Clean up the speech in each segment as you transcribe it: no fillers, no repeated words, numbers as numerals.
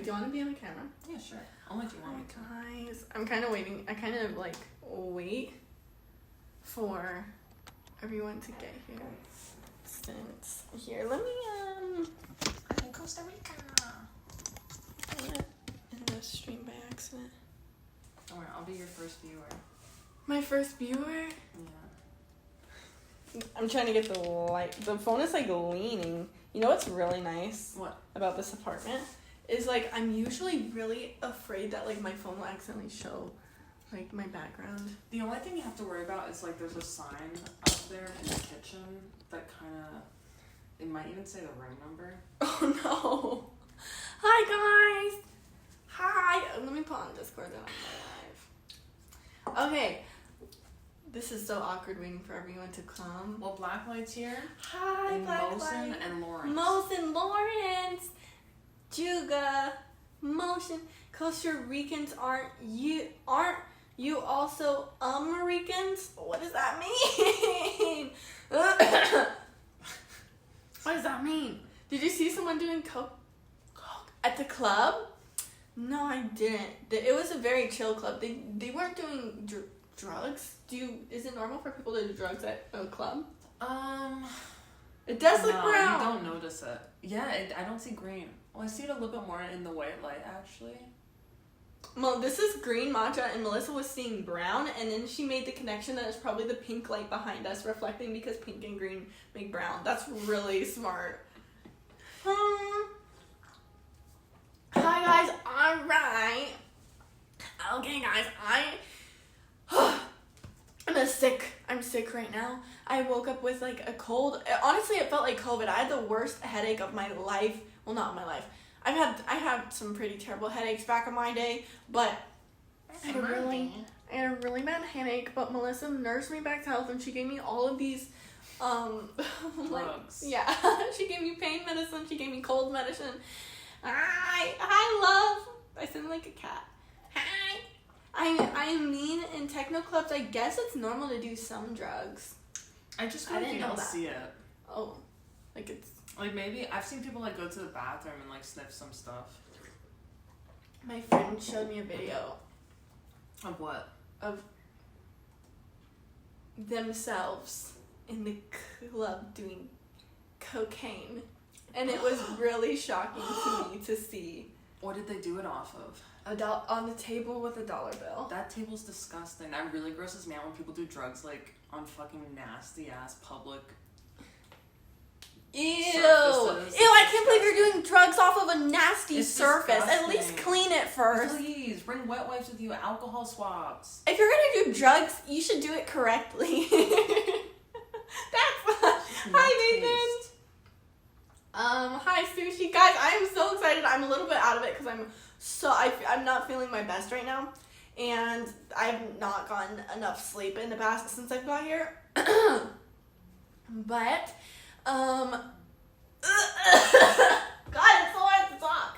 do you want to be on the camera? Yeah, sure. I'll let you want me to. Guys, I'm kind of waiting. I kind of like wait for everyone to get here. Since here, let me I'm in Costa Rica. I went in the stream by accident. Don't worry, I'll be your first viewer. My first viewer. Yeah. I'm trying to get the light. The phone is like leaning. You know what's really nice? What? About this apartment is like I'm usually really afraid that like my phone will accidentally show like my background. The only thing you have to worry about is like there's a sign up there in the kitchen that kind of, it might even say the room number. Oh no. Hi guys. Hi. Let me put on Discord then I'm live. Okay. This is so awkward waiting for everyone to come. Well, Blacklight's here. Hi, and Blacklight. Mosen and Lawrence. Mosen, Lawrence. Juga. Motion. Costa Ricans aren't you also Americans? What does that mean? What does that mean? Did you see someone doing coke at the club? No, I didn't. It was a very chill club. They weren't doing drugs. Is it normal for people to do drugs at a club? It does look brown. You don't notice it. Yeah, I don't see green. Well, I see it a little bit more in the white light, actually. Well, this is green matcha, and Melissa was seeing brown, and then she made the connection that it's probably the pink light behind us reflecting because pink and green make brown. That's really smart. Hi, guys. All right. Okay, guys. I'm sick right now. I woke up with like a cold. Honestly, it felt like COVID. I had the worst headache of my life. Well, not my life. I had some pretty terrible headaches back in my day, but I had a really bad headache. But Melissa nursed me back to health, and she gave me all of these, drugs. Yeah, she gave me pain medicine. She gave me cold medicine. Hi, love. I sound like a cat. Hi. I mean, in techno clubs, I guess it's normal to do some drugs. I just feel like you don't see it. Oh, like it's... Like maybe, I've seen people like go to the bathroom and like sniff some stuff. My friend showed me a video. Of what? Of themselves in the club doing cocaine. And it was really shocking to me to see. What did they do it off of? On the table with a dollar bill. That table's disgusting. That really grosses me out when people do drugs like on fucking nasty ass public surfaces. I can't believe you're doing drugs off of a nasty surface. Disgusting. At least clean it first. Please, bring wet wipes with you, alcohol swabs. If you're gonna do drugs, you should do it correctly. Hi, Nathan. Hi, Sushi. Guys, I am so excited. I'm a little bit out of it because I'm not feeling my best right now. And I have not gotten enough sleep in the past since I've got here. But, God, it's so hard to talk.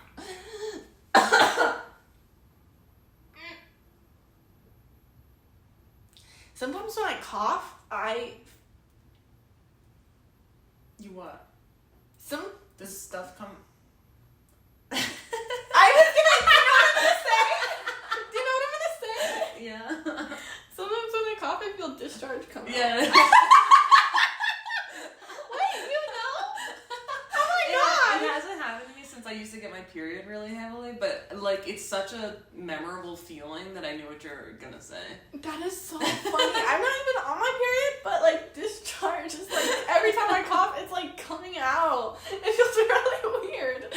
Sometimes when I cough, You what? Does stuff come... I was gonna... Do you know what I'm gonna say? Yeah. Sometimes when I cough, I feel discharge coming out. Yeah. Wait, you know? Oh my god! It hasn't happened to me since I used to get my period really heavily, but like it's such a memorable feeling that I knew what you're gonna say. That is so funny. I'm not even on my period, but like discharge is like every time I cough, it's like coming out. It feels really weird.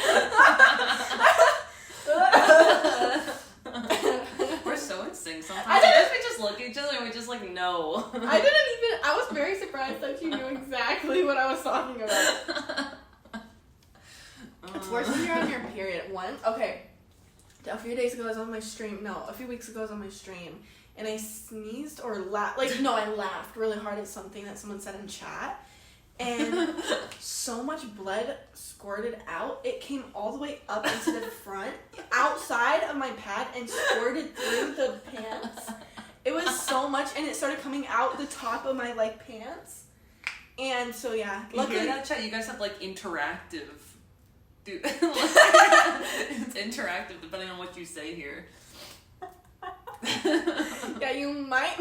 We're so in sync sometimes. I guess we just look at each other and we just like know. I was very surprised that you knew exactly what I was talking about. It's worse when you're on your period. A few weeks ago I was on my stream, and I sneezed or laughed. I laughed really hard at something that someone said in chat. And so much blood squirted out. It came all the way up into the front, outside of my pad, and squirted through the pants. It was so much, and it started coming out the top of my pants. And so yeah, luckily, you hear that, chat? You guys have like interactive Dude, it's interactive depending on what you say here. Yeah, you might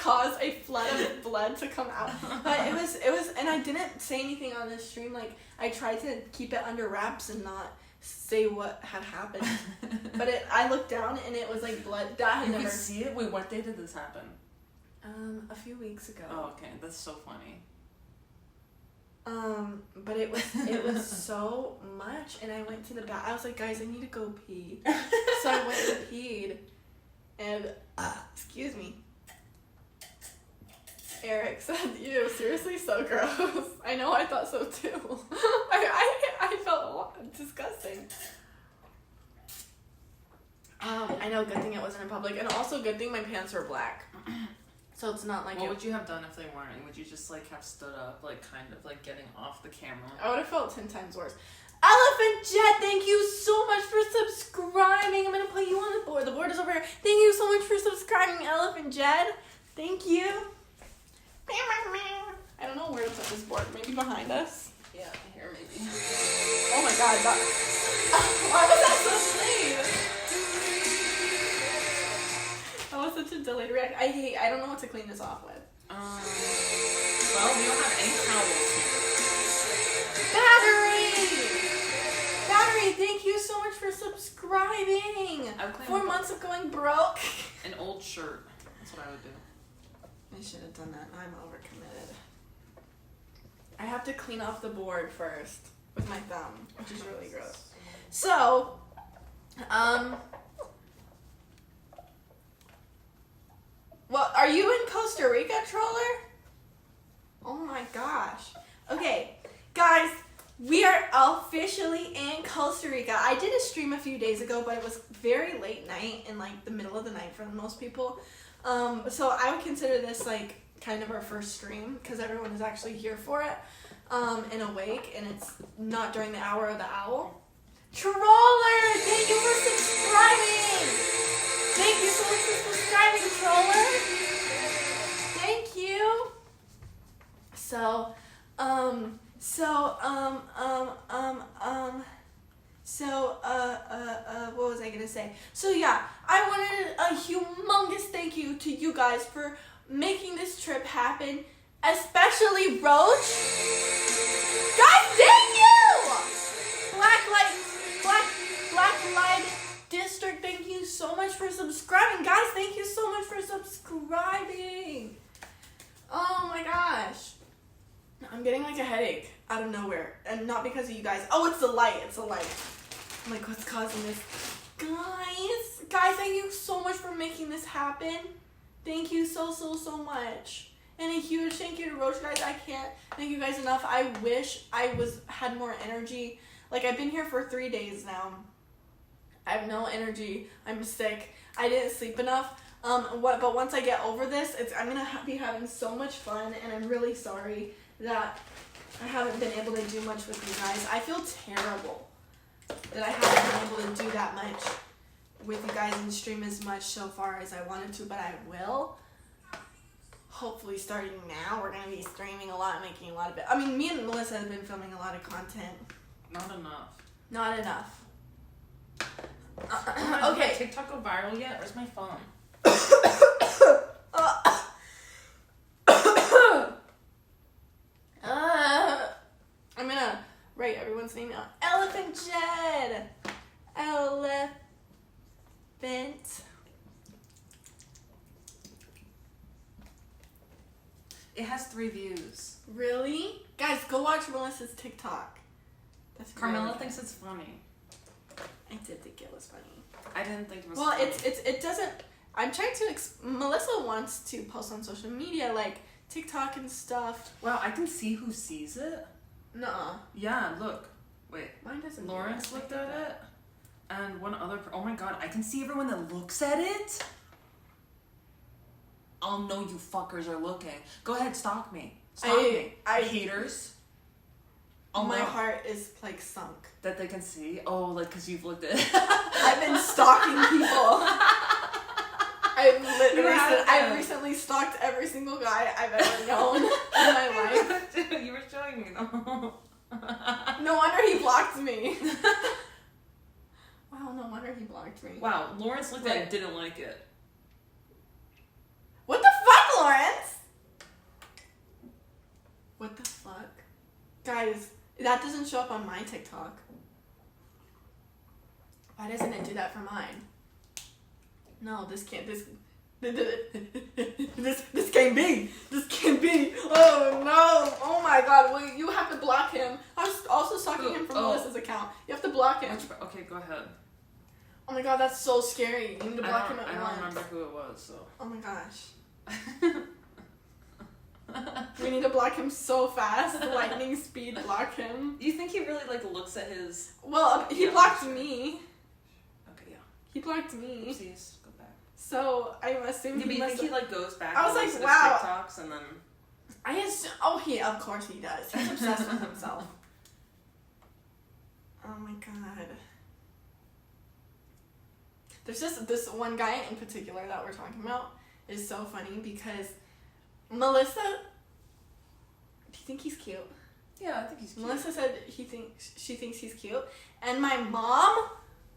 cause a flood of blood to come out. But it was, and I didn't say anything on this stream. Like, I tried to keep it under wraps and not say what had happened. But I looked down and it was like blood. That had You never. could see it? Wait, what day did this happen? A few weeks ago. Oh, okay. That's so funny. But it was so much, and I went to the bath. I was like, guys, I need to go pee. So I went and peed, and excuse me. Eric said, "Ew, seriously, so gross." I know, I thought so too. I felt disgusting. I know. Good thing it wasn't in public, and also good thing my pants were black. So it's not like. What would you have done if they weren't? Would you just like have stood up, like kind of like getting off the camera? I would have felt 10 times worse. Elephant Jet, thank you so much for subscribing. I'm gonna put you on the board. The board is over here. Thank you so much for subscribing, Elephant Jet. Thank you. I don't know where to put this board. Maybe behind us. Yeah, here maybe. Oh my god, that. Why was that so late? That was such a delayed reaction. I don't know what to clean this off with. Well, we don't have any towels here. Battery, thank you so much for subscribing. 4 months of going broke. An old shirt. That's what I would do. I should have done that. I'm overcommitted. I have to clean off the board first with my thumb, which is really gross. So, well, are you in Costa Rica, Troller? Oh my gosh. Okay, guys, we are officially in Costa Rica. I did a stream a few days ago, but it was very late night and like the middle of the night for most people. So I would consider this like kind of our first stream because everyone is actually here for it and awake, and it's not during the hour of the owl. Troller, thank you for subscribing. Thank you so much for subscribing, Troller. Thank you. What was I gonna say? So yeah, I wanted a humongous thank you to you guys for making this trip happen, especially Roach. Guys, thank you! Black Light District, thank you so much for subscribing. Guys, thank you so much for subscribing. Oh my gosh. I'm getting like a headache out of nowhere. And not because of you guys. Oh, it's the light. I'm like, what's causing this? Guys, thank you so much for making this happen. Thank you so much. And a huge thank you to Roach, guys. I can't thank you guys enough. I wish I had more energy. Like, I've been here for 3 days now. I have no energy. I'm sick. I didn't sleep enough. But once I get over this, I'm gonna be having so much fun, and I'm really sorry that I haven't been able to do much with you guys. I feel terrible that I haven't been able to do that much with you guys and stream as much so far as I wanted to, but I will. Hopefully starting now, we're gonna be streaming a lot, making a lot of it. I mean, me and Melissa have been filming a lot of content. Not enough. Not enough. Okay. Did TikTok go viral yet? Where's my phone? I'm gonna write everyone's name out. Elephant Jed. Elephant. It has 3 views. Really? Guys, go watch Melissa's TikTok. That's Carmaxlla thinks it's funny. I did think it was funny. I didn't think it was well, funny. it doesn't. I'm trying to. Melissa wants to post on social media like TikTok and stuff. Wow, I can see who sees it. Nuh-uh. Yeah, look. Wait. Mine doesn't. Lawrence looked at it, and one other. Oh my god, I can see everyone that looks at it. I'll know you fuckers are looking. Go ahead, stalk me. Stalk me. Haters. Oh my heart is like sunk. That they can see? Oh, like, because you've looked at it. I've been stalking people. I've recently stalked every single guy I've ever known in my life. You were showing me though. No wonder he blocked me. Wow, no wonder he blocked me. Wow, Lawrence looked at it and didn't like it. What the fuck, Lawrence? What the fuck? Guys, that doesn't show up on my TikTok. Why doesn't it do that for mine? No, this can't be. This can't be. This can't be. Oh no. Oh my god. Well, you have to block him. I was also stalking him from Melissa's account. You have to block him. Okay, go ahead. Oh my god, that's so scary. You need to block him at once. I don't remember who it was, so. Oh my gosh. We need to block him so fast. Lightning speed block him. You think he really looks at his? Well, he blocked me. Okay, yeah. He blocked me. Oopsies, go back. So I'm assuming. Yeah, but you think he goes back? I was and like, looks wow. at his TikToks and then. I assume. Oh, of course he does. He's obsessed with himself. Oh my god. There's just this one guy in particular that we're talking about is so funny because Melissa. Do you think he's cute? Yeah, I think he's cute. Melissa said she thinks he's cute, and my mom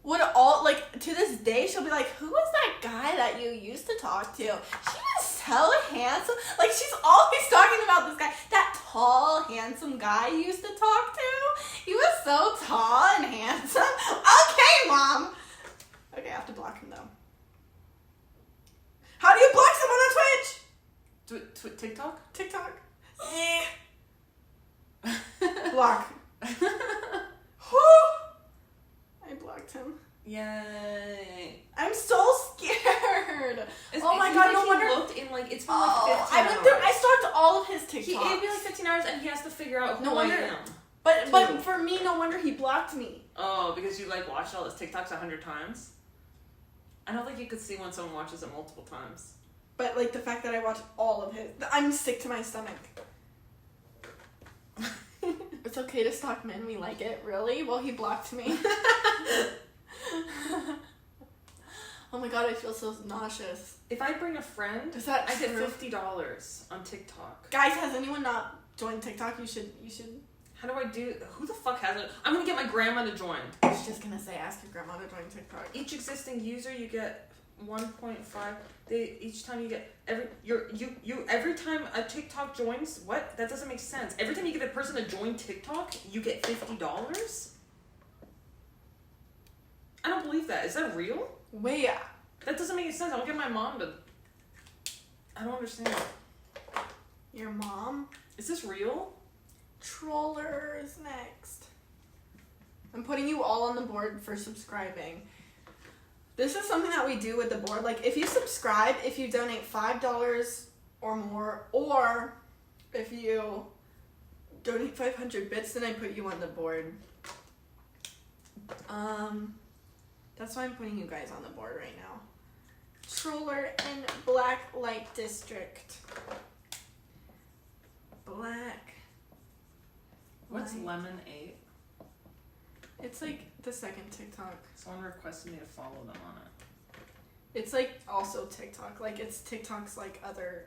would to this day she'll be like, "Who was that guy that you used to talk to? He was so handsome." Like she's always talking about this guy, that tall, handsome guy you used to talk to. He was so tall and handsome. Okay, Mom. Okay, I have to block him though. How do you block someone on Twitch? TikTok? TikTok. Block. I blocked him. Yay. I'm so scared. Oh my god, no wonder. Looked in it's been 15 hours. I stalked all of his TikToks. It'd be 15 hours and he has to figure out who I am. But for me, no wonder he blocked me. Oh, because you watched all his TikToks 100 times? I don't think you could see when someone watches it multiple times. But the fact that I watch all of his, I'm sick to my stomach. It's okay to stalk men, we like it. Really? Well, he blocked me. Oh my god, I feel so nauseous. If I bring a friend, I get $50 on TikTok. Guys, has anyone not joined TikTok? You should. How do I do? Who the fuck has it? I'm gonna get my grandma to join. I was just gonna say, ask your grandma to join TikTok. Each existing user, you get 1.5. Each time you get every time a TikTok joins. What? That doesn't make sense. Every time you get a person to join TikTok, you get $50. I don't believe that. Is that real? Wait. That doesn't make any sense. I'll get my mom to. I don't understand. Your mom? Is this real? Trollers next. I'm putting you all on the board for subscribing. This is something that we do with the board. If you subscribe, if you donate $5 or more, or if you donate 500 bits, then I put you on the board. That's why I'm putting you guys on the board right now. Troller in Black Light District. Black. What's Lemon 8? It's the second TikTok. Someone requested me to follow them on it. It's also TikTok. It's TikTok's other.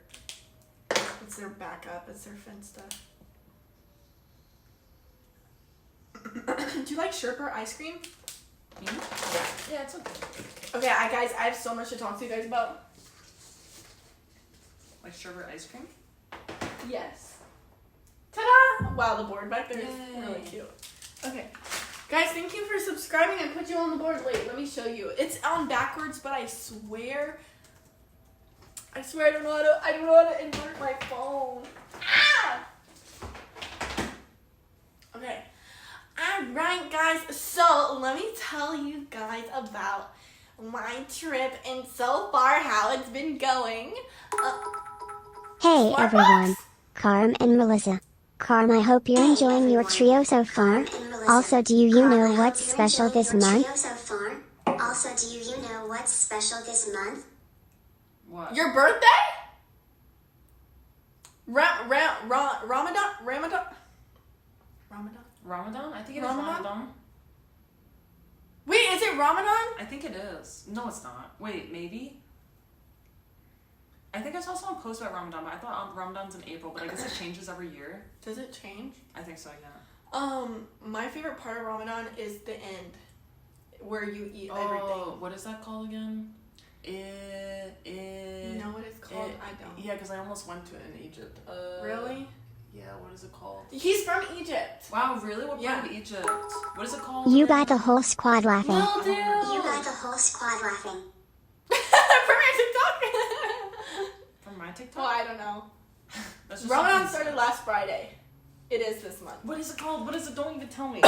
It's their backup. It's their Finsta. Do you like Sherpa ice cream? Yeah, it's okay. Okay, guys, I have so much to talk to you guys about. Like sherbet ice cream? Yes. Ta-da! Wow, the board back there is really cute. Okay. Guys, thank you for subscribing. I put you on the board. Wait, let me show you. It's on backwards, but I swear I don't know how to invert my phone. Ah! Okay. Alright, guys. So, let me tell you guys about my trip and so far how it's been going. Hey everyone, Carm and Melissa. Carm, I hope you're enjoying your trio so far. Also, do you know what's special this month? What? Your birthday? Ramadan? Ramadan? I think it is Ramadan. Wait, is it Ramadan? I think it is. No, it's not. Wait, maybe? I think I saw someone post about Ramadan, but I thought Ramadan's in April, but I guess it changes every year. Does it change? I think so, yeah. My favorite part of Ramadan is the end, where you eat everything. everything. What is that called again? You know what it's called? I don't. Yeah, because I almost went to it in Egypt. Really? Yeah, what is it called? He's from Egypt. Wow, really? What part of Egypt? What is it called? You got the whole squad laughing. No, dude. You got the whole squad laughing. From your TikTok? From my TikTok? Well, I don't know. That's just Ramadan something- started last Friday. It is this month. What is it called? What is it? Don't even tell me.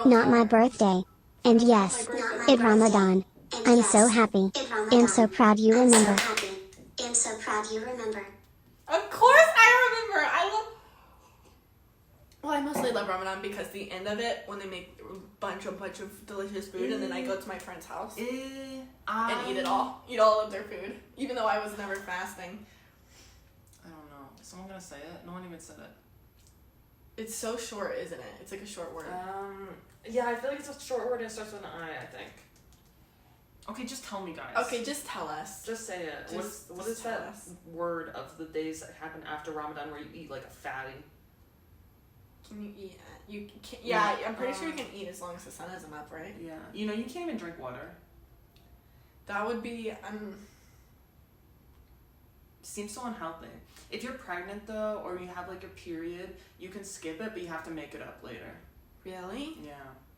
Not my birthday. And yes, it Ramadan. I'm so happy. I'm so proud you remember. I'm so proud you remember. Of course I remember. Well, I mostly love Ramadan because the end of it, when they make a bunch of delicious food, and then I go to my friend's house and eat it all. Eat all of their food. Even though I was never fasting. I don't know. Is someone gonna say it? No one even said it. It's so short, isn't it? It's like a short word. Yeah, I feel like it's a short word and it starts with an I think. Okay, just tell me, guys. Okay, just tell us. Just say it. What is tell that us. word of the days that happen after Ramadan where you eat like a fatty? Can you eat? You can, yeah, I'm pretty sure you can eat as long as the sun isn't up, right? Yeah. You know, you can't even drink water. That would be Seems so unhealthy. If you're pregnant though, or you have like a period, you can skip it, but you have to make it up later. Really? Yeah.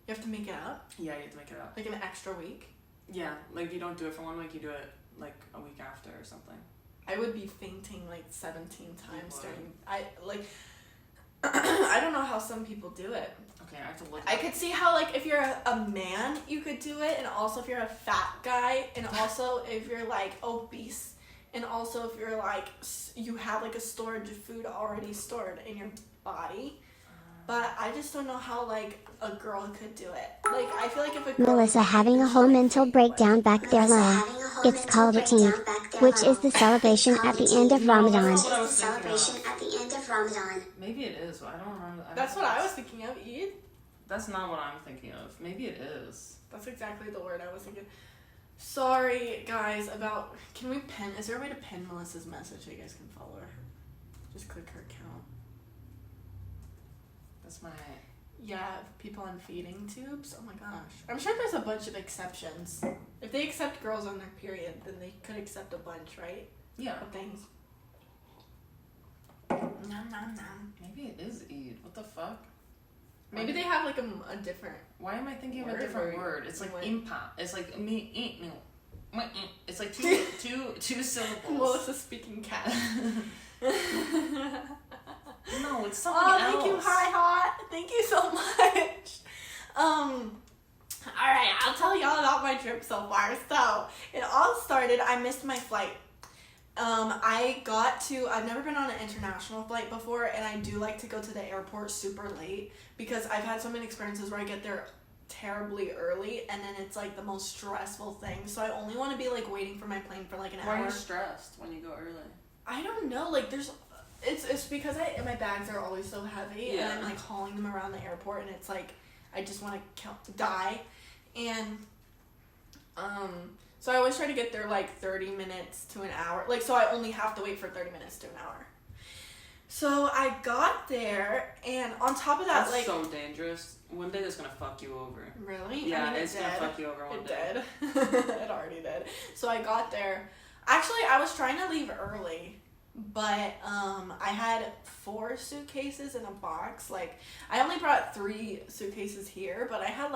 You have to make it up? Yeah, you have to make it up. Like an extra week? Yeah, like you don't do it for 1 week, you do it like a week after or something. I would be fainting like 17 times would. during. I don't know how some people do it. Okay, I have to look. I could see how like if you're a man you could do it, and also if you're a fat guy, and also if you're like obese, and also if you're like you have like a storage of food already stored in your body. But I just don't know how like a girl could do it. Like I feel like if a girl Melissa having a whole mental breakdown back there low. It's called a Eid, which is the celebration at the end of Ramadan. That's what I was thinking Celebration of. at the end of Ramadan. Maybe it is, but I don't remember. That's what I was thinking of. Eid. That's not what I'm thinking of. Maybe it is. That's exactly the word I was thinking. Sorry, guys, about... Can we pin... Is there a way to pin Melissa's message so you guys can follow her? Just click her account. That's my... Yeah, people on feeding tubes. Oh my gosh. I'm sure there's a bunch of exceptions. If they accept girls on their period, then they could accept a bunch, right? Yeah. Of things. Nom nom nom. Maybe it is Eid. What the fuck? Maybe they have like a different... Why am I thinking of a Word different or- word? It's like what? impa. It's like me, no. It's like two syllables. Melissa speaking cat. No, it's something Oh, else. thank you, Hi Hot. Thank you so much. Alright, I'll tell y'all about my trip so far. So, it all started, I missed my flight. I've never been on an international flight before, and I do like to go to the airport super late because I've had so many experiences where I get there terribly early, and then it's like the most stressful thing. So I only want to be like waiting for my plane for like an Why hour. are you stressed when you go early? I don't know, like it's because my bags are always so heavy, and I'm like hauling them around the airport, and it's like I just want to die, and so I always try to get there like 30 minutes to an hour, like so I only have to wait for 30 minutes to an hour. So I got there, and on top of that, That's like so dangerous. One day that's gonna fuck you over. Really? Yeah, I mean, it's gonna fuck you over one day. It did. It already did. So I got there. Actually, I was trying to leave early, but I had 4 suitcases in a box. Like, I only brought 3 suitcases here, but I had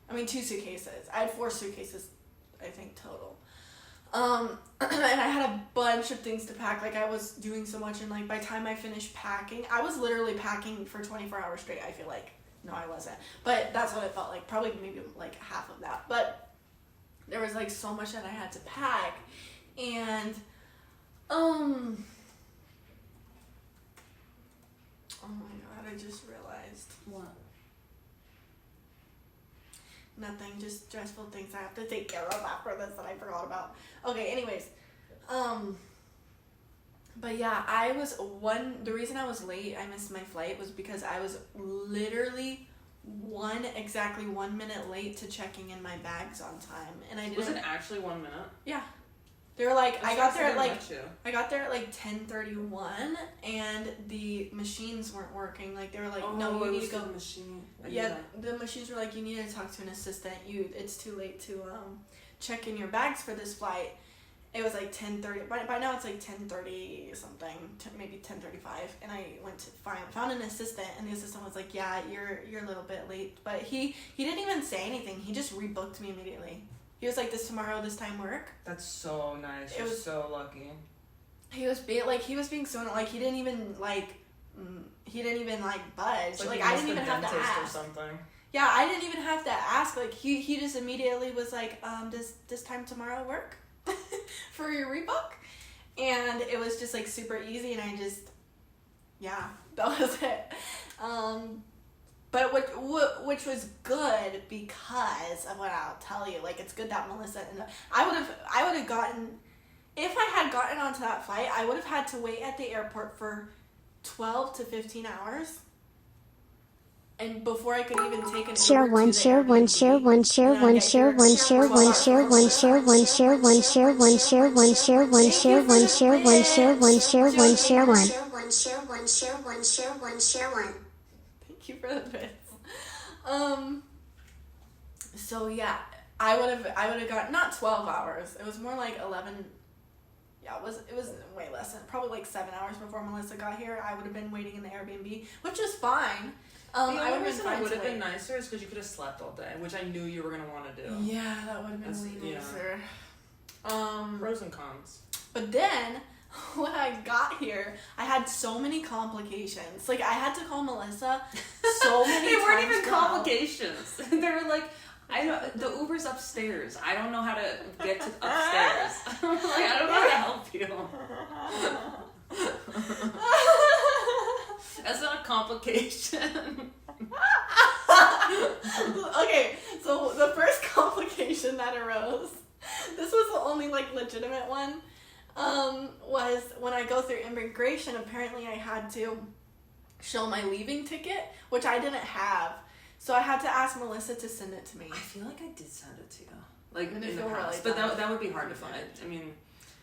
2 suitcases. I had 4 suitcases, I think, total. And I had a bunch of things to pack. Like, I was doing so much, and like by the time I finished packing, I was literally packing for 24 hours straight, I feel like. No, I wasn't. But that's what it felt like. Probably maybe like half of that. But there was like so much that I had to pack. And, oh my god, I just realized. What? Nothing, just stressful things I have to take care of after this that I forgot about. Okay, anyways. But yeah, the reason I was late, I missed my flight, was because I was literally exactly 1 minute late to checking in my bags on time. And I didn't... Was it actually 1 minute? Yeah. They were like, I got there at like met you. I got there at like 10:31, and the machines weren't working. Like they were like, no, you need to go. The machine. Yeah, the machines were like, you need to talk to an assistant. It's too late to check in your bags for this flight. It was like 10:30. By now it's like 10:30 something, maybe 10:35. And I went to found an assistant, and the assistant was like, yeah, you're a little bit late. But he didn't even say anything. He just rebooked me immediately. He was like, this tomorrow, this time work. That's so nice. You're so lucky. He was being so like he didn't even like budge. Like I didn't even have to ask. Or something. Yeah, I didn't even have to ask. Like he just immediately was like, does this time tomorrow work for your rebook? And it was just like super easy, and I just that was it. But which was good because of what I'll tell you. Like, it's good that Melissa and I would have gotten, if I had gotten onto that flight, I would have had to wait at the airport for 12 to 15 hours. And before I could even take an Share Uber one, to the share one, share one, share one, share one, share one, share one, share one, share one, share one, share one, share one, share one, share one, share one, share one, share one. Thank you for the bits. So yeah, I would have got not 12 hours. It was more like 11. Yeah, it was way less than probably like 7 hours before Melissa got here. I would have been waiting in the Airbnb, which is fine. The only reason it would have been nicer is because you could have slept all day, which I knew you were gonna want to do. Yeah, that would have been way nicer. Pros and cons. But then when I got here, I had so many complications. Like, I had to call Melissa so many times. They weren't even complications. They were like, the Uber's upstairs. I don't know how to get to upstairs. Like, I don't know how to help you. That's not a complication. Okay, so the first complication that arose, this was the only, like, legitimate one, was when I go through immigration, apparently I had to show my leaving ticket, which I didn't have. So I had to ask Melissa to send it to me. I feel like I did send it to you. Like, in the really past. But that would be hard to find. I mean,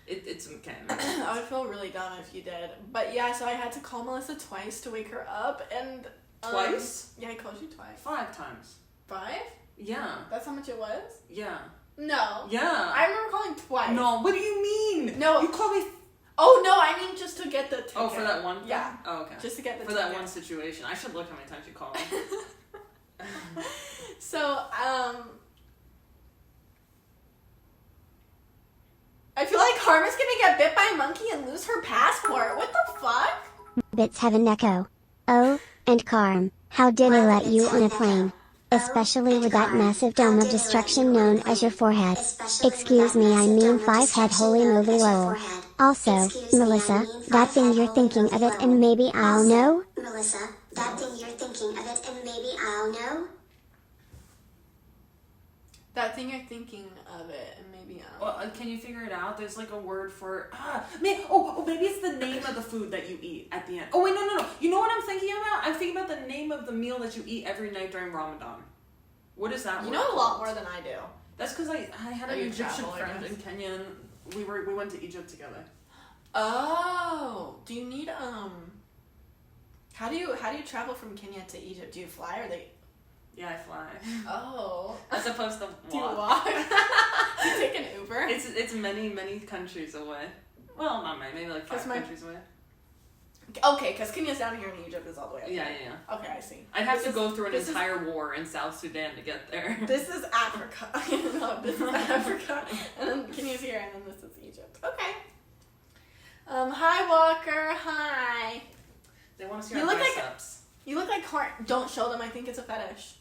it's okay. I would feel really dumb if you did. But yeah, so I had to call Melissa twice to wake her up. And twice? Yeah, I called you twice. 5 times. 5? Yeah. That's how much it was? Yeah. No. Yeah. I remember calling twice. No, what do you mean? No. You called me... Oh, no, I mean just to get the ticket. Oh, for that one thing? Yeah. Oh, okay. Just to get the for ticket. that one situation. I should look how many times you called me. So, I feel like Karma's gonna get bit by a monkey and lose her passport. What the fuck? Bits have an echo. Oh, and Carm, how did I let you on a plane? Especially with that massive dome of destruction known as your forehead. Excuse me, I mean 5-head holy moly lol. Also, Melissa, that thing you're thinking of it and maybe I'll know? Melissa, that thing you're thinking of it and maybe I'll know? That thing you're thinking of it and maybe I'll... Well, can you figure it out? There's like a word for... maybe it's the name of the food that you eat at the end. Oh, wait, no. You know what I'm thinking about? I'm thinking about the name of the meal that you eat every night during Ramadan. What is that? You know a lot more than I do. That's because I had an Egyptian friend in Kenya, and we went to Egypt together. Oh, do you need how do you travel from Kenya to Egypt? Do you fly or they? Yeah, I fly. Oh, as opposed to walk. Do you walk? Do you take an Uber? It's many countries away. Well, not many, maybe like 5 countries away. Okay, because Kenya's down here and Egypt is all the way up. Yeah. Okay, I see. I'd have to go through an entire war in South Sudan to get there. This is Africa. No, this is Africa, and then Kenya's here, and then this is Egypt. Okay. Hi Walker. Hi. They want to see our biceps. You look like Don't show them. I think it's a fetish.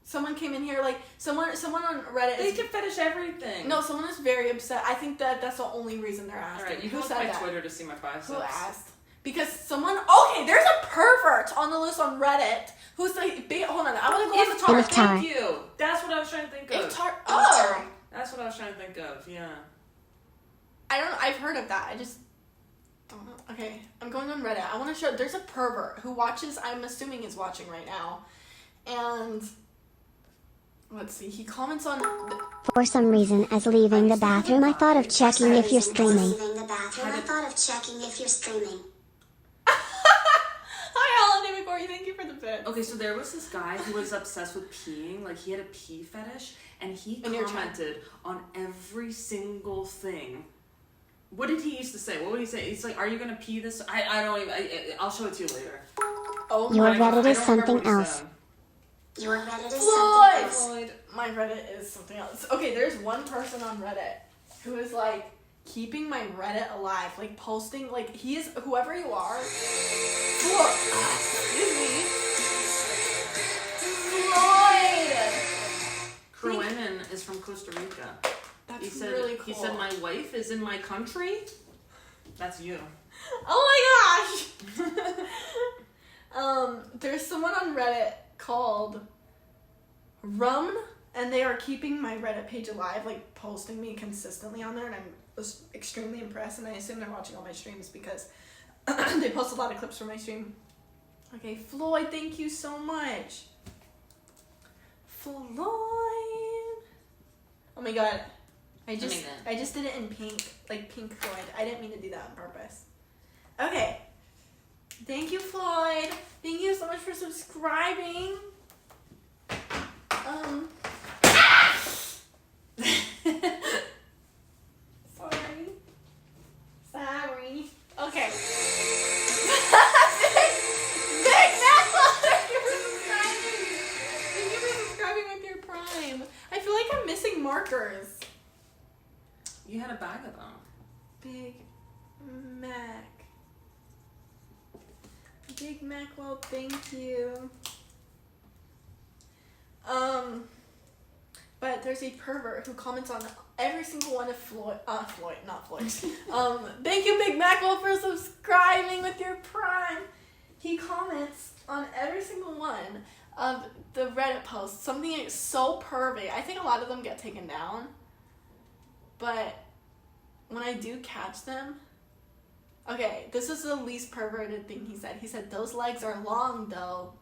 Someone came in here like someone on Reddit. They can fetish everything. No, someone is very upset. I think that's the only reason they're asking. All right, you can look my Twitter to see my biceps. Who asked? Because someone. Okay, there's a pervert on the loose on Reddit who's like. Hold on, I want to go on the tar. Thank you. That's what I was trying to think of. Oh. That's what I was trying to think of. Yeah. I don't know. I've heard of that. I just don't know. Okay, I'm going on Reddit. I want to show. There's a pervert who watches. I'm assuming is watching right now, and let's see. He comments on. For some reason, as leaving the bathroom, I thought of checking if you're streaming. Leaving the bathroom, I thought of checking if you're streaming. Hi, Holiday McCory. Thank you for the bit. Okay, so there was this guy who was obsessed with peeing. Like, he had a pee fetish, and he In your commented on every single thing. What did he used to say? What would he say? He's like, "Are you gonna pee this?" I don't even. I'll show it to you later. Oh Your my God. Reddit I is don't something remember what he else. said. Your Reddit is Floyd! something else. My Reddit is something else. Okay, there's one person on Reddit who is like keeping my Reddit alive, like posting, like he is whoever you are. Excuse me, Floyd. Cruenin is from Costa Rica. That's He said, really cool. He said, "My wife is in my country." That's you. Oh my gosh. There's someone on Reddit called Rum, and they are keeping my Reddit page alive, like posting me consistently on there, and I'm just extremely impressed, and I assume they're watching all my streams because they post a lot of clips from my stream. Okay, Floyd, thank you so much. Floyd. Oh my god. I just did it in pink, like pink Floyd. I didn't mean to do that on purpose. Okay. Thank you, Floyd. Thank you so much for subscribing. Sorry. Okay. Big Maxwell, thank you for subscribing. Thank you for subscribing with your Prime. I feel like I'm missing markers. You had a bag of them. Big Mac. Big Mac, well, thank you. But there's a pervert who comments on every single one of Floyd, not Floyd. Thank you, Big Macwell, for subscribing with your Prime. He comments on every single one of the Reddit posts. Something so pervy. I think a lot of them get taken down. But when I do catch them, okay, this is the least perverted thing he said. He said, "Those legs are long, though."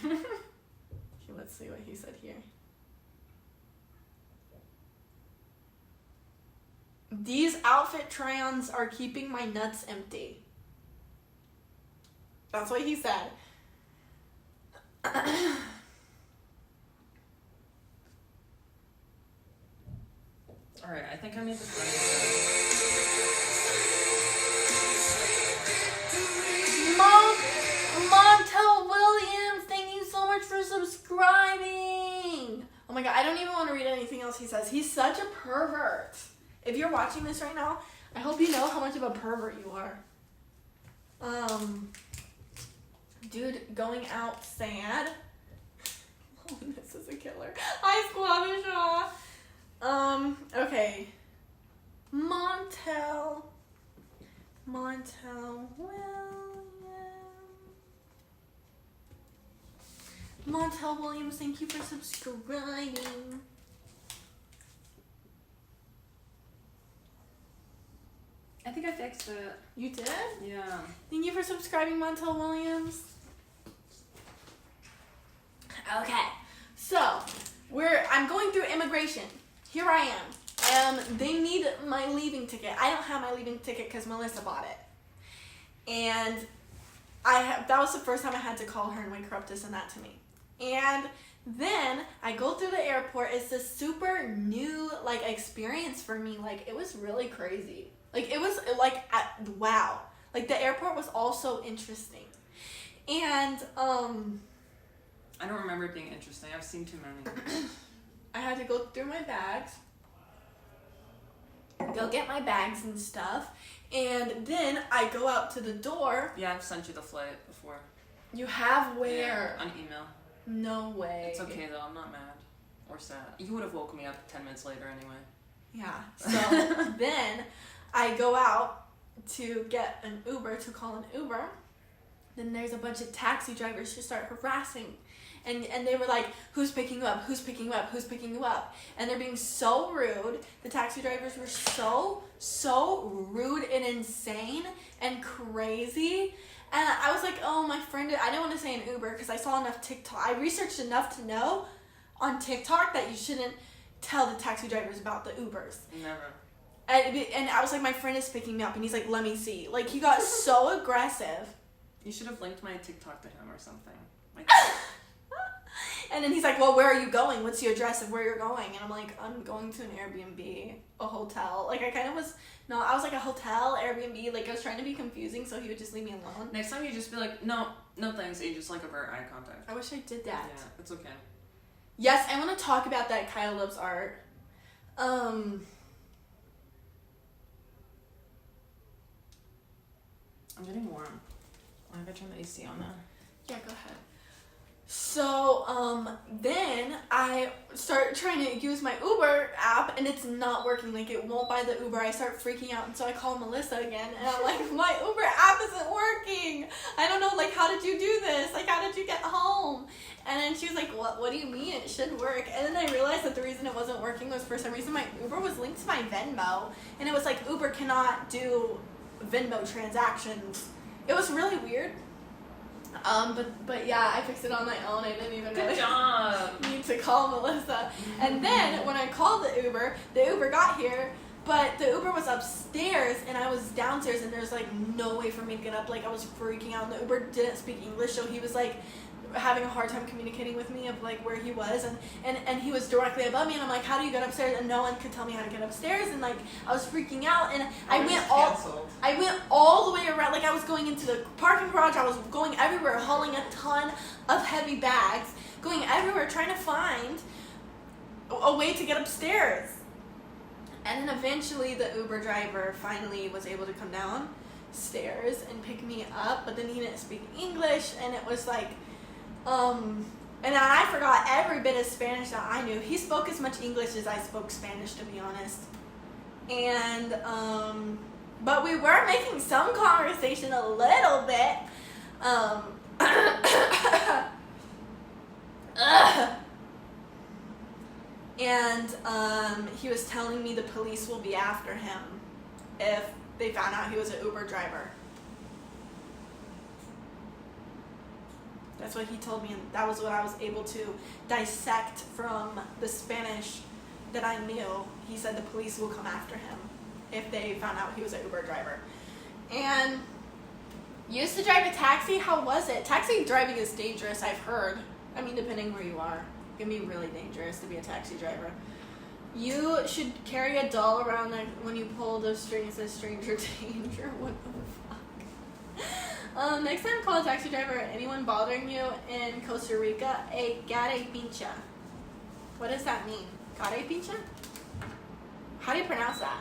Okay, let's see what he said here. "These outfit try-ons are keeping my nuts empty." That's what he said. Alright, I think I made this Montel Williams, thank you so much for subscribing. Oh my god, I don't even want to read anything else he says. He's such a pervert. If you're watching this right now, I hope you know how much of a pervert you are. Dude, going out sad. Oh, this is a killer. Hi, Squabishaw. Okay. Montel Williams, thank you for subscribing. I think I fixed it. You did? Yeah. Thank you for subscribing, Montel Williams. Okay, so I'm going through immigration. Here I am. They need my leaving ticket. I don't have my leaving ticket because Melissa bought it, and that was the first time I had to call her and wake her up to send that to me. And then I go through the airport. It's this super new experience for me. It was really crazy. It was wow. The airport was all so interesting. And I don't remember it being interesting. I've seen too many. I had to go through my bags, go get my bags and stuff, and then I go out to the door. Yeah, I've sent you the flight before. You have where? Yeah, on email. No way. It's okay though, I'm not mad or sad. You would have woken me up 10 minutes later anyway. Yeah, so then I go out to get an Uber, to call an Uber. Then there's a bunch of taxi drivers who start harassing. And they were like, "Who's picking you up? Who's picking you up? Who's picking you up?" And they're being so rude. The taxi drivers were so rude and insane and crazy. And I was like, "Oh, my friend," I didn't want to say an Uber because I saw enough TikTok. I researched enough to know on TikTok that you shouldn't tell the taxi drivers about the Ubers. Never. And I was like, my friend is picking me up, and he's like, let me see. Like, he got so aggressive. You should have linked my TikTok to him or something. Like, And then he's like, well, where are you going? What's your address of where you're going? And I'm like, I'm going to an Airbnb, a hotel. Like, I kind of was, no, I was like a hotel, Airbnb. Like, I was trying to be confusing so he would just leave me alone. next time you just be like, no thanks, and you just like avert eye contact. I wish I did that. Yeah, it's okay. Yes, I want to talk about that Kyle loves art. I'm getting warm. I'm gonna turn the AC on now. Yeah, go ahead. So, then I start trying to use my Uber app, and it's not working. Like, it won't buy the Uber. I start freaking out, and so I call Melissa again, and I'm like, my Uber app isn't working. I don't know, like, how did you do this? Like, how did you get home? And then she was like, what do you mean? It should work. And then I realized that the reason it wasn't working was for some reason my Uber was linked to my Venmo, and it was like, Uber cannot do Venmo transactions. It was really weird. But yeah, I fixed it on my own. I didn't even Good job. need to call Melissa. And then when I called the Uber got here, but the Uber was upstairs and I was downstairs, and there's like no way for me to get up. Like, I was freaking out, and the Uber didn't speak English, so he was like having a hard time communicating with me of like where he was, and he was directly above me, and I'm like, how do you get upstairs? And no one could tell me how to get upstairs, and like I was freaking out, and I went all the way around. Like, I was going into the parking garage, I was going everywhere, hauling a ton of heavy bags, going everywhere trying to find a way to get upstairs. And then eventually the Uber driver finally was able to come downstairs and pick me up, but then he didn't speak English, and it was like and I forgot every bit of Spanish that I knew. He spoke as much English as I spoke Spanish, to be honest. And, but we were making some conversation a little bit. And, he was telling me the police will be after him if they found out he was an Uber driver. That's what he told me, and that was what I was able to dissect from the Spanish that I knew. He said the police will come after him if they found out he was an Uber driver. And used to drive a taxi. How was it? Taxi driving is dangerous, I've heard. I mean, depending where you are. It can be really dangerous to be a taxi driver. You should carry a doll around when you pull the strings. Says stranger danger. What the fuck? Next time call a taxi driver or anyone bothering you in Costa Rica, a gare pincha. What does that mean? Gare pincha? How do you pronounce that?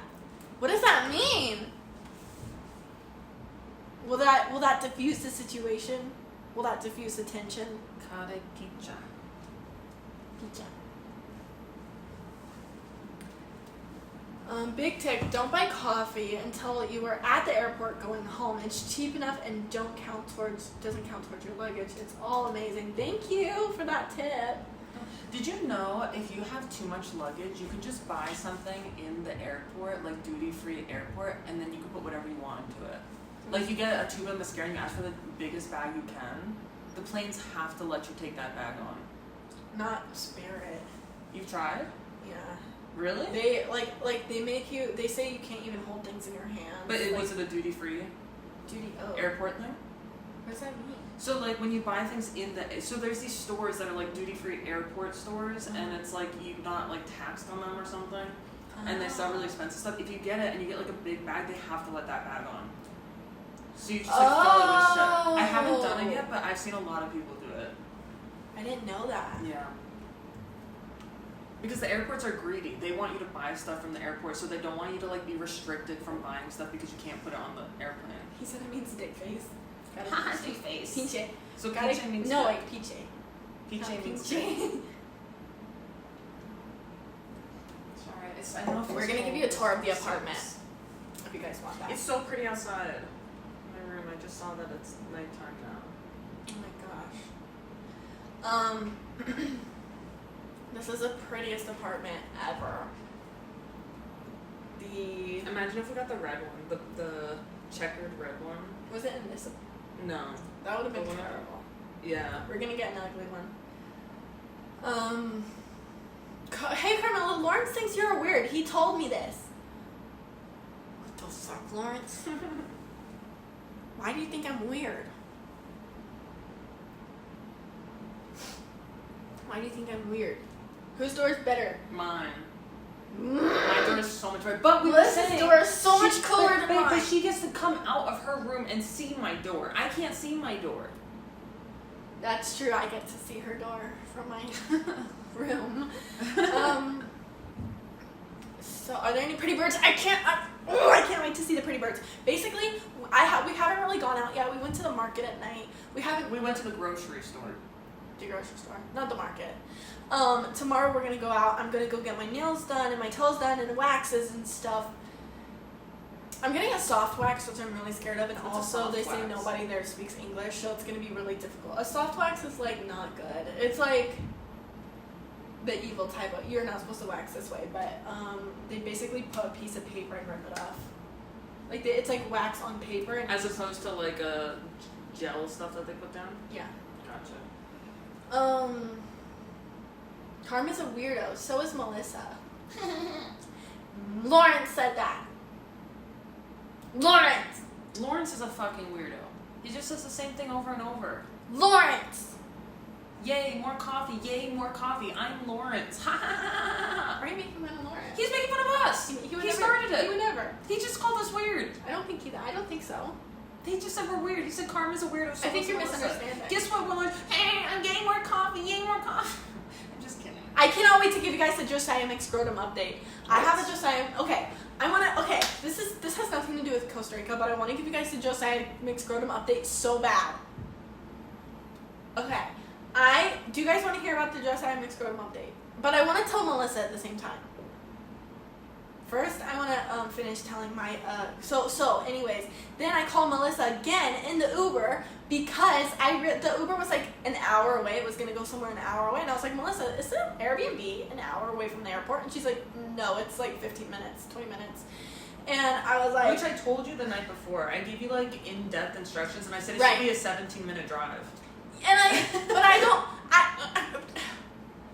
What does that mean? Will that diffuse the situation? Will that diffuse the tension? Kare picha. Pincha. Big tip, don't buy coffee until you are at the airport going home. It's cheap enough and doesn't count towards your luggage. It's all amazing. Thank you for that tip. Did you know if you have too much luggage, you can just buy something in the airport, like duty-free airport, and then you can put whatever you want into it? Like, you get a tube of mascara and you ask for the biggest bag you can. The planes have to let you take that bag on. Not Spirit. You've tried? Yeah. Really? They make you. They say you can't even hold things in your hands. But was it a duty-free airport thing? What does that mean? So like when you buy things so there's these stores that are like duty-free airport stores, and it's like you're not like taxed on them or something, and they sell really expensive stuff. If you get it and you get like a big bag, they have to let that bag on. So you just like fill it with shit. I haven't done it yet, but I've seen a lot of people do it. I didn't know that. Yeah. Because the airports are greedy. They want you to buy stuff from the airport, so they don't want you to like be restricted from buying stuff because you can't put it on the airplane. He said it means dick face. Haha, dick face. Pinche. So pinche means no, dick. like piche. Pinche means pinche. dick. Sorry, I don't know if We're gonna give you a tour of the apartment if you guys want that. It's so pretty outside. My room. I just saw that it's nighttime now. Oh my gosh. This is the prettiest apartment ever. Imagine if we got the red one, the checkered red one. Was it in this? No. That would have been The one- terrible. Yeah. We're gonna get an ugly one. Lawrence thinks you're weird. He told me this. What the fuck, Lawrence? Why do you think I'm weird? Why do you think I'm weird? Whose door is better? Mine. My door is so much better. But we were Melissa's saying door is so much cooler than mine. But she gets to come out of her room and see my door. I can't see my door. That's true. I get to see her door from my room. So, are there any pretty birds? I can't wait to see the pretty birds. Basically, we haven't really gone out yet. We went to the market at night. We went to the grocery store. The grocery store, not the market. Tomorrow we're gonna go out. I'm gonna go get my nails done and my toes done and waxes and stuff. I'm getting a soft wax, which I'm really scared of, and What's a also soft they say wax? nobody there speaks English, so it's gonna be really difficult. A soft wax is like not good. It's like the evil type of, you're not supposed to wax this way, but they basically put a piece of paper and rip it off. Like it's like wax on paper, and As opposed to like a gel stuff that they put down? yeah. Gotcha. Carmen's a weirdo. So is Melissa. Lawrence said that. Lawrence is a fucking weirdo. He just says the same thing over and over. Lawrence! Yay, more coffee. Yay, more coffee. I'm Lawrence. Ha ha ha. Are you making fun of Lawrence? He's making fun of us. He started it. He would never. He just called us weird. I don't think so. They just said we're weird. He said Carmen's a weirdo. So I think is you're Melissa. misunderstanding. Guess what, Willard? Hey, I'm getting more coffee. Yay, more coffee. I'm just kidding. I cannot wait to give you guys the Josiah McScrotum update. I have a Josiah. Okay, this has nothing to do with Costa Rica, but I want to give you guys the Josiah McScrotum update so bad. Okay, do you guys want to hear about the Josiah McScrotum update? But I want to tell Melissa at the same time. First, I want to finish telling my, so anyways, then I called Melissa again in the Uber because the Uber was like an hour away. It was going to go somewhere an hour away. And I was like, Melissa, is the Airbnb an hour away from the airport? And she's like, no, it's like 15 minutes, 20 minutes. And I was like... Which I told you the night before. I gave you like in-depth instructions and I said it Right. should be a 17-minute drive. But I don't...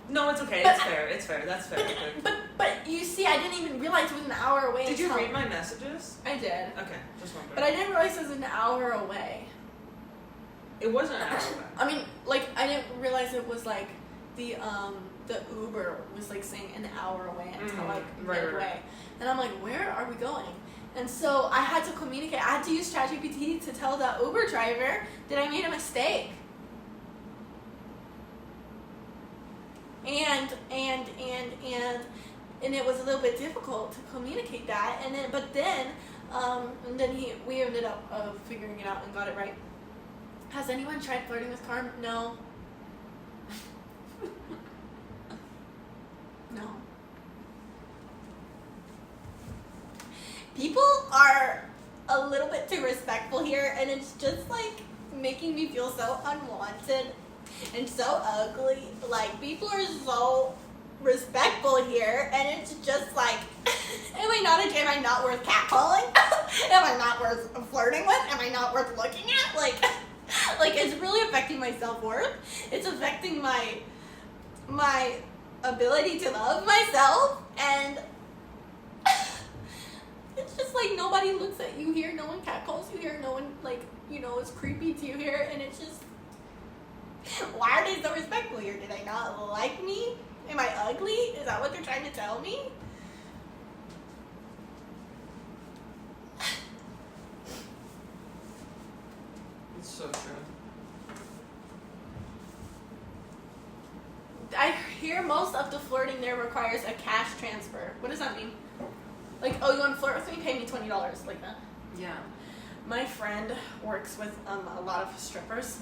No, it's okay. But It's fair. It's fair. That's fair. Okay. But you see, I didn't even realize it was an hour away. Did you until- read my messages? I did. Okay, just wondering. But I didn't realize it was an hour away. It wasn't an hour away. I mean, like, I didn't realize it was like the Uber was like saying an hour away until like Right. midway. And I'm like, where are we going? And so I had to communicate. I had to use ChatGPT to tell the Uber driver that I made a mistake. And it was a little bit difficult to communicate that. And then we ended up figuring it out and got it right. Has anyone tried flirting with Carm? No. No. People are a little bit too respectful here, and it's just like making me feel so unwanted and so ugly. Like, people are so respectful here, and it's just like, am I not worth catcalling? Am I not worth flirting with? Am I not worth looking at? Like it's really affecting my self-worth. It's affecting my ability to love myself, and it's just like nobody looks at you here, no one catcalls you here, no one is creepy to you here, and it's just, why are they so respectful here? Do they not like me? Am I ugly? Is that what they're trying to tell me? It's so true. I hear most of the flirting there requires a cash transfer. What does that mean? Like, oh, you want to flirt with me? Pay me $20, like that. Yeah. My friend works with a lot of strippers,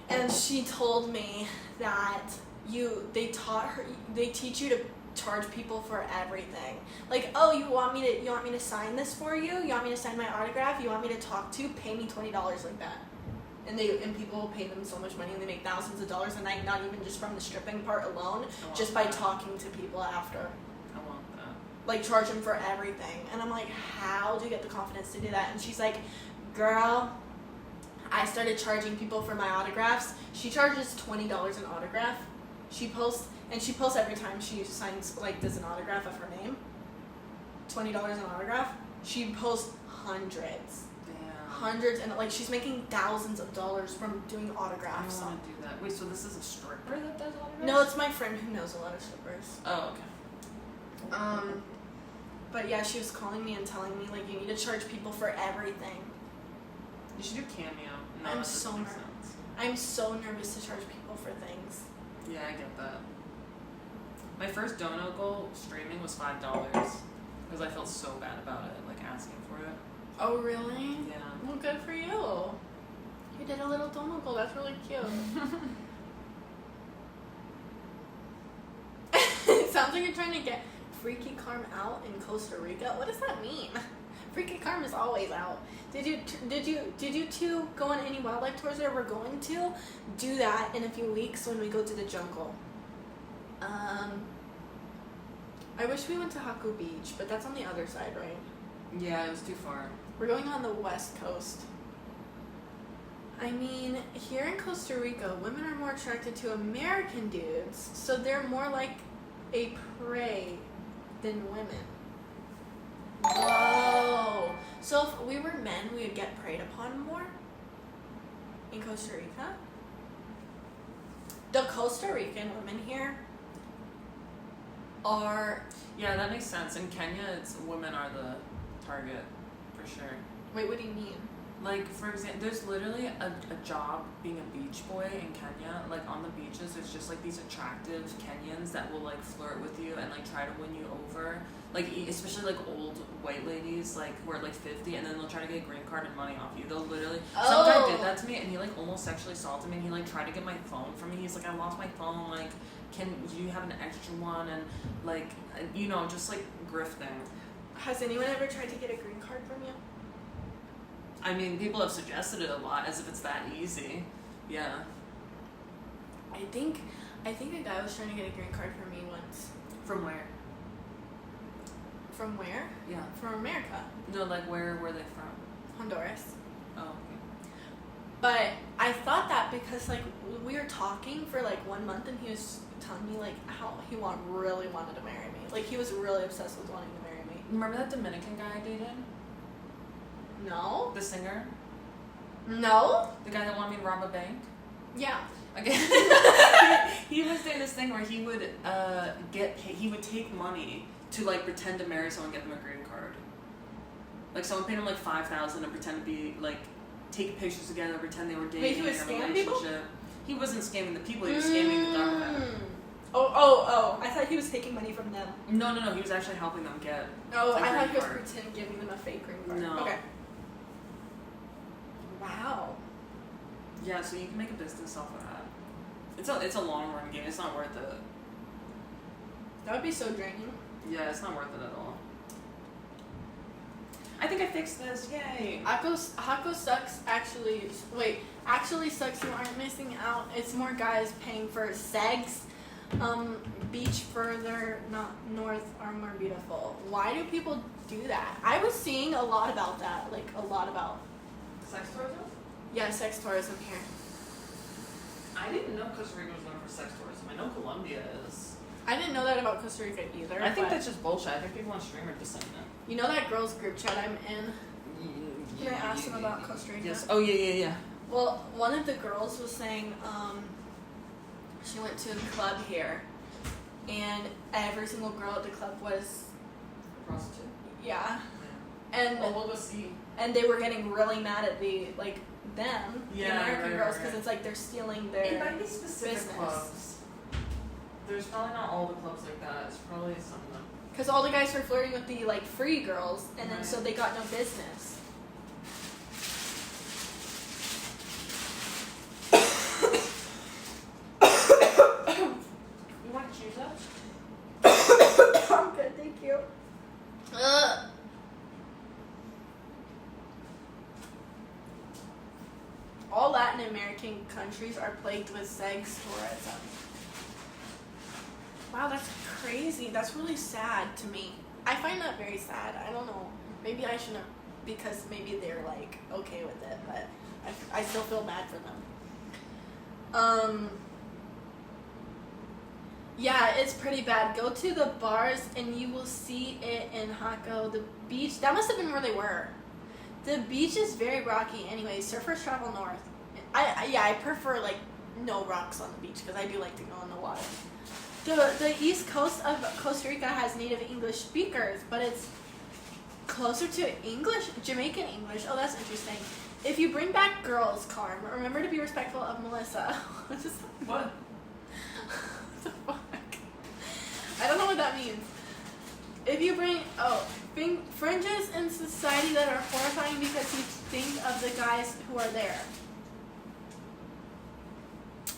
and she told me that they teach you to charge people for everything. Like, oh, you want me to sign this for you? You want me to sign my autograph? You want me to talk to? Pay me $20 like that. And people will pay them so much money, and they make thousands of dollars a night, not even just from the stripping part alone, just by talking to people after. I want that. Like, charge them for everything. And I'm like, how do you get the confidence to do that? And she's like, girl, I started charging people for my autographs. She charges $20 an autograph. She posts And she posts every time she signs, like, does an autograph of her name. $20 an autograph. She posts hundreds. Damn. Hundreds, and, like, she's making thousands of dollars from doing I autographs. want to do that. Wait, so this is a stripper that does autographs? No, it's my friend who knows a lot of strippers. Oh, okay. But yeah, she was calling me and telling me, like, you need to charge people for everything. You should do Cameo. No, I'm that so doesn't make nervous. sense. I'm so nervous to charge people for things. Yeah, I get that. My first dono goal streaming was $5 because I felt so bad about it, like asking for it. Oh, really? Yeah. Well, good for you. You did a little dono goal. That's really cute. It sounds like you're trying to get Freaky Carm out in Costa Rica. What does that mean? Freaky Carm is always out. Did you two go on any wildlife tours that we're going to? Do that in a few weeks when we go to the jungle. I wish we went to Haku Beach, but that's on the other side, right? Yeah, it was too far. We're going on the west coast. I mean, here in Costa Rica, women are more attracted to American dudes, so they're more like a prey than women. Whoa. So if we were men, we would get preyed upon more in Costa Rica? The Costa Rican women here are... Yeah, that makes sense. In Kenya, it's women are the target for sure. Wait, what do you mean? Like, for example, there's literally a job being a beach boy in Kenya. Like, on the beaches, there's just, like, these attractive Kenyans that will, like, flirt with you and, like, try to win you over. Like, especially, like, old white ladies, like, who are, like, 50, and then they'll try to get a green card and money off you. They'll literally... Some guy did that to me, and he, like, almost sexually assaulted me, and he, like, tried to get my phone from me. He's like, I lost my phone, like, do you have an extra one? And, like, you know, just, like, grifting. Has anyone ever tried to get a green card from you? I mean, people have suggested it a lot, as if it's that easy. Yeah. I think a guy was trying to get a green card from me once. From where? From where? Yeah. From America. No, like, where were they from? Honduras. Oh, okay. But I thought that because, like, we were talking for, like, 1 month and he was telling me, like, how he really wanted to marry me. Like, he was really obsessed with wanting to marry me. Remember that Dominican guy I dated? No? The singer? No? The guy that wanted me to rob a bank? Yeah. Okay. he was doing this thing where he would he would take money to, like, pretend to marry someone and get them a green card. Like, someone paid him, like, $5,000 and pretend to be, like, take pictures together, pretend they were dating. Wait, he was in a scamming relationship. people? He wasn't scamming the people, he was scamming the government. Oh, I thought he was taking money from them. No, he was actually helping them get Oh, a I thought green he was card. pretend giving them a fake green card. No. Okay. Wow. Yeah, so you can make a business off of that. It's a long run game. It's not worth it. That would be so draining. Yeah, it's not worth it at all. I think I fixed this. Yay! Hako sucks actually. Wait, actually sucks. You aren't missing out. It's more guys paying for sex. Beach further not north are more beautiful. Why do people do that? I was seeing a lot about that. Like a lot about. Sex tourism? Yeah, sex tourism here. I didn't know Costa Rica was known for sex tourism. I know Colombia is. I didn't know that about Costa Rica either. I think but that's just bullshit. I think people on stream are just saying that. you know that girls group chat I'm in. Can I ask them about Costa Rica? Yes. Oh yeah. Well, one of the girls was saying she went to a club here, and every single girl at the club was A prostitute. yeah, and Well, we'll go see. and they were getting really mad at the Yeah, American right, girls right. because it's like they're stealing their It might be specific business. clubs. There's probably not all the clubs like that. It's probably some of them. Because all the guys were flirting with the like free girls, and then so they got no business. You want to choose that? I'm good, thank you. All Latin American countries are plagued with sex tourism. Wow, that's crazy. That's really sad to me. I find that very sad. I don't know. Maybe I shouldn't, because maybe they're like okay with it, but I still feel bad for them. Yeah, it's pretty bad. Go to the bars and you will see it in Hako. The beach, that must have been where they were. The beach is very rocky anyway. Surfers travel north. I prefer like no rocks on the beach because I do like to go in the water. The east coast of Costa Rica has native English speakers, but it's closer to Jamaican English. Oh, that's interesting. If you bring back girls, Carm, remember to be respectful of Melissa. What? What the fuck? I don't know what that means. If you bring fringes in society that are horrifying because you think of the guys who are there.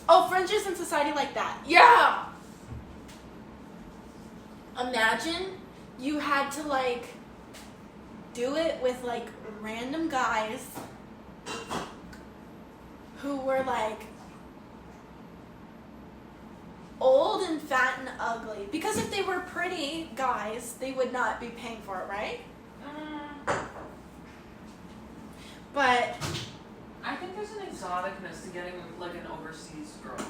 Oh, fringes in society like that. Yeah! Imagine you had to like do it with like random guys who were like old and fat and ugly. Because if they were pretty guys, they would not be paying for it, right? But I think there's an exoticness to getting like an overseas girl.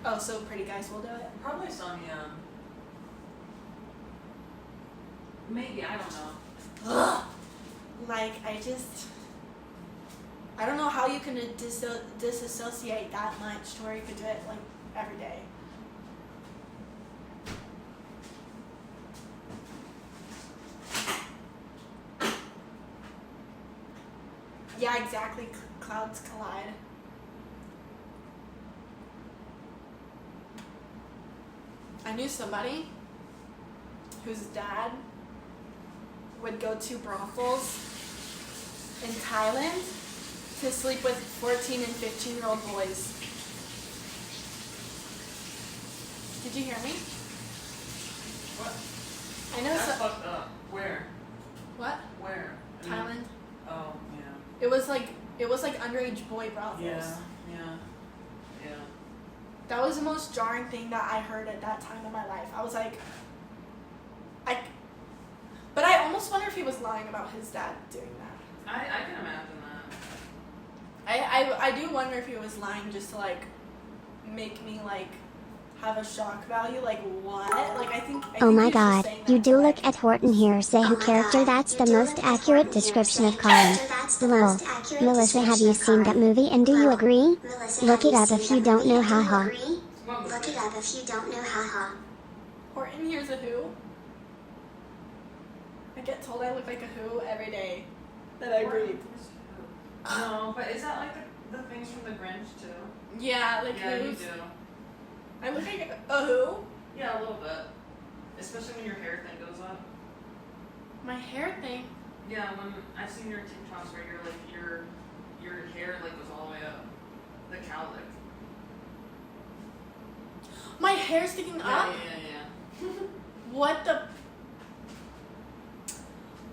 oh, so pretty guys will do it? Probably some, yeah. Maybe, I don't know. Ugh. Like, I don't know how you can disassociate that much to where you could do it like every day. Yeah, exactly. Clouds collide. I knew somebody whose dad would go to brothels in Thailand to sleep with 14 and 15-year-old boys. Did you hear me? What? I know That's fucked up. Where? What? Where? I mean, Thailand. Oh, yeah. It was like underage boy brothels. Yeah. That was the most jarring thing that I heard at that time in my life. I was like, but I almost wonder if he was lying about his dad doing that. I can imagine that. I do wonder if he was lying just to like make me like have a shock value. Like what? Like I think. Oh my he was just god, saying you that do to, look like, at Horton here say who character that's the most accurate description of Colin. Lol. Melissa, have you seen that movie and do you agree? Look it up if you don't know, haha. Look it up if you don't know, haha. Horton here's a who. I get told I look like a who every day that I read. No, but is that like the things from the Grinch too? Yeah, like Yeah, you who's. do. I look like a who? Yeah, a little bit. Especially when your hair thing goes up. My hair thing. Yeah, when I've seen your TikToks where you're like your hair like goes all the way up. The cowlick. My hair's sticking up? Yeah. What the?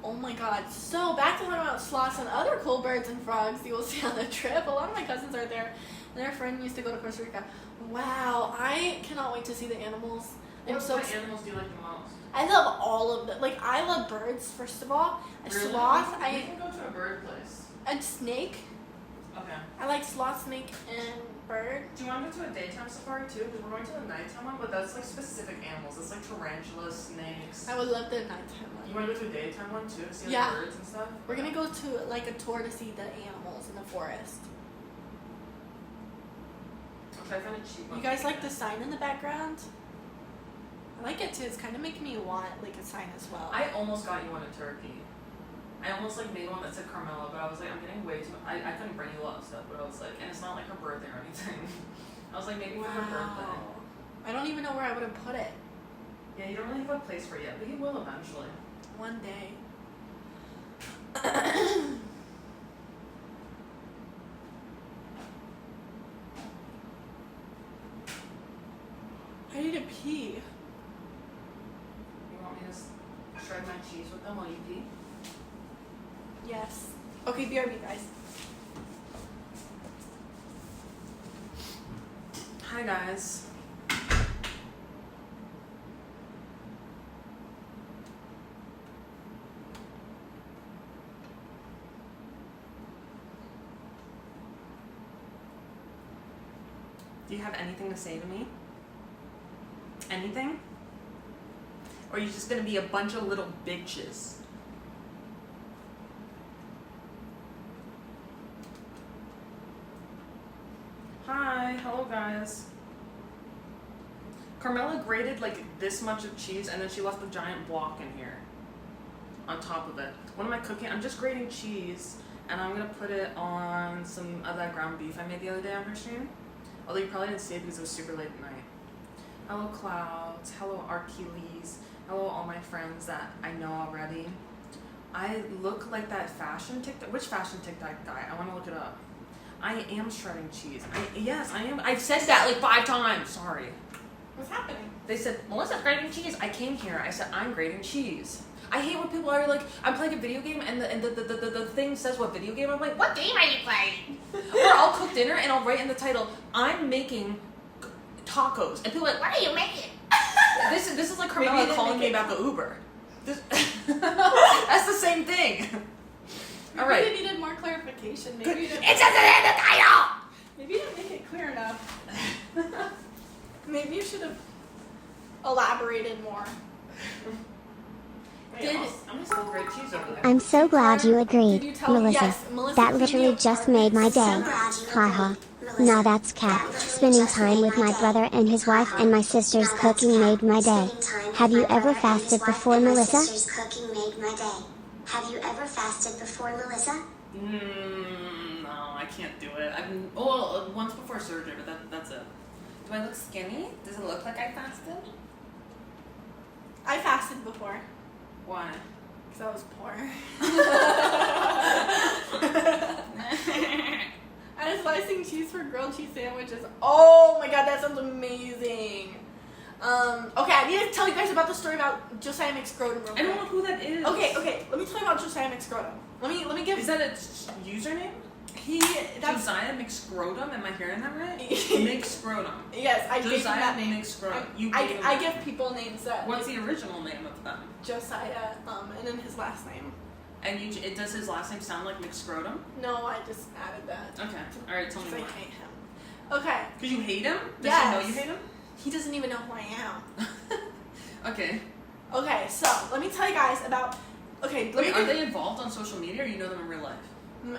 Oh my god. So, back to talking about sloths and other cool birds and frogs you will see on the trip. A lot of my cousins are there, and their friend used to go to Costa Rica. Wow, I cannot wait to see the animals. What animals do you like the most? I love all of them. Like, I love birds, first of all. A Really? sloth, We can go to a bird place. and snake. Okay. I like sloth, snake, and bird. Do you want to go to a daytime safari too? Because we're going to the nighttime one, but that's like specific animals. It's like tarantulas, snakes. I would love the nighttime You one. want to go to a daytime one too? See like Yeah. birds and stuff? We're gonna go to like a tour to see the animals in the forest. Okay, I found a cheap one. You guys like the sign in the background? I like it too. It's kind of making me want like a sign as well. I almost got you one in Turkey. I almost like made one that said Carmaxlla, but I was like, I'm getting way too much. I couldn't bring you a lot of stuff, but I was like, and it's not like her birthday or anything. I was like, maybe for her birthday. I don't even know where I would have put it. Yeah, you don't really have a place for it yet, but you will eventually. One day. I need to pee. You want me to shred my cheese with them while you pee? Yes. Okay, BRB, guys. Hi, guys. Do you have anything to say to me? anything? Or are you just gonna be a bunch of little bitches? Hi, hello guys. Carmaxlla grated like this much of cheese and then she left a giant block in here on top of it. What am I cooking? I'm just grating cheese and I'm gonna put it on some of that ground beef I made the other day on her stream. Although you probably didn't see it because it was super late at night. Hello Clouds, hello Archiles, hello all my friends that I know already. I look like that fashion TikTok. Which fashion TikTok guy? I want to look it up. I am shredding cheese. Yes, I am. I've said that like 5 times. Sorry. What's happening? They said, Melissa's grating cheese. I came here. I said, I'm grating cheese. I hate when people are like, I'm playing a video game and the thing says what video game I'm like, what game are you playing? Or I'll cook dinner and I'll write in the title, I'm making tacos. And people are like, what are you making? This is like Carmaxlla calling me about the Uber. That's the same thing. All right. Maybe you needed more clarification. Maybe you didn't. It says it in the title! Maybe you didn't make it clear enough. Maybe you should have elaborated more. I'm just gonna grate cheese over there. I'm so glad you agreed, Did you tell Melissa. Yes, Melissa. That literally just made my day. Haha. Now that's cat. Spending time with my brother and his wife and my sister's cooking made my day. Have you ever fasted before, Melissa? Cooking made my day. Have you ever fasted before, Melissa? No, I can't do it. Once before surgery, but that's it. Do I look skinny? Does it look like I fasted? I fasted before. Why? Because I was poor. I was slicing cheese for grilled cheese sandwiches. Oh my god, that sounds amazing. Okay, I need to tell you guys about the story about Josiah McScrotum real quick. I don't know who that is. Okay, let me tell you about Josiah McScrotum. Let me give. Is that a username? That's Josiah McScrotum? Am I hearing that right? McScrotum. Yes, I gave him Josiah that name. McScrotum. I give people names that. What's the original name of them? Josiah, and then his last name. And it does his last name sound like McScrotum? No, I just added that. Okay. All right, tell me Because more. I hate him. Okay. Because you hate him? Does Yes. he know you hate him? He doesn't even know who I am. Okay. Okay, so let me tell you guys about. Okay, Wait, are they involved on social media or you know them in real life?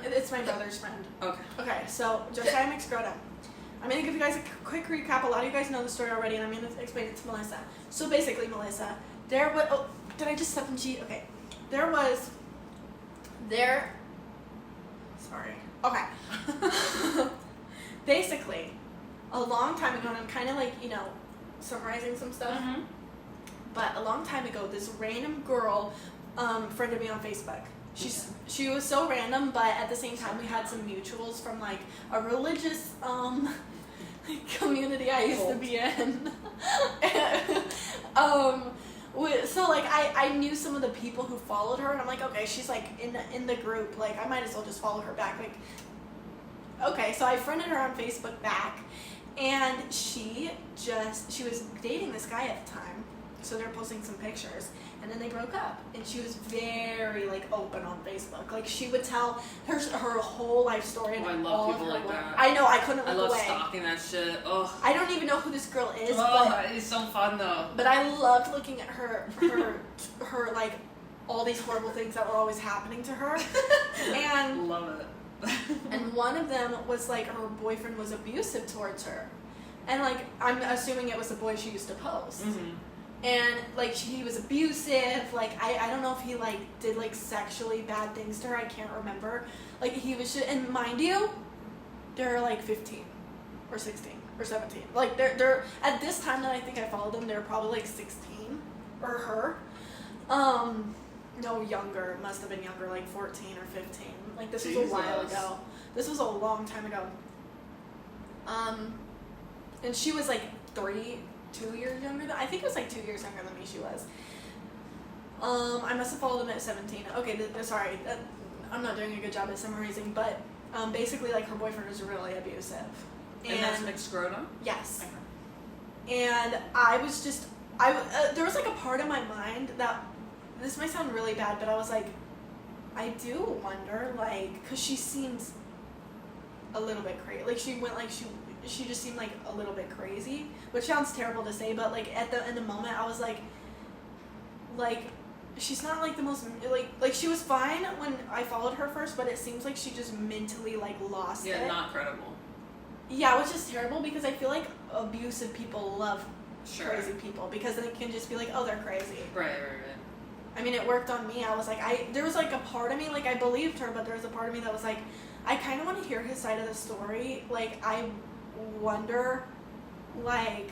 It's my brother's friend. Okay. Okay, so Josiah McScrotum. I'm going to give you guys a quick recap. A lot of you guys know the story already, and I'm going to explain it to Melissa. So basically, Melissa, there was... Oh, did I just step in cheese? Okay. Sorry. Okay. Basically, a long time ago, and I'm kind of like, summarizing some stuff. Mm-hmm. But a long time ago, this random girl friended me on Facebook. She was so random, but at the same time, we had some mutuals from like a religious community I used to be in. So like I knew some of the people who followed her, and I'm like, okay, she's like in the group, like I might as well just follow her back. Like, okay, so I friended her on Facebook back, and she was dating this guy at the time, so they're posting some pictures, and then they broke up, and she was very like open on Facebook. Like she would tell her whole life story. And I love all people of her like that. I know, I couldn't I look love away. stalking that shit. Oh. I don't even know who this girl is, It's so fun though. but I loved looking at her like all these horrible things that were always happening to her. And love it. and one of them was like her boyfriend was abusive towards her, and like I'm assuming it was the boy she used to post. Mm-hmm. And like he was abusive. Like I don't know if he like did like sexually bad things to her. I can't remember. Like he was and mind you, they're like 15 or 16 or 17. Like they're at this time that I think I followed them, they're probably like 16 or her. No, younger. Must have been younger, like 14 or 15. Like this was a while ago. This was a long time ago. And she was like 2 years younger than I think it was like 2 years younger than me. She was. I must have followed him at 17. Okay, sorry, I'm not doing a good job at summarizing, but basically, like her boyfriend was really abusive. And that's McScrotum? Yes. Okay. And I was just, there was like a part of my mind that, this might sound really bad, but I was like, I do wonder, like, because she seems a little bit crazy. Like she went, like she just seemed like a little bit crazy, which sounds terrible to say, but like in the moment I was like she's not like the most like she was fine when I followed her first, but it seems like she just mentally like lost it. Yeah, not credible. Yeah, which is terrible because I feel like abusive people love Sure. crazy people because then it can just be like, oh, they're crazy. Right. I mean, it worked on me. I was like, there was like a part of me, like I believed her, but there was a part of me that was like, I kind of want to hear his side of the story. Like, I wonder, like,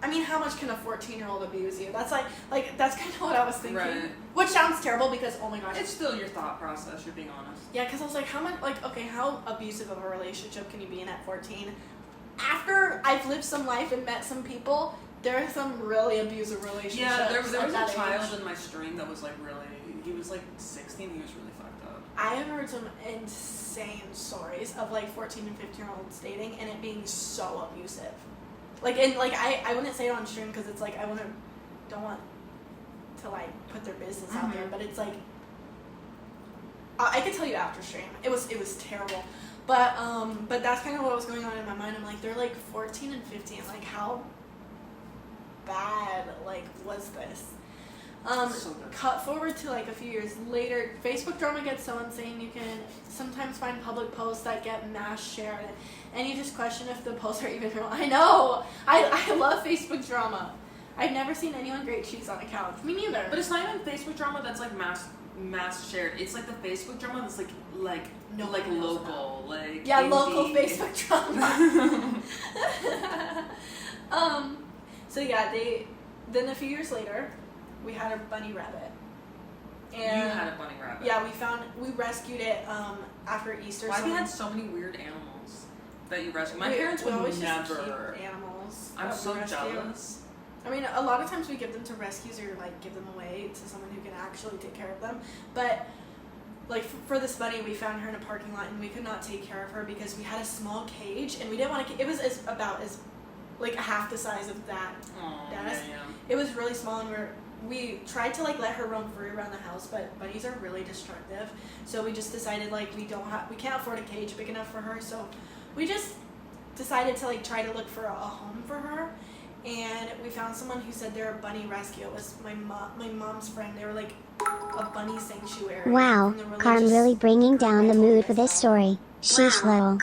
I mean, how much can a 14-year-old abuse you? That's like that's kind of what I was thinking. Right. Which sounds terrible because, oh my gosh. It's still your thought process, you're being honest. Yeah, because I was like, how much, like, okay, how abusive of a relationship can you be in at 14? After I've lived some life and met some people, there are some really abusive relationships. Yeah, there was at that a child age. in my stream that was like really, he was like 16, he was really fucked up. I have heard some insane stories of like 14 and 15-year-olds dating and it being so abusive. Like, and like I wouldn't say it on stream because it's like don't want to like put their business out there, but it's like I could tell you after stream. It was terrible. But that's kind of what was going on in my mind. I'm like, they're like 14 and 15. Like, how bad like was this? So good. Cut forward to like a few years later, Facebook drama gets so insane you can sometimes find public posts that get mass shared and you just question if the posts are even real. I know! I love Facebook drama. I've never seen anyone grate cheese on a couch. Me neither. But it's not even Facebook drama that's like mass shared. It's like the Facebook drama that's like No like one knows local, like yeah, indie. local Facebook drama. So yeah, then a few years later, we had a bunny rabbit. And you had a bunny rabbit. Yeah, we rescued it after Easter. Why have you had so many weird animals that you rescued? My parents would always never. Just keep animals. I'm that so we rescue. jealous. I mean, a lot of times we give them to rescues or like give them away to someone who can actually take care of them. But like for this bunny, we found her in a parking lot and we could not take care of her because we had a small cage and we didn't want to. It was about as like half the size of that desk. Yeah. It was really small and we tried to like let her roam free around the house, but bunnies are really destructive. So we just decided like we can't afford a cage big enough for her. So we just decided to like try to look for a home for her. And we found someone who said they're a bunny rescue. It was my mom's friend. They were like a bunny sanctuary. Wow, Carm really bringing down the mood with this story. Sheesh lol.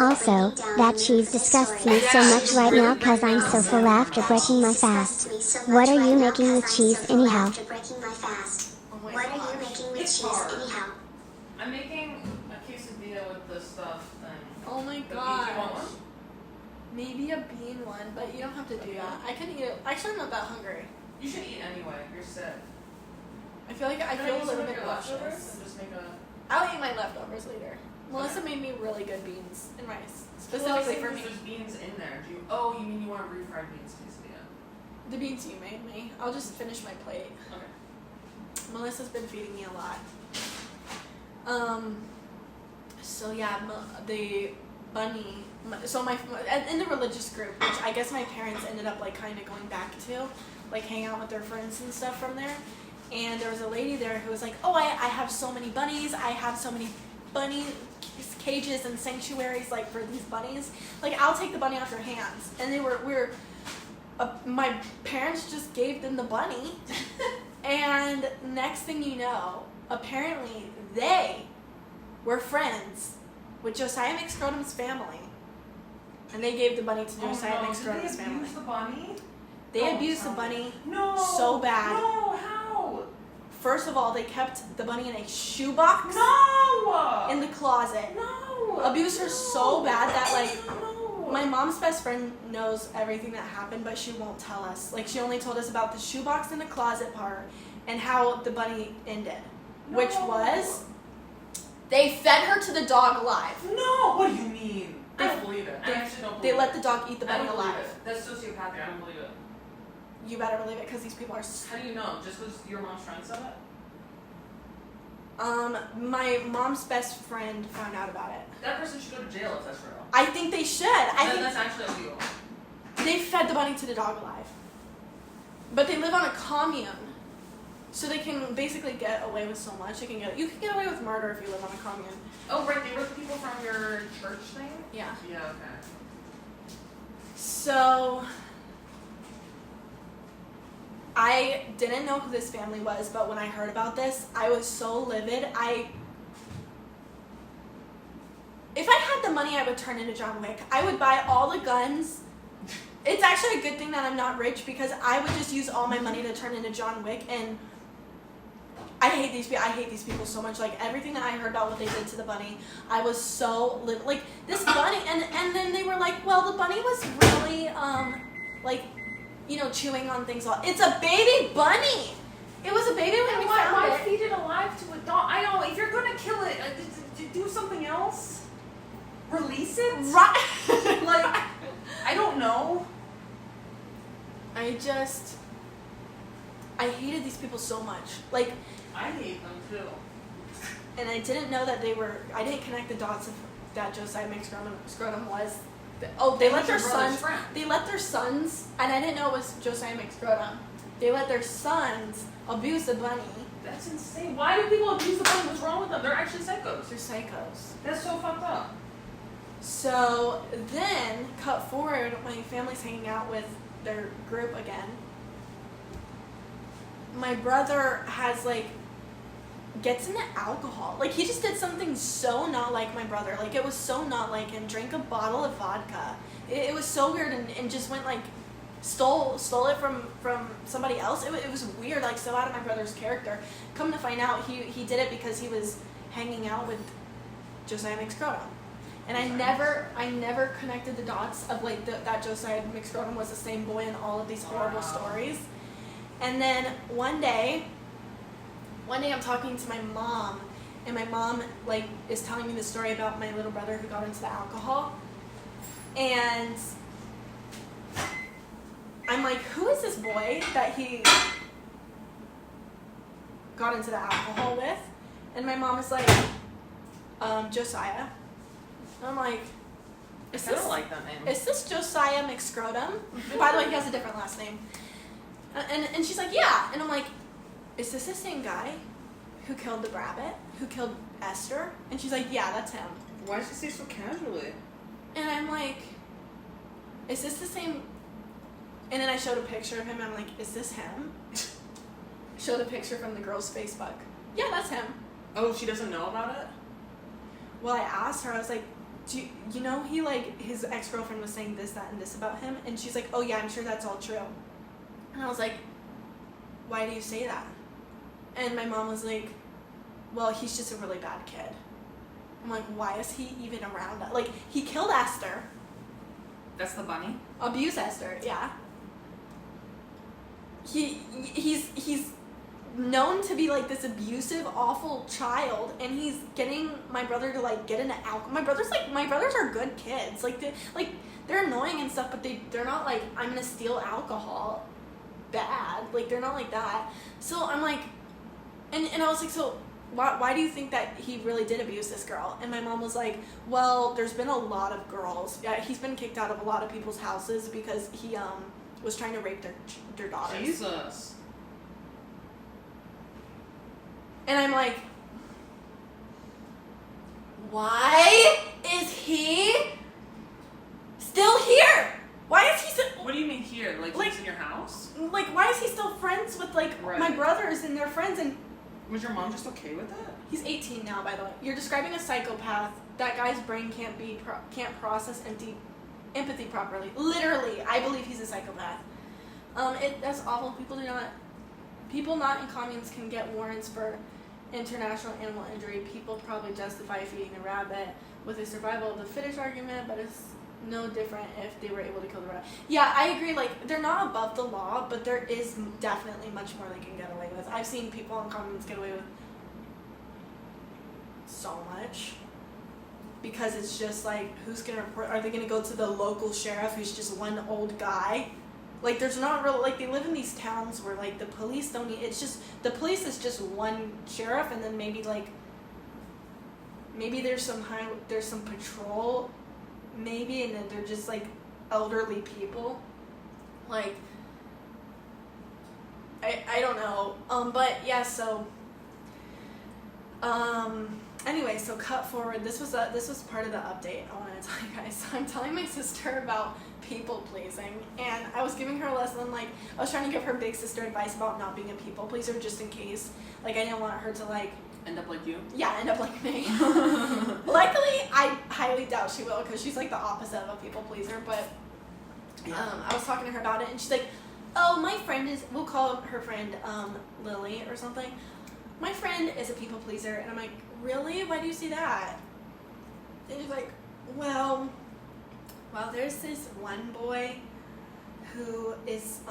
Also, that cheese disgusts me so much right now cause I'm so full after breaking my fast. What are you making with cheese anyhow? Oh my What are gosh. you making with It's cheese hard. anyhow? I'm making a quesadilla with this stuff thing. Oh my Do you want gosh. one? Maybe a bean one, but you don't have to do that. I can eat it. Actually, I'm not that hungry. You should eat anyway. You're sick. I feel like I feel a little bit leftovers nauseous. and just make a. I'll eat my leftovers later. Melissa made me really good beans and rice, specifically for me. There's beans in there. You mean you want refried beans quesadilla? The beans you made me. I'll just finish my plate. Okay. Melissa's been feeding me a lot. So yeah, the bunny. So in the religious group, which I guess my parents ended up like kind of going back to, like hang out with their friends and stuff from there. And there was a lady there who was like, "Oh, I have so many bunnies. I have so many bunny cages and sanctuaries like for these bunnies. Like I'll take the bunny off your hands." And my parents just gave them the bunny. And next thing you know, apparently they were friends with Josiah McScrotum's family. And they gave the bunny to Josiah McScrotum's family. Did they abuse the bunny? They abused the bunny No. so bad. No, how? First of all, they kept the bunny in a shoebox No. in the closet. No. Abused her so bad that like No. my mom's best friend knows everything that happened, but she won't tell us. Like she only told us about the shoebox in the closet part and how the bunny ended, which was they fed her to the dog alive. No. What do you mean? I don't believe it. I actually don't believe They it. let the dog eat the I bunny don't believe alive. it. That's sociopathic. I don't believe it. You better believe it because these people are. How do you know? Just because your mom's friend said it? My mom's best friend found out about it. That person should go to jail if that's real. I think they should. I think That's actually illegal. they fed the bunny to the dog alive. But they live on a commune. So they can basically get away with so much. You can get away with murder if you live on a commune. Oh, right. They were the people from your church thing? Yeah. Yeah, okay. So I didn't know who this family was, but when I heard about this, I was so livid. If I had the money, I would turn into John Wick. I would buy all the guns. It's actually a good thing that I'm not rich, because I would just use all my money to turn into John Wick. And I hate these people. I hate these people so much. Like, everything that I heard about what they did to the bunny, I was so like, this bunny, and then they were like, well, the bunny was really like, you know, chewing on things. It's a baby bunny. It was a baby when we found why it. feed it alive to a dog? I know, if you're gonna kill it, do something else. Release it. Right. Like, I don't know. I hated these people so much. Like, I hate them too. and I didn't know that I didn't connect the dots of that Josiah McScrotum was. They let their sons. They let their sons, and I didn't know it was Josiah McScrotum. They let their sons abuse the bunny. That's insane. Why do people abuse the bunny? What's wrong with them? They're actually psychos. They're psychos. That's so fucked up. So then, cut forward, my family's hanging out with their group again. My brother gets into alcohol. Like, he just did something so not like my brother. Like, it was so not like him. Drank a bottle of vodka. It was so weird, and just went, like, stole it from somebody else. It was weird, like, so out of my brother's character. Come to find out, he did it because he was hanging out with Josiah McScrotum. And I never connected the dots of, like, that Josiah McScrotum was the same boy in all of these horrible stories. And then one day I'm talking to my mom, and my mom, like, is telling me the story about my little brother who got into the alcohol. And I'm like, who is this boy that he got into the alcohol with? And my mom is like, Josiah. And I'm like, I don't like that name. Is this Josiah McScrotum? By the way, he has a different last name. And she's like, yeah. And I'm like, is this the same guy who killed the rabbit? Who killed Esther? And she's like, yeah, that's him. Why does she say so casually? And I'm like, is this the same? And then I showed a picture of him. I'm like, is this him? Showed a picture from the girl's Facebook. Yeah, that's him. Oh, she doesn't know about it? Well, I asked her, I was like, do you know he, like, his ex-girlfriend was saying this, that, and this about him? And she's like, oh yeah, I'm sure that's all true. And I was like, why do you say that? And my mom was like, well, he's just a really bad kid. I'm like, why is he even around? Like, he killed Esther. That's the bunny? Abused Esther, yeah. He's known to be, like, this abusive, awful child, and he's getting my brother to, like, get into alcohol. My brothers are good kids. They're annoying and stuff, but they're not like, I'm gonna steal alcohol bad. Like, they're not like that. So I'm like, and I was like, so why do you think that he really did abuse this girl? And my mom was like, well, there's been a lot of girls. Yeah, he's been kicked out of a lot of people's houses because he was trying to rape their daughters. Jesus. And I'm like, why is he still here? Why is he still... What do you mean here? Like he's in your house? Like, why is he still friends with, like, my brothers and their friends? And was your mom just okay with that? He's 18 now, by the way. You're describing a psychopath. That guy's brain can't process empathy properly. Literally, I believe he's a psychopath. That's awful. People not in communes can get warrants for international animal injury. People probably justify feeding the rabbit with a survival of the fittest argument, but it's no different if they were able to kill the rabbit. Yeah, I agree. Like, they're not above the law, but there is definitely much more they can get away with. I've seen people in communes get away with so much. Because it's just like, who's going to report? Are they going to go to the local sheriff who's just one old guy? Like, there's not real, like, they live in these towns where, like, the police don't need, it's just, the police is just one sheriff, and then maybe, like, maybe there's some patrol, maybe, and then they're just, like, elderly people. Like, I don't know. But, yeah, so, Anyway, so cut forward. This was part of the update I wanted to tell you guys. So I'm telling my sister about people pleasing, and I was giving her a lesson. Like, I was trying to give her big sister advice about not being a people pleaser, just in case. Like, I didn't want her to like end up like you. Yeah, end up like me. Luckily, I highly doubt she will, because she's like the opposite of a people pleaser. But I was talking to her about it, and she's like, "Oh, my friend is." We'll call her friend Lily or something. My friend is a people pleaser, and I'm like, really? Why do you say that? And she's like, well, there's this one boy who is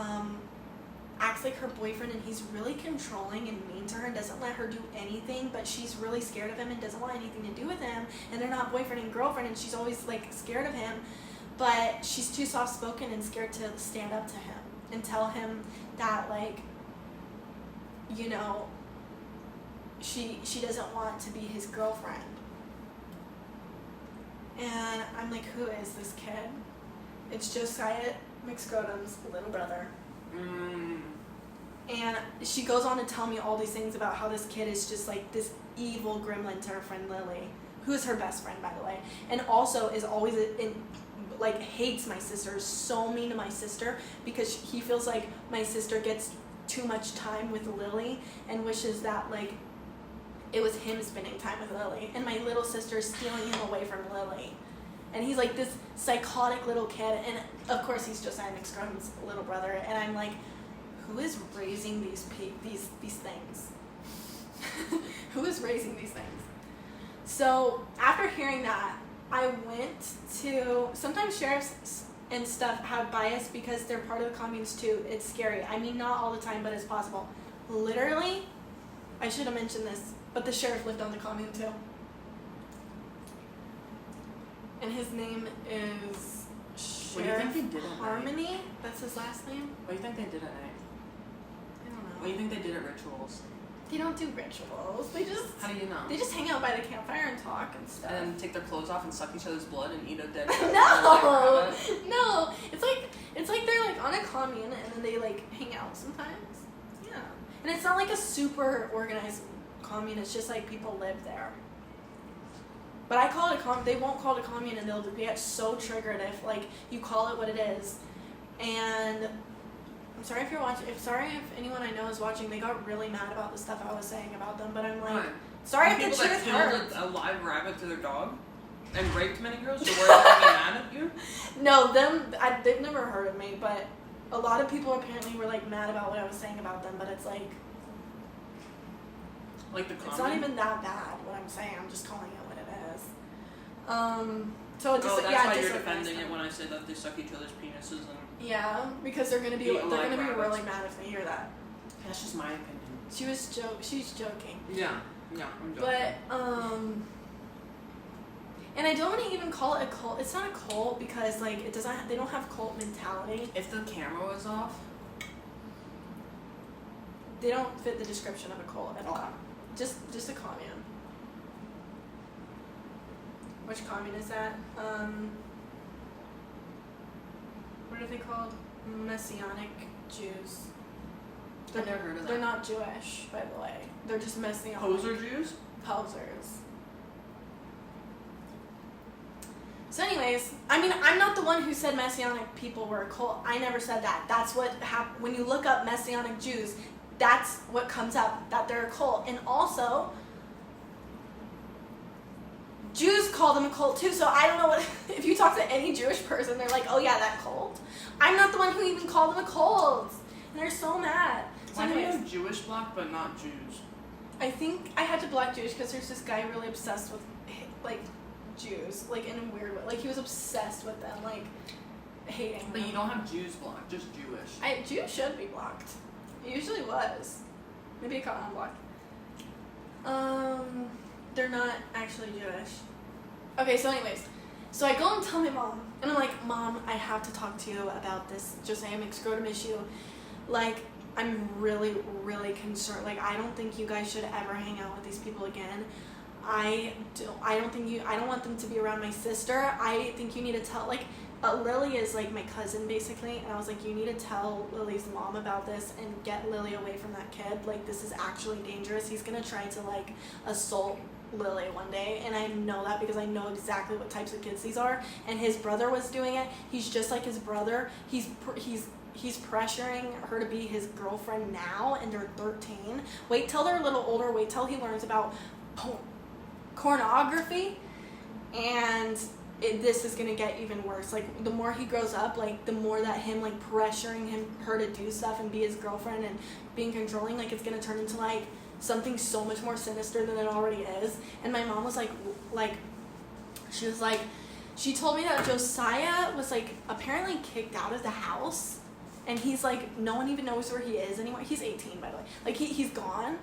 acts like her boyfriend, and he's really controlling and mean to her and doesn't let her do anything, but she's really scared of him and doesn't want anything to do with him, and they're not boyfriend and girlfriend, and she's always like scared of him, but she's too soft-spoken and scared to stand up to him and tell him that, like, you know, she doesn't want to be his girlfriend. And I'm like, who is this kid? It's Josiah McScrotum's little brother. And she goes on to tell me all these things about how this kid is just like this evil gremlin to her friend Lily, who is her best friend, by the way, and also is always like hates my sister, is so mean to my sister, because he feels like my sister gets too much time with Lily and wishes that like it was him spending time with Lily, and my little sister is stealing him away from Lily. And he's like this psychotic little kid, and of course he's Josiah McScrotum's little brother, and I'm like, who is raising these things? Who is raising these things? So after hearing that, I went to, sometimes sheriffs and stuff have bias because they're part of the communes too. It's scary. I mean, not all the time, but it's possible. Literally, I should have mentioned this, but the sheriff lived on the commune too. And his name is Sheriff Harmony. That's his last name. What do you think they did at night? I don't know. What do you think they did at rituals? They don't do rituals. They just. How do you know? They just hang out by the campfire and talk and stuff. And then take their clothes off and suck each other's blood and eat a dead. No. It's like they're like on a commune and then they like hang out sometimes. Yeah. And it's not like a super organized commune. It's just like people live there. But I call it a commune. They won't call it a commune, and they'll get so triggered if like you call it what it is. And I'm sorry if you're watching. Sorry if anyone I know is watching. They got really mad about the stuff I was saying about them. But I'm like, sorry if the truth hurts. A live rabbit to their dog and raped many girls. You're worried about me mad at you? No, they've never heard of me. But a lot of people apparently were like mad about what I was saying about them. But it's like the commune? It's not even that bad what I'm saying. I'm just calling it what it is. So it's just that's why you're defending it when I say that they suck each other's penises and. Yeah, because they're gonna be really mad if they hear that. That's just my opinion. She's joking. Yeah, I'm joking. But and I don't want to even call it a cult. It's not a cult because like it doesn't. They don't have cult mentality. If the camera was off, they don't fit the description of a cult at all. Just a commune. Which commune is that? What are they called? Messianic Jews. I've never heard of that. They're not Jewish, by the way. They're just Messianic. Poser Jews? Posers. So anyways, I mean, I'm not the one who said Messianic people were a cult. I never said that. That's what happened. When you look up Messianic Jews, that's what comes up, that they're a cult. And also, Jews call them a cult too, so I don't know what, if you talk to any Jewish person, they're like, oh yeah, that cult. I'm not the one who even called them a cult. And they're so mad. So why do you have Jewish block but not Jews? I think I had to block Jewish because there's this guy really obsessed with, like, Jews, like, in a weird way. Like, he was obsessed with them, like, hating them. But you don't have Jews blocked, just Jewish. Jews should be blocked. It usually was. Maybe it got unblocked. They're not actually Jewish. Okay, so anyways. So I go and tell my mom, and I'm like, Mom, I have to talk to you about this Josiah McScrotum issue. Like, I'm really, really concerned. Like, I don't think you guys should ever hang out with these people again. I don't want them to be around my sister. I think you need to tell, like, Lily is like my cousin basically, and I was like, you need to tell Lily's mom about this and get Lily away from that kid. Like, this is actually dangerous. He's gonna try to like assault Lily one day, and I know that because I know exactly what types of kids these are, and his brother was doing it. He's just like his brother. He's pressuring her to be his girlfriend now, and they're 13. Wait till they're a little older. Wait till he learns about pornography, and this is gonna get even worse. Like, the more he grows up, like, the more that him, like, pressuring her to do stuff and be his girlfriend and being controlling, like, it's gonna turn into, like, something so much more sinister than it already is. And my mom was like, she was like, she told me that Josiah was, like, apparently kicked out of the house, and he's, like, no one even knows where he is anymore. He's 18, by the way. Like, he's gone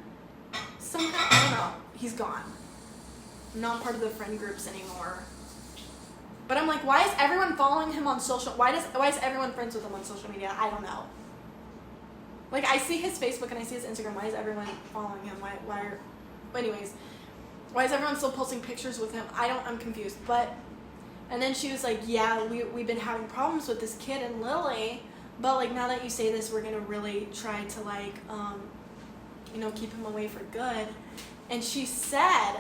somehow. I don't know. He's gone. Not part of the friend groups anymore. But I'm like, why is everyone following him on social? Why is everyone friends with him on social media? I don't know. Like, I see his Facebook and I see his Instagram. Why is everyone following him? Anyways, why is everyone still posting pictures with him? I'm confused. And then she was like, yeah, we've been having problems with this kid and Lily, but, like, now that you say this, we're gonna really try to, like, keep him away for good. And she said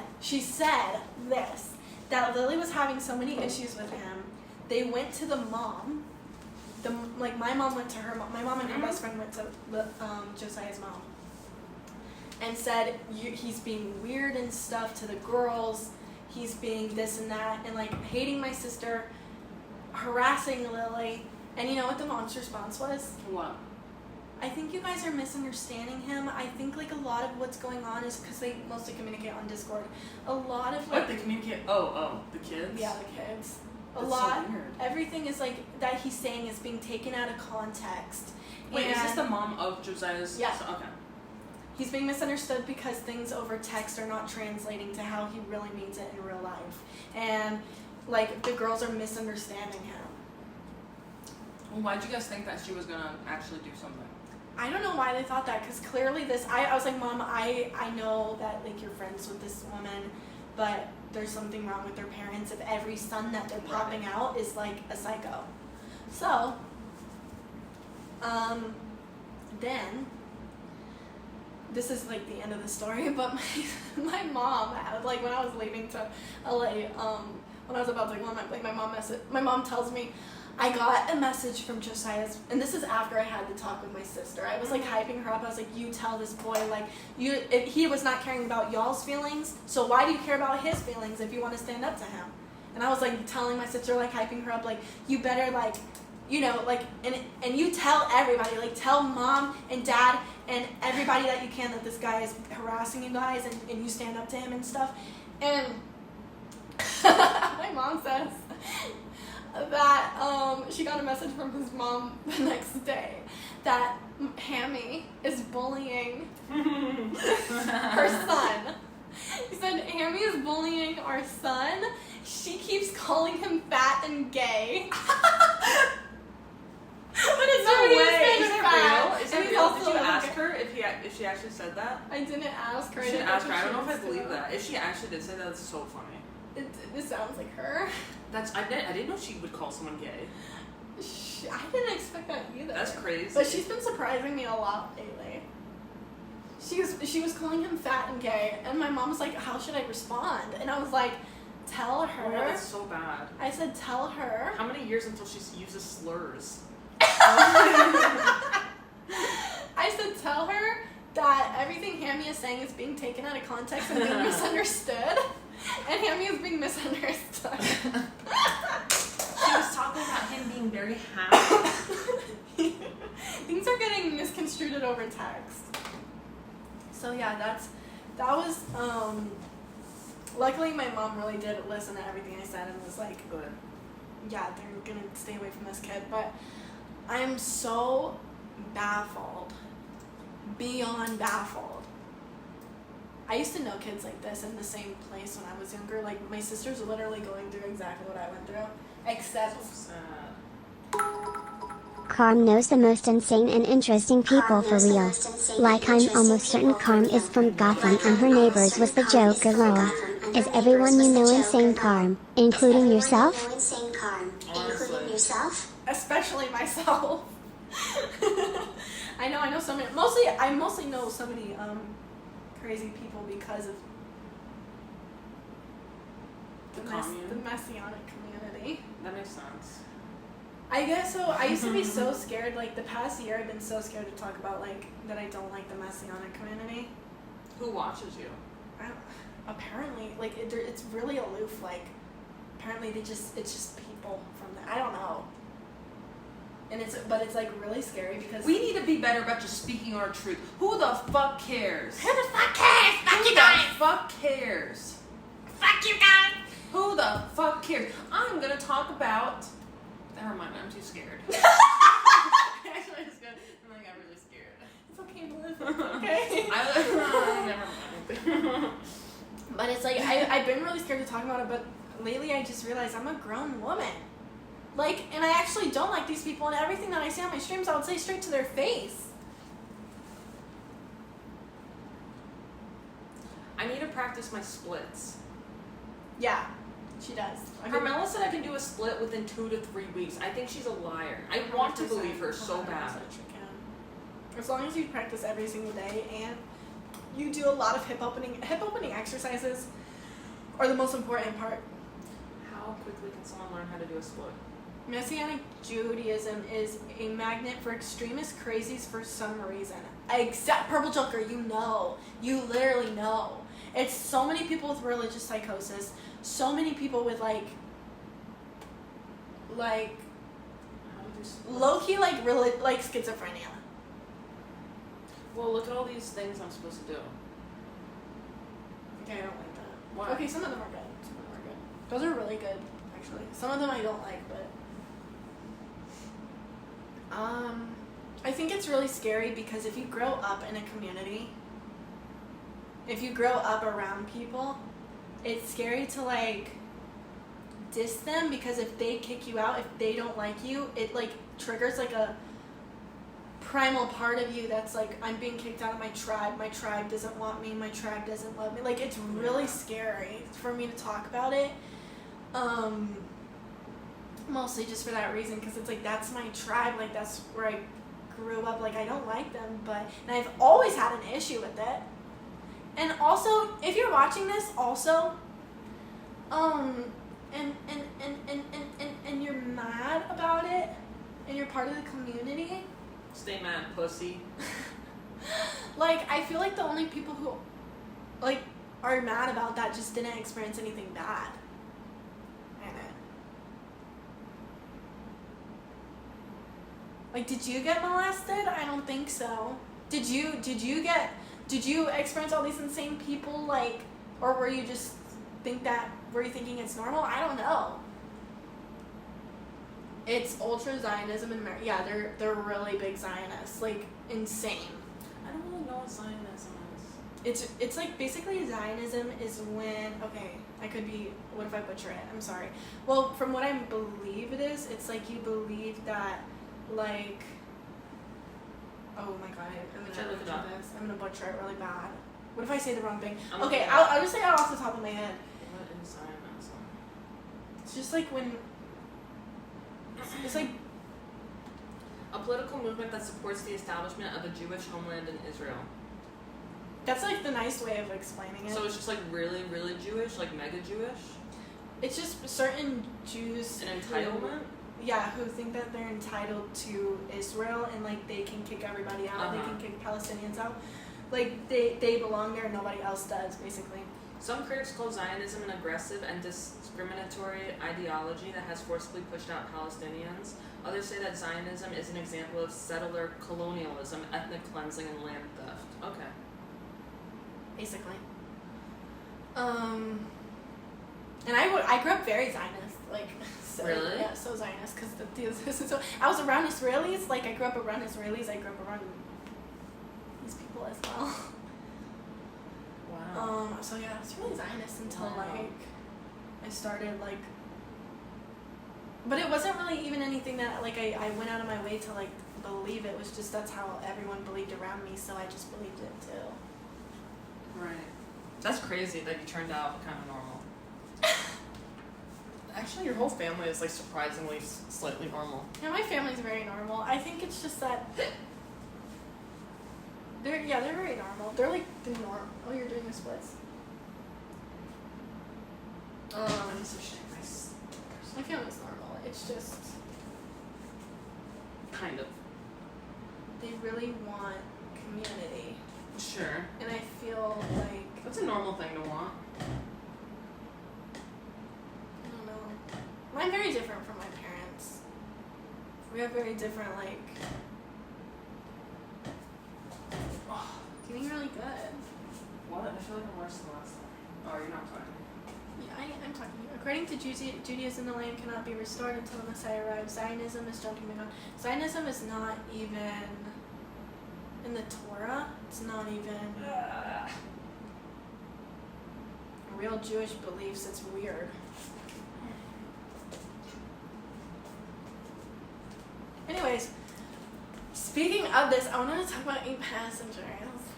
this, that Lily was having so many issues with him. They went to the mom. My mom went to her mom. My mom and her best friend went to Josiah's mom and said, he's being weird and stuff to the girls. He's being this and that, and, like, hating my sister, harassing Lily. And you know what the mom's response was? What? I think you guys are misunderstanding him. I think, like, a lot of what's going on is because they mostly communicate on Discord. A lot of, like... What, they communicate? Oh, the kids? Yeah, the kids. That's lot. So weird. Everything is, like, that he's saying is being taken out of context. Wait, is this the mom of Josiah's? Yeah. Okay. He's being misunderstood because things over text are not translating to how he really means it in real life. And, like, the girls are misunderstanding him. Well, why'd you guys think that she was gonna actually do something? I don't know why they thought that, because clearly I was like, Mom, I know that, like, you're friends with this woman, but there's something wrong with their parents if every son that they're popping out is, like, a psycho. So, then, this is, like, the end of the story, but my mom, like, when I was leaving to LA, when I was about to go on my mom tells me, I got a message from Josiah's, and this is after I had the talk with my sister. I was, like, hyping her up. I was like, you tell this boy, like, he was not caring about y'all's feelings, so why do you care about his feelings if you want to stand up to him? And I was, like, telling my sister, like, hyping her up, like, you better, like, like, and you tell everybody, like, tell Mom and Dad and everybody that you can that this guy is harassing you guys, and you stand up to him and stuff. And my mom says that she got a message from his mom the next day that Hammy is bullying her son. He said, Hammy is bullying our son. She keeps calling him fat and gay. But it's no really way. Is it fat. real? Is it real? Did you ask her if she actually said that? I didn't ask her. You should ask her. I don't know if I believe that. If she actually did say that, it's so funny. It sounds like her. I didn't know she would call someone gay. I didn't expect that either. That's crazy. But she's been surprising me a lot lately. She was calling him fat and gay, and my mom was like, how should I respond? And I was like, tell her. Oh, that's so bad. I said, tell her. How many years until she uses slurs? I said, tell her that everything Hammy is saying is being taken out of context and being misunderstood. And Hammy is being misunderstood. She was talking about him being very happy. Things are getting misconstrued over text. So yeah, that was luckily my mom really did listen to everything I said and was like, good. Yeah, they're gonna stay away from this kid. But I'm so baffled, beyond baffled. I used to know kids like this in the same place when I was younger. Like, my sister's literally going through exactly what I went through, except... So sad. Carm knows the most insane and interesting people for real. Like, I'm almost certain Carm is from Gotham and her neighbors was the Joker lol. Is everyone you know insane, Carm, including yourself? Including yourself? Especially myself. I know so many. I mostly know so many crazy people because of The the messianic community. That makes sense. I guess so. I used to be so scared. Like the past year, I've been so scared to talk about like that I don't like the messianic community. Who watches you? Apparently, like it's really aloof. Like apparently it's just people from there. I don't know. And it's like really scary because We need to be better about just speaking our truth. Who the fuck cares? who the fuck cares? Fuck you guys. Who the fuck cares? Fuck you guys. Who the fuck cares? I'm gonna talk about. Never mind, I'm too scared. Actually, I just got. I'm like, I'm really scared. It's okay, Melissa. Okay. Never mind. But it's like I've been really scared to talk about it, but lately I just realized I'm a grown woman. Like, and I actually don't like these people, and everything that I say on my streams, I would say straight to their face. I need to practice my splits. Yeah, she does. Carmaxlla said I can do a split within 2 to 3 weeks. I think she's a liar. I want to believe her so bad. As long as you practice every single day and you do a lot of hip opening exercises are the most important part. How quickly can someone learn how to do a split? Messianic Judaism is a magnet for extremist crazies for some reason. Except Purple Joker, you literally know. It's so many people with religious psychosis, so many people with like How to do splits? low-key like schizophrenia. Well, look at all these things I'm supposed to do. Okay, I don't like that. Why? Okay, some of them are good. Those are really good, actually. Some of them I don't like, but I think it's really scary because if you grow up in a community, if you grow up around people, it's scary to like diss them because if they kick you out, if they don't like you, it like triggers like a primal part of you that's like, I'm being kicked out of my tribe doesn't want me, my tribe doesn't love me. Like, it's really scary for me to talk about it. Mostly just for that reason, because it's like, that's my tribe, like that's where I grew up, like I don't like them, and I've always had an issue with it. And also, if you're watching this also, and you're mad about it, and you're part of the community, Stay mad, pussy. like, I feel like the only people who, like, are mad about that just didn't experience anything bad in it. Like, did you get molested? I don't think so. Did you experience all these insane people, like, or were you thinking it's normal? I don't know. It's ultra Zionism in America. Yeah, they're really big Zionists, like insane. I don't really know what Zionism is. It's like basically Zionism is when, okay, I could be, what if I butcher it? I'm sorry. Well, from what I believe it is, it's like you believe that, like, oh my god, I'm gonna butcher this. I'm gonna butcher it really bad. What if I say the wrong thing? Okay, I'll just say it off the top of my head. What is Zionism? It's just like when, it's like a political movement that supports the establishment of a Jewish homeland in Israel. That's like the nice way of explaining it. So it's just like really, really Jewish, like mega Jewish? It's just certain Jews. An entitlement? Who think that they're entitled to Israel and like they can kick everybody out, they can kick Palestinians out. Like they belong there and nobody else does, basically. Some critics call Zionism an aggressive and discriminatory ideology that has forcibly pushed out Palestinians. Others say that Zionism is an example of settler colonialism, ethnic cleansing, and land theft. Okay. Basically. And I grew up very Zionist, like, so, really? Yeah, so Zionist, because so I was around Israelis, like I grew up around Israelis, I grew up around these people as well. Wow. So yeah, it's really Zionist until like I started like, but it wasn't really even anything that like I went out of my way to like believe. It was just that's how everyone believed around me, so I just believed it too. Right. That's crazy that you turned out kind of normal. Actually, your whole family is like surprisingly slightly normal. Yeah, my family's very normal. I think it's just that they're very normal. They're like the norm. Oh, you're doing the splits. I'm so shitting myself. I feel it's normal. It's just Kind of. they really want community, Sure. and I feel like That's a normal thing to want. I don't know. I'm very different from my parents. We have very different like. Oh, getting really good. What? I feel like I'm worse than last time. Oh, you're not fine. Yeah, I'm talking to you. According to Judaism, the land cannot be restored until the Messiah arrives. Zionism is jumping the gun. Zionism is not even in the Torah. It's not even real Jewish beliefs. It's weird. Anyways, speaking of this, I wanted to talk about 8 Passengers.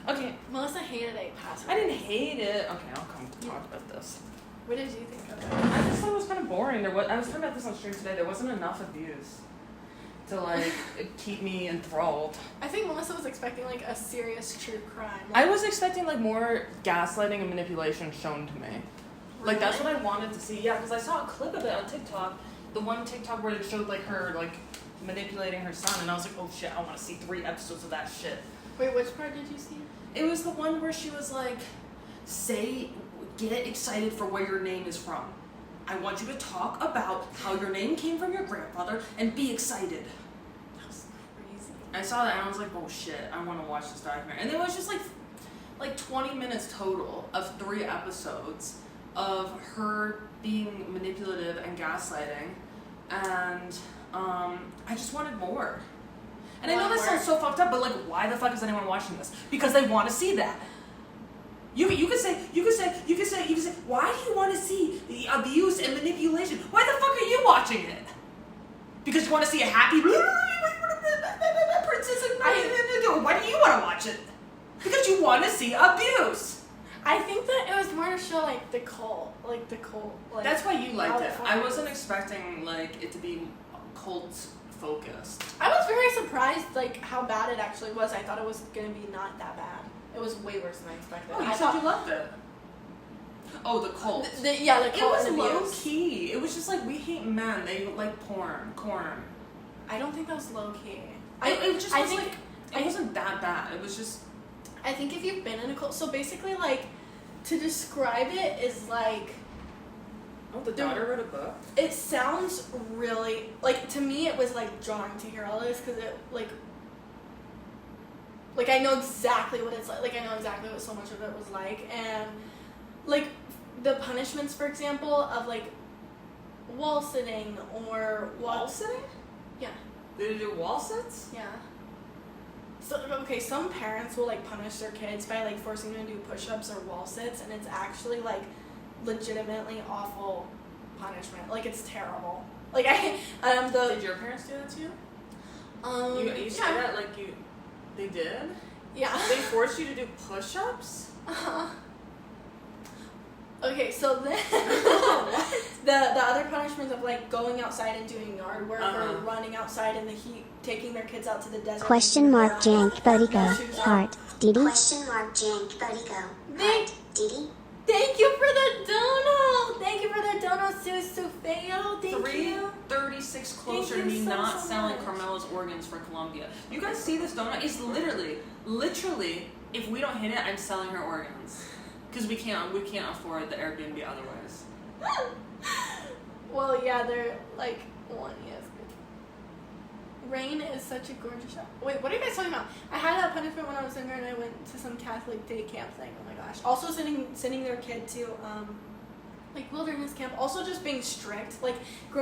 Okay. Melissa hated 8 Passengers. I didn't hate it. Okay, I'll come talk about this. What did you think of it? I just thought it was kind of boring. I was talking about this on stream today. There wasn't enough abuse to like keep me enthralled. I think Melissa was expecting like a serious true crime. I was expecting like more gaslighting and manipulation shown to me. Like that's what I wanted to see. Yeah, because I saw a clip of it on TikTok. The one TikTok where it showed like her like manipulating her son, and I was like, oh shit, I want to see 3 episodes of that shit. Wait, which part did you see? It was the one where she was like, get excited for where your name is from. I want you to talk about how your name came from your grandfather and be excited. That was crazy. I saw that and I was like, oh shit, I want to watch this documentary. And it was just like 20 minutes total of 3 episodes of her being manipulative and gaslighting. And I just wanted more. And I know this sounds so fucked up, but like, why the fuck is anyone watching this? Because they want to see that. You could say, why do you want to see the abuse and manipulation? Why the fuck are you watching it? Because you want to see a happy princess and why do you want to watch it? Because you want to see abuse. I think that it was more to show like the cult. Like, that's why you liked it. I forms. wasn't expecting like it to be cult focused. I was very surprised like how bad it actually was. I thought it was gonna be not that bad. It was way worse than I expected. Oh, you I said thought you loved it. Oh, the cult. the It cult was and low abuse. key. It was just like, we hate men. They like porn. I don't think that was low key. It just was think, like, it wasn't that bad. It was just. I think if you've been in a cult, so basically like, to describe it is like. Oh, the daughter wrote a book? It sounds really, like, to me it was like jarring to hear all this because it like I know exactly what it's like I know exactly what so much of it was like, and like the punishments, for example, of like wall sitting or Wall sitting? Yeah. Did they do wall sits? Yeah. So, okay, some parents will like punish their kids by like forcing them to do push-ups or wall sits, and it's actually like legitimately awful punishment. Like, it's terrible. Like, Did your parents do that to you? You say yeah. that like they did? Yeah. They forced you to do push-ups? Okay, so then the other punishments of like going outside and doing yard work or running outside in the heat, taking their kids out to the desert. Question mark jank Bodigo. Heart. Didi. Question mark jank Bodigo. Heart. Didi. Thank you for the dono. Thank you for the dono, Susufeo. Thank you. 336 closer Thank to you me so, not so selling much. Carmaxlla's organs for Colombia. You guys see this donut? It's literally, if we don't hit it, I'm selling her organs. Because we can't afford the Airbnb otherwise. Well, yeah, they're like one. Yes. Rain is such a gorgeous shot. Wait, what are you guys talking about? I had that punishment when I was younger, and I went to some Catholic day camp thing. Oh my gosh! Also, sending their kid to like wilderness camp. Also, just being strict. Like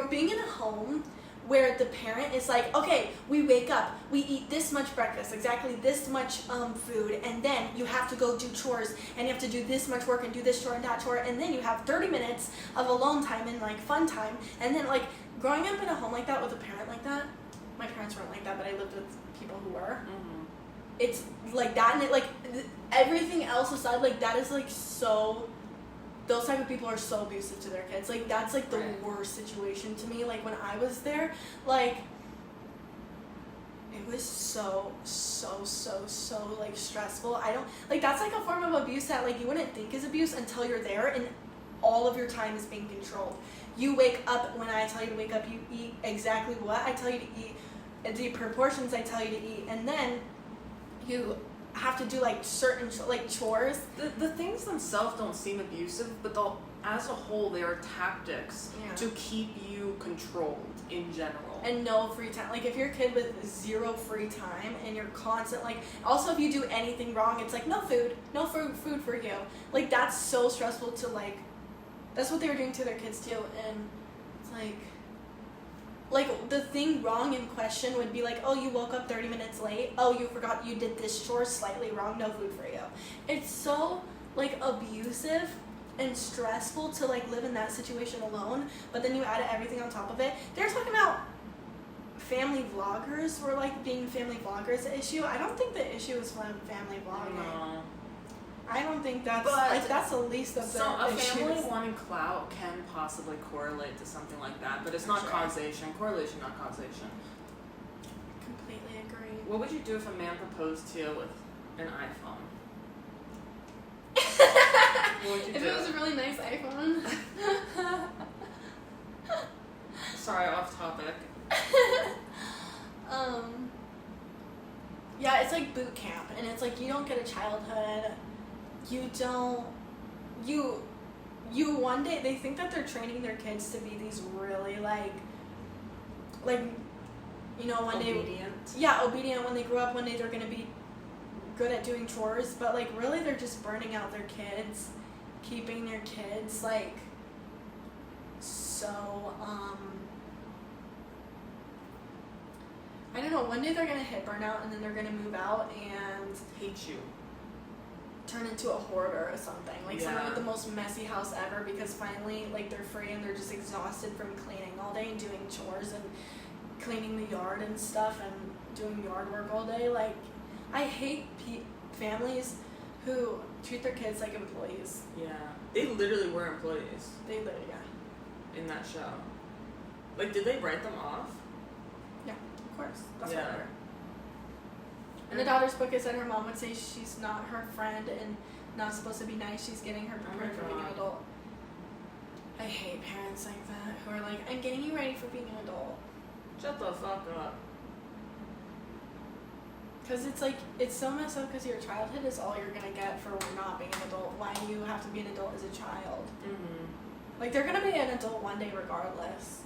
being in a home where the parent is like, okay, we wake up, we eat this much breakfast, exactly this much food, and then you have to go do chores, and you have to do this much work and do this chore and that chore, and then you have 30 minutes of alone time and like fun time, and then like growing up in a home like that with a parent like that. My parents weren't like that, but I lived with people who were. Mm-hmm. It's like that, and it like everything else aside, like that is like so. Those type of people are so abusive to their kids. Like that's like the worst situation to me. Like when I was there, like it was so like stressful. I don't like that's like a form of abuse that like you wouldn't think is abuse until you're there, and all of your time is being controlled. You wake up when I tell you to wake up, you eat exactly what I tell you to eat, the proportions I tell you to eat, and then you have to do like certain like chores. The things themselves don't seem abusive, but as a whole, they are tactics to keep you controlled in general. And no free time. Like if you're a kid with zero free time and you're constant, like, also if you do anything wrong, it's like no food for you. Like that's so stressful to like. That's what they were doing to their kids too, and it's like the thing wrong in question would be like, oh, you woke up 30 minutes late. Oh, you forgot you did this chore slightly wrong. No food for you. It's so like abusive and stressful to like live in that situation alone. But then you add everything on top of it. They're talking about family vloggers were like being family vloggers the issue. I don't think the issue is from family vlogging. No. I don't think that's that's the least of the issues. So a family wanting clout can possibly correlate to something like that, but it's not causation. Correlation, not causation. Completely agree. What would you do if a man proposed to you with an iPhone? What would you If do? it was a really nice iPhone. Sorry, off topic. Yeah, it's like boot camp, and it's like you don't get a childhood. You one day, they think that they're training their kids to be these really like, you know, one day. Obedient. Yeah, obedient. When they grow up, one day they're gonna be good at doing chores, but like really they're just burning out their kids, keeping their kids like so I don't know, one day they're gonna hit burnout and then they're gonna move out and Hate you. turn into a hoarder or something. Like someone with the most messy house ever because finally like they're free and they're just exhausted from cleaning all day and doing chores and cleaning the yard and stuff and doing yard work all day. Like I hate families who treat their kids like employees. Yeah. They literally were employees. They literally, yeah. In that show. Like, did they write them off? Yeah, of course. That's Yeah. what they were. In the daughter's book, it said her mom would say she's not her friend and not supposed to be nice. She's getting her prepared for being an adult. I hate parents like that who are like, I'm getting you ready for being an adult. Shut the fuck up. Because it's like, it's so messed up because your childhood is all you're going to get for not being an adult. Why do you have to be an adult as a child? Mm-hmm. Like, they're going to be an adult one day regardless.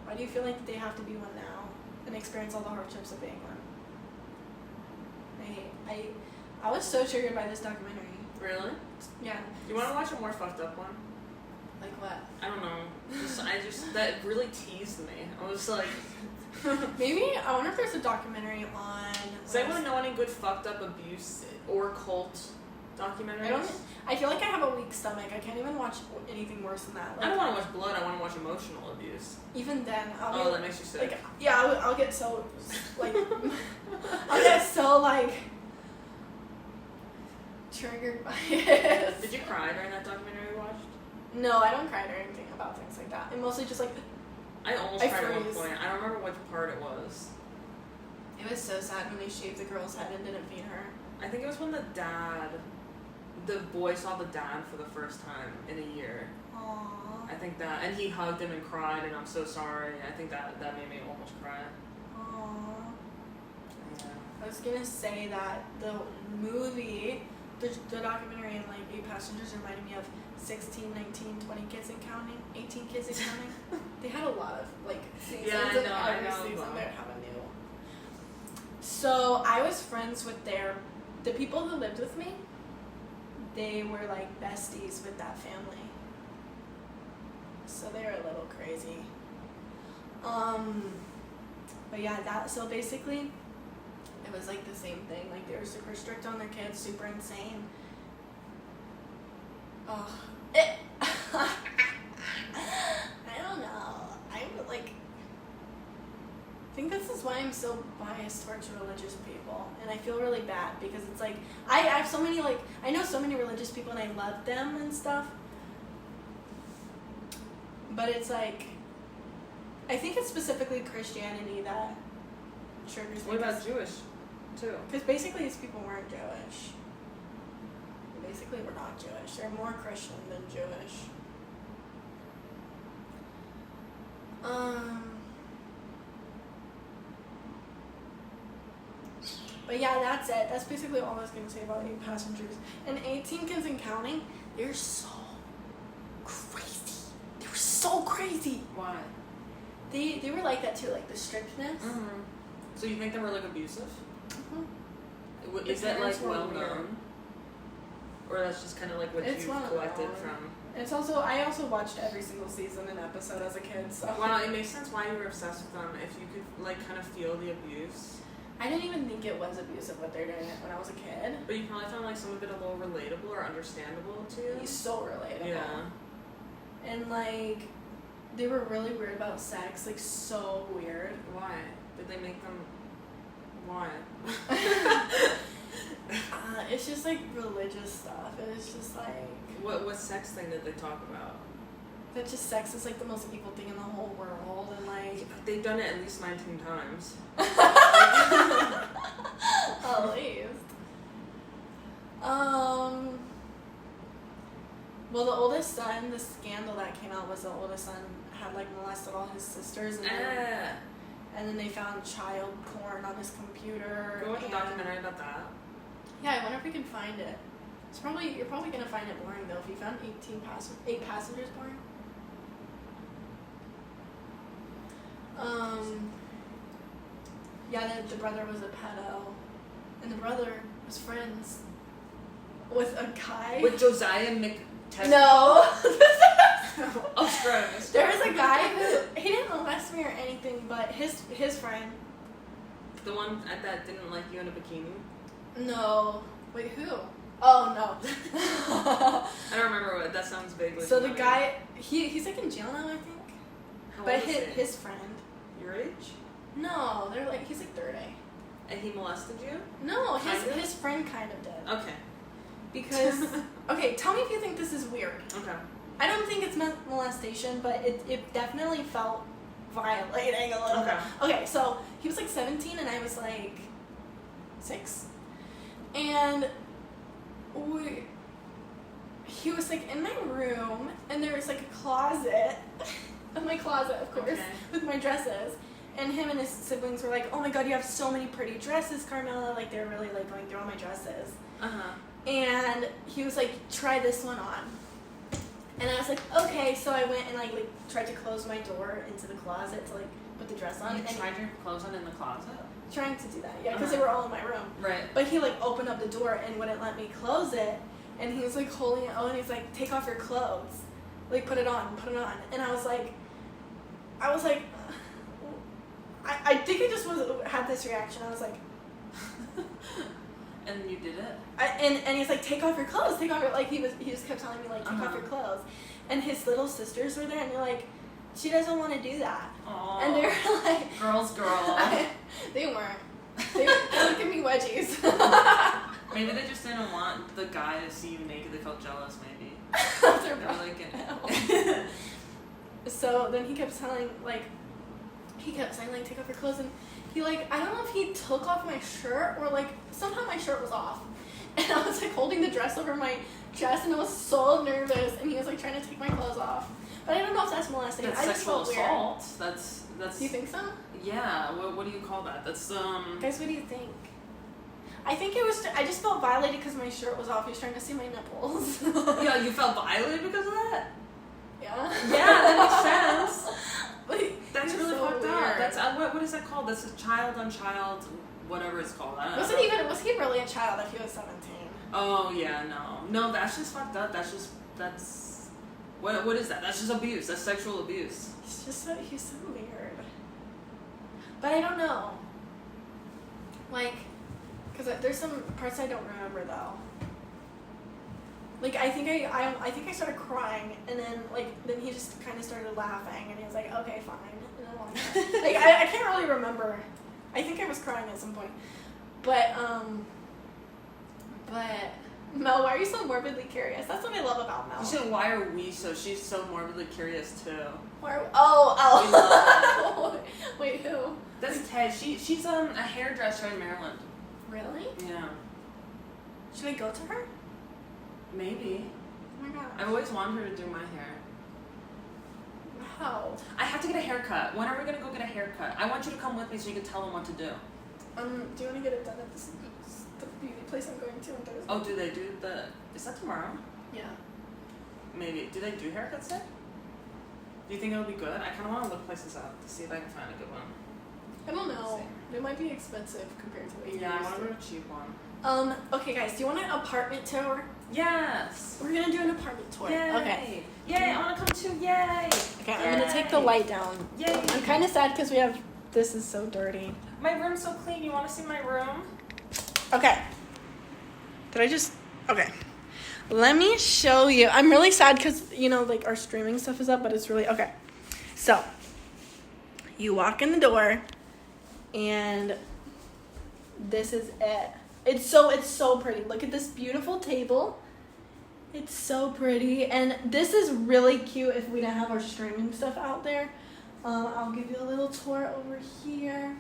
Why do you feel like they have to be one now and experience all the hardships of being one? I was so triggered by this documentary. Really? Yeah. You want to watch a more fucked up one? Like what? I don't know. That really teased me. I was like... Maybe, I wonder if there's a documentary on... Does anyone know any good fucked up abuse or cult documentaries? I feel like I have a weak stomach. I can't even watch anything worse than that. Like, I don't want to watch blood. I want to watch emotional abuse. Even then, that makes you sick. Like, yeah, I'll get so, like... I'll get so, like... triggered by it. Did you cry during that documentary you watched? No, I don't cry during anything about things like that. And mostly just, like... I almost cried at one freeze. point. I don't remember which part it was. It was so sad when they shaved the girl's head and didn't feed her. I think it was when the boy saw the dad for the first time in a year. Aww. I think that, and he hugged him and cried, and I'm so sorry. I think that made me almost cry. Aww. Yeah. I was gonna say that the movie, the documentary and like 8 Passengers reminded me of 16, 19, 20 kids and counting, 18 kids and counting. They had a lot of like seasons Yeah, of every season they'd have a new. So I was friends with the people who lived with me. They were like besties with that family. So they were a little crazy. But yeah, so basically it was like the same thing. Like they were super strict on their kids, super insane. I don't know. I'm like, I think this is why I'm so biased towards religious people, and I feel really bad because it's like I have so many I know so many religious people and I love them and stuff, but it's like I think it's specifically Christianity that triggers me. What about Jewish, too? Because basically these people weren't Jewish. Basically, we're not Jewish. They're more Christian than Jewish. But yeah, that's it. That's basically all I was gonna say about 8 Passengers. And 18 Kids and Counting, they're so crazy. They were so crazy. Why? They were like that too, like the strictness. Mm-hmm. So you think they were like abusive? Mm-hmm. Is that like parents were well weird. known? Or that's just kind of like what It's you well collected known. from? It's also, I also watched every single season and episode as a kid, so. Well, it makes sense why you were obsessed with them if you could like kind of feel the abuse. I didn't even think it was abusive what they're doing when I was a kid. But you probably found like some of it a little relatable or understandable to you. He's so relatable. Yeah. And like, they were really weird about sex, like so weird. Why? Did they make them? Why? It's just like religious stuff. It's just like What sex thing did they talk about? that just sex is like the most evil thing in the whole world, and like They've done it at least 19 times. at least. Well, the oldest son, the scandal that came out was the oldest son had like molested all his sisters, and then they found child porn on his computer. Go watch a and- documentary about that. Yeah, I wonder if we can find it. You're probably gonna find it boring though if you found 8 Passengers boring. Yeah, the brother was a pedo, and the brother was friends with a guy. With Josiah McTessie. No. Oh, gross. There was a guy who he didn't molest me or anything, but his friend. The one that didn't like you in a bikini. No. Wait, who? Oh no. I don't remember what that sounds vaguely. So the familiar. guy, he's like in jail now, I think. How But old is he? his friend. Your age? No, they're like he's like 30. And he molested you? No, Kind of? his friend kind of did. Okay. Because okay, tell me if you think this is weird. Okay. I don't think it's molestation, but it definitely felt violating a little bit. Okay, so he was like 17 and I was like 6. And he was like in my room and there was like a closet in my closet, of course, with my dresses. And him and his siblings were like, "Oh my god, you have so many pretty dresses, Carmaxlla." Like they're really like going through all my dresses. And he was like, "Try this one on." And I was like, "Okay." So I went and like tried to close my door into the closet to like put the dress on. You and tried your clothes on in the closet? trying to do that, yeah, because they were all in my room. Right. But he like opened up the door and wouldn't let me close it. And he was like holding it. Oh, and he's like, "Take off your clothes, like put it on." And I was like, I think I just had this reaction. I was like. And you did it? And he's like, "Take off your clothes, take off your," like he just kept telling me like, "Take off your clothes." And his little sisters were there and they're like, "She doesn't want to do that." Aww. And they're like, Girls. they weren't. They were giving me wedgies. Maybe they just didn't want the guy to see you naked. They felt jealous, maybe. They're They were like, So then he kept saying like, "Take off your clothes," and he like, I don't know if he took off my shirt or like somehow my shirt was off, and I was like holding the dress over my chest and I was so nervous, and he was like trying to take my clothes off, but I don't know if that's molesting. That's I just sexual felt assault. That's. Do you think so? Yeah. What do you call that? That's Guys, what do you think? I think it was. I just felt violated because my shirt was off. He was trying to see my nipples. Yeah, you felt violated because of that? Yeah. Yeah, that makes sense. Like, That's it really was so fucked up. weird. That's what is that called? That's a child on child, whatever it's called. I don't know. Was he really a child if he was 17? Oh yeah, no, that's just fucked up. That's what is that? That's just abuse. That's sexual abuse. He's so weird. But I don't know. Like, because there's some parts I don't remember though. Like I think I started crying, and then he just kind of started laughing, and he was like, "Okay, fine." And then like I can't really remember. I think I was crying at some point, but Mel, why are you so morbidly curious? That's what I love about Mel. You said, "Why are we so?" She's so morbidly curious too. Why are wait, who? That's Ted. She's a hairdresser in Maryland. Really? Yeah. Should I go to her? Maybe. Oh my god. I've always wanted her to do my hair. How? I have to get a haircut. When are we gonna go get a haircut? I want you to come with me so you can tell them what to do. Do you want to get it done at the beauty place I'm going to on Thursday? Oh, do they do the... Is that tomorrow? Yeah. Maybe. Do they do haircuts there? Do you think it'll be good? I kind of want to look places up to see if I can find a good one. I don't know. They might be expensive compared to what you're Yeah, I used want to. to go to a cheap one. Okay, guys, do you want an apartment tour? Yes! We're gonna do an apartment tour. Yay! Okay. Yay, I want to come too. Yay! Okay, I'm gonna take the light down. Yay! I'm kind of sad because this is so dirty. My room's so clean. You want to see my room? Okay. Okay. Let me show you. I'm really sad because, like our streaming stuff is up, but it's really, okay. So, you walk in the door, and this is it. It's so pretty. Look at this beautiful table. It's so pretty. And this is really cute if we didn't have our streaming stuff out there. I'll give you a little tour over here.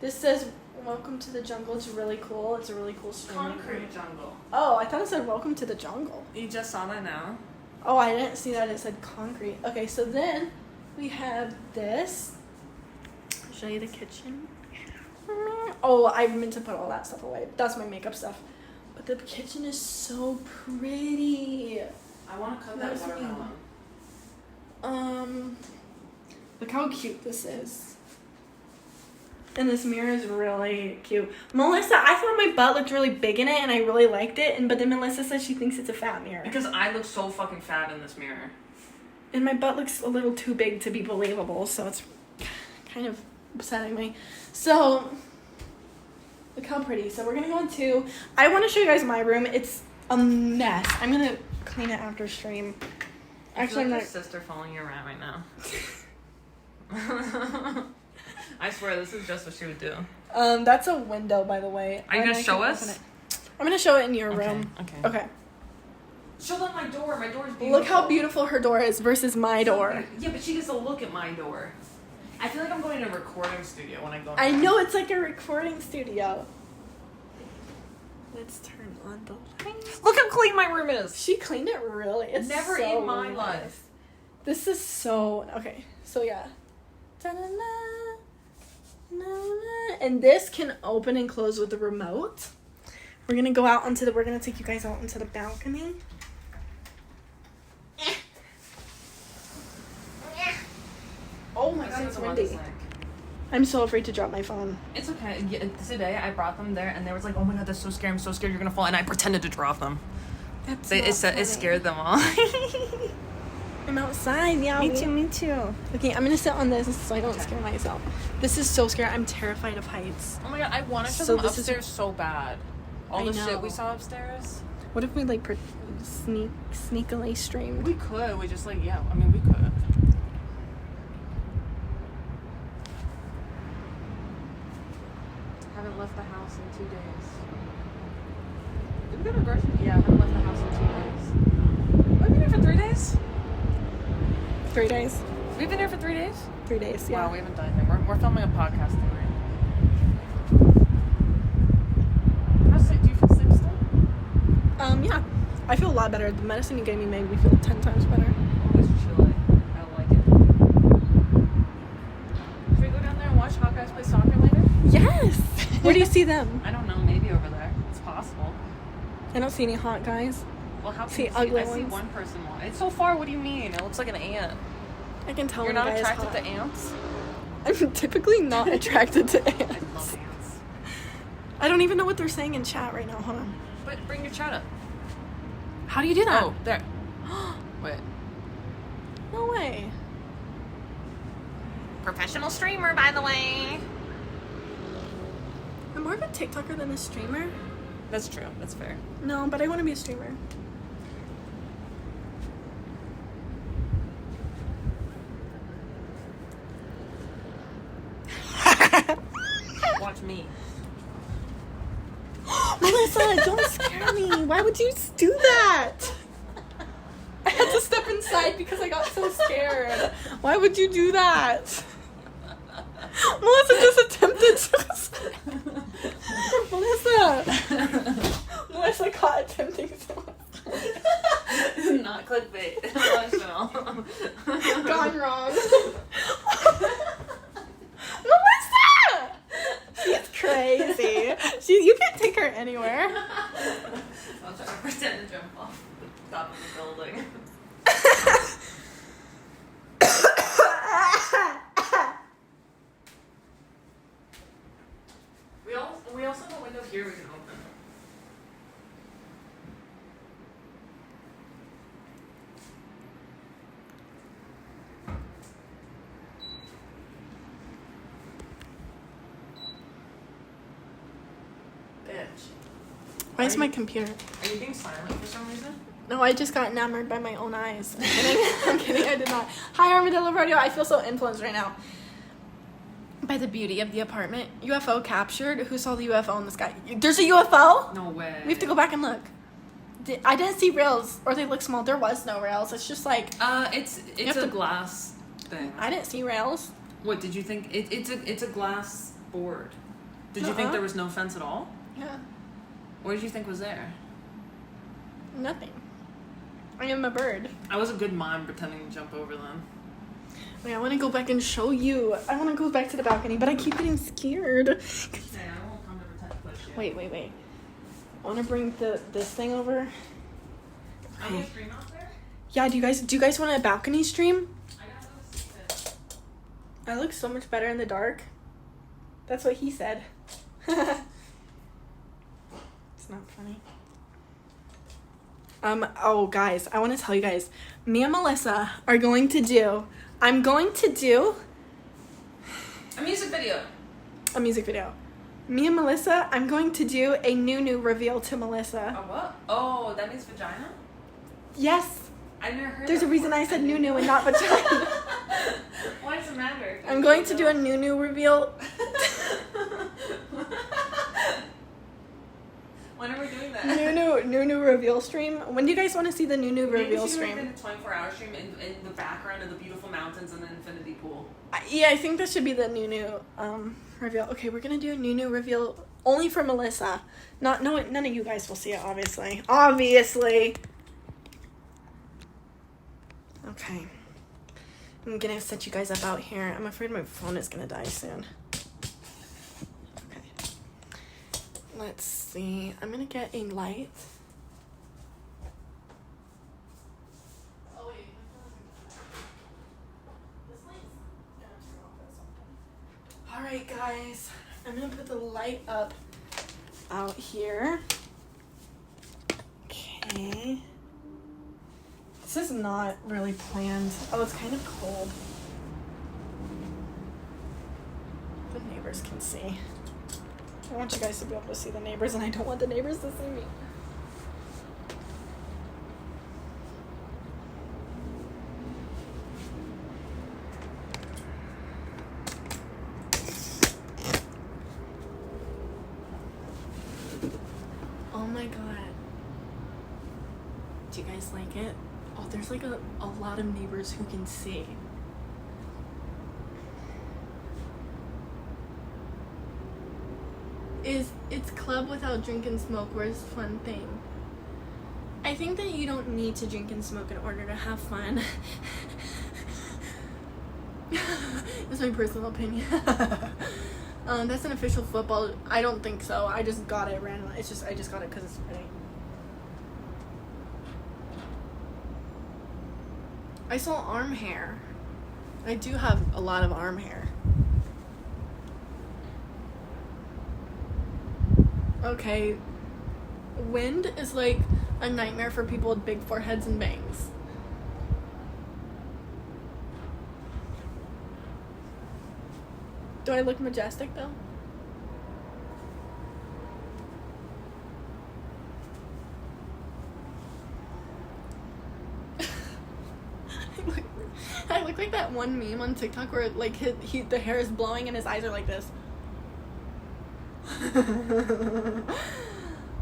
This says welcome to the jungle. It's really cool. It's a really cool streaming. Concrete jungle. Oh, I thought it said welcome to the jungle. You just saw that now? Oh, I didn't see that. It said concrete. Okay, so then we have this. I'll show you the kitchen. Oh, I meant to put all that stuff away. That's my makeup stuff. But the kitchen is so pretty. I want to cut that That's me. watermelon. Look how cute this is. And this mirror is really cute. Melissa, I thought my butt looked really big in it and I really liked it. But then Melissa says she thinks it's a fat mirror. Because I look so fucking fat in this mirror. And my butt looks a little too big to be believable. So it's kind of upsetting me. So, look how pretty. So we're going to go into... I want to show you guys my room. It's a mess. I'm going to clean it after stream. Actually, I'm not... your sister following you around right now. I swear, this is just what she would do. That's a window, by the way. Are you going to show us? I'm going to show it in your room. Okay. Show them my door. My door's beautiful. Look how beautiful her door is versus my door. Yeah, but she gets to look at my door. I feel like I'm going to a recording studio when I go. I know, it's like a recording studio. Let's turn on the lights. Look how clean my room is. She cleaned it really. It's Never so in my nice. life. This is so... Okay, so yeah. Ta-da-da, na-na. And this can open and close with the remote. We're going to go out onto the... We're going to take you guys out into the balcony. Oh my god, it's windy. I'm so afraid to drop my phone. It's okay. Yeah, today I brought them there and they was like, oh my god, that's so scary. I'm so scared you're going to fall. And I pretended to drop them. That's It scared them all. I'm outside, yeah. Me too. Okay, I'm gonna sit on this so I don't scare myself. This is so scary. I'm terrified of heights. Oh my god, I want to show So them this is- upstairs so bad. All I the shit know. we saw upstairs. What if we sneakily streamed? We could. We just we could. Haven't left the house in 2 days. Did we go to the grocery? Yeah, haven't left the house in 2 days. We've been here for 3 days? 3 days. We've been here for 3 days? 3 days, yeah. Wow, we haven't done anything. We're filming a podcast tonight. How's it? Do you feel sick still? Yeah. I feel a lot better. The medicine you gave me made me feel 10 times better. Oh, it's chilly. I don't like it. Should we go down there and watch Hawkeyes play soccer later? Yes! Where do you see them? I don't know. Maybe over there. It's possible. I don't see any hot guys. Well, how See can you ugly I see ones? one person. It's so far. What do you mean? It looks like an ant. I can tell You're when a not guy is attracted hot. to ants? I'm typically not attracted to I ants. love ants. I don't even know what they're saying in chat right now. Hold on. But bring your chat up. How do you do that? Oh, there. Wait. No way. Professional streamer, by the way. I'm more of a TikToker than a streamer. That's true. That's fair. No, but I want to be a streamer. Watch me. Melissa, don't scare me. Why would you do that? I had to step inside because I got so scared. Why would you do that? Melissa just attempted to... Melissa caught attempting to... Not clickbait. Emotional. gone wrong. Melissa! She's crazy. You can't take her anywhere. I'll try to pretend to jump off the top of the building. We also have a window here we can open. Bitch. Why is my computer? Are you being silent for some reason? No, I just got enamored by my own eyes. I'm kidding. I'm kidding. I did not. Hi, Armadillo Radio. I feel so influenced right now by the beauty of the apartment. UFO captured. Who saw the UFO in the sky? There's a UFO? No way. We have to go back and look. I didn't see rails, or they look small. There was no rails. It's just like It's a glass thing. I didn't see rails. What did you think? It's a glass board. Did you think there was no fence at all? Yeah. What did you think was there? Nothing. I am a bird. I was a good mime pretending to jump over them. Wait, I want to go back and show you. I want to go back to the balcony, but I keep getting scared. Hey, I won't come to pretend to push you. Wait. I want to bring this thing over. Are you stream out there? Yeah, do you guys want a balcony stream? I got those. I look so much better in the dark. That's what he said. It's not funny. Oh guys, I want to tell you guys, me and Melissa are going to do, I'm going to do A music video. a music video. Me and Melissa, I'm going to do a new reveal to Melissa. A what? Oh, that means vagina? Yes, I never heard there's a that reason before. I said new and not vagina. Why does it matter? I'm going to do a new reveal. When are we doing that? new reveal stream. When do you guys want to see the new reveal stream? Maybe a 24-hour stream in the background of the beautiful mountains and the infinity pool. Yeah, I think this should be the new reveal. Okay, we're gonna do a new reveal only for Melissa. None of you guys will see it, obviously. Okay. I'm gonna set you guys up out here. I'm afraid my phone is gonna die soon. Okay. Let's see. I'm gonna get a light. Oh wait, this light's gonna turn off at some point. Alright guys, I'm gonna put the light up out here. Okay. This is not really planned. Oh, it's kind of cold. The neighbors can see. I want you guys to be able to see the neighbors, and I don't want the neighbors to see me. Oh my god. Do you guys like it? Oh, there's like a lot of neighbors who can see. It's club without drink and smoke, where's fun thing? I think that you don't need to drink and smoke in order to have fun. That's my personal opinion. That's an official football. I don't think so. I just got it randomly. I just got it because it's pretty. I saw arm hair. I do have a lot of arm hair. Okay. Wind is like a nightmare for people with big foreheads and bangs. Do I look majestic though? I look like that one meme on TikTok where like the hair is blowing and his eyes are like this.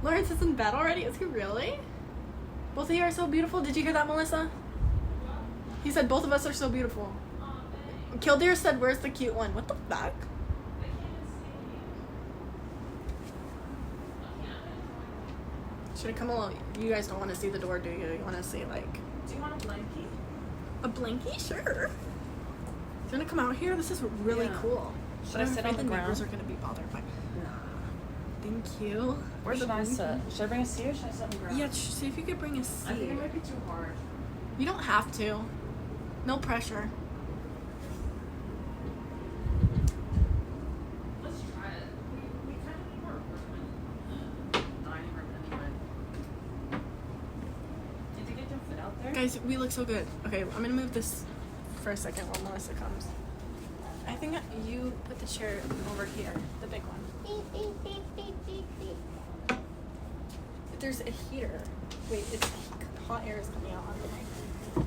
Lawrence is in bed already? Is he really? Both of you are so beautiful. Did you hear that, Melissa? He said both of us are so beautiful. Killdeer said, where's the cute one? What the fuck? Should I come along? You guys don't want to see the door, do you? You want to see, like... Do you want a blankie? A blankie? Sure. gonna come out here? This is really Yeah. cool. Should I sit on the neighbors ground? are gonna be bothered by. Nah. Thank you. Where should I sit? Should I bring a seat or should I sit on the ground? Yeah, see if you could bring a seat. I think it might be too hard. You don't have to. No pressure. Let's try it. We kind of need more equipment. Dining room anyway. Do you think it can fit out there? Guys, we look so good. Okay, I'm gonna move this for a second while Melissa comes. I think you put the chair over here, the big one. There's a heater. Wait, it's hot air is coming out on the mic.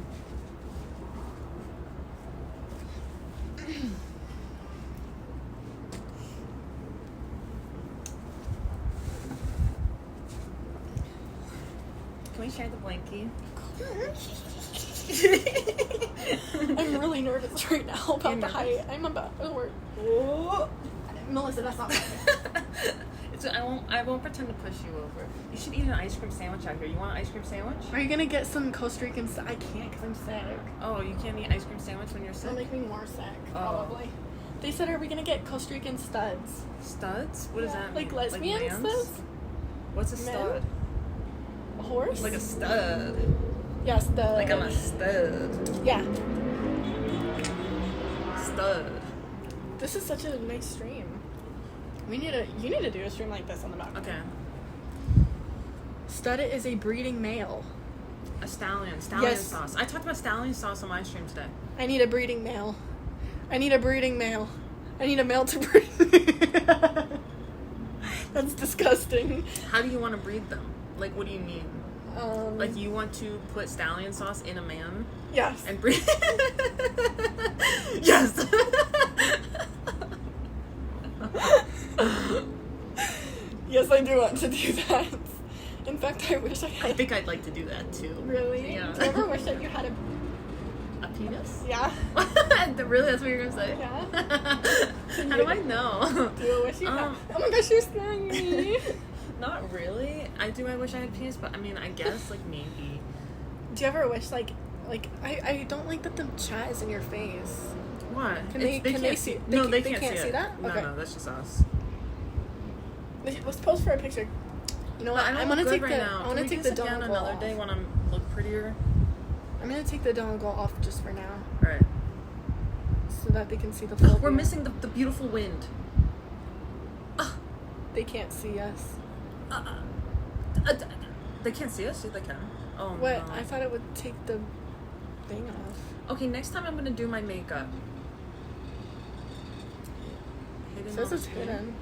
Can we share the blankie? I'm really nervous right now about You're the height. I'm about. Oh, Melissa, that's not funny. I won't pretend to push you over. You should eat an ice cream sandwich out here. You want an ice cream sandwich? Are you gonna get some Costa Rican? I can't because I'm sick. Oh, you can't eat ice cream sandwich when you're sick? It'll make me more sick, Oh. probably. They said, are we gonna get Costa Rican studs? Studs? What does that mean? Like lesbian mans? studs? What's a Men? stud? A horse? Like a stud. Yeah, stud. Like I'm a stud. Yeah. Stud. This is such a nice stream. You need to do a stream like this on the back. Okay. Stud is a breeding male. A stallion Yes. sauce. I talked about stallion sauce on my stream today. I need a breeding male. I need a breeding male. I need a male to breed. That's disgusting. How do you want to breed them? Like, what do you mean? Like, Um, you want to put stallion sauce in a man yes. and breed? Yes. Yes, I do want to do that. In fact, I wish I I had. think I'd like to do that too. Really? Yeah. Do you ever wish that you had a? A penis? Yeah. Really? That's what you're gonna say? Yeah. How do I know? Do you wish you had? Um, Oh my gosh, you're scaring me. Not really. I wish I had penis, but I mean, I guess like maybe. Do you ever wish like I don't like that the chat is in your face. What? Can they can't see? No, they they can't can't see see it. that? No, Okay. no, that's just us. Let's pose for a picture. You know what? I don't I'm look gonna good take right the. now. I want to Can we take do the this again dongle another off. day when I'm look prettier. I'm gonna take the dongle off just for now, All right. so that they can see the full. We're view. missing the beautiful wind. They can't see us. They can't see us. See, they can. Oh What? no. I thought it would take the thing off. Okay, next time I'm gonna do my makeup. Hidden Says on it's screen. hidden.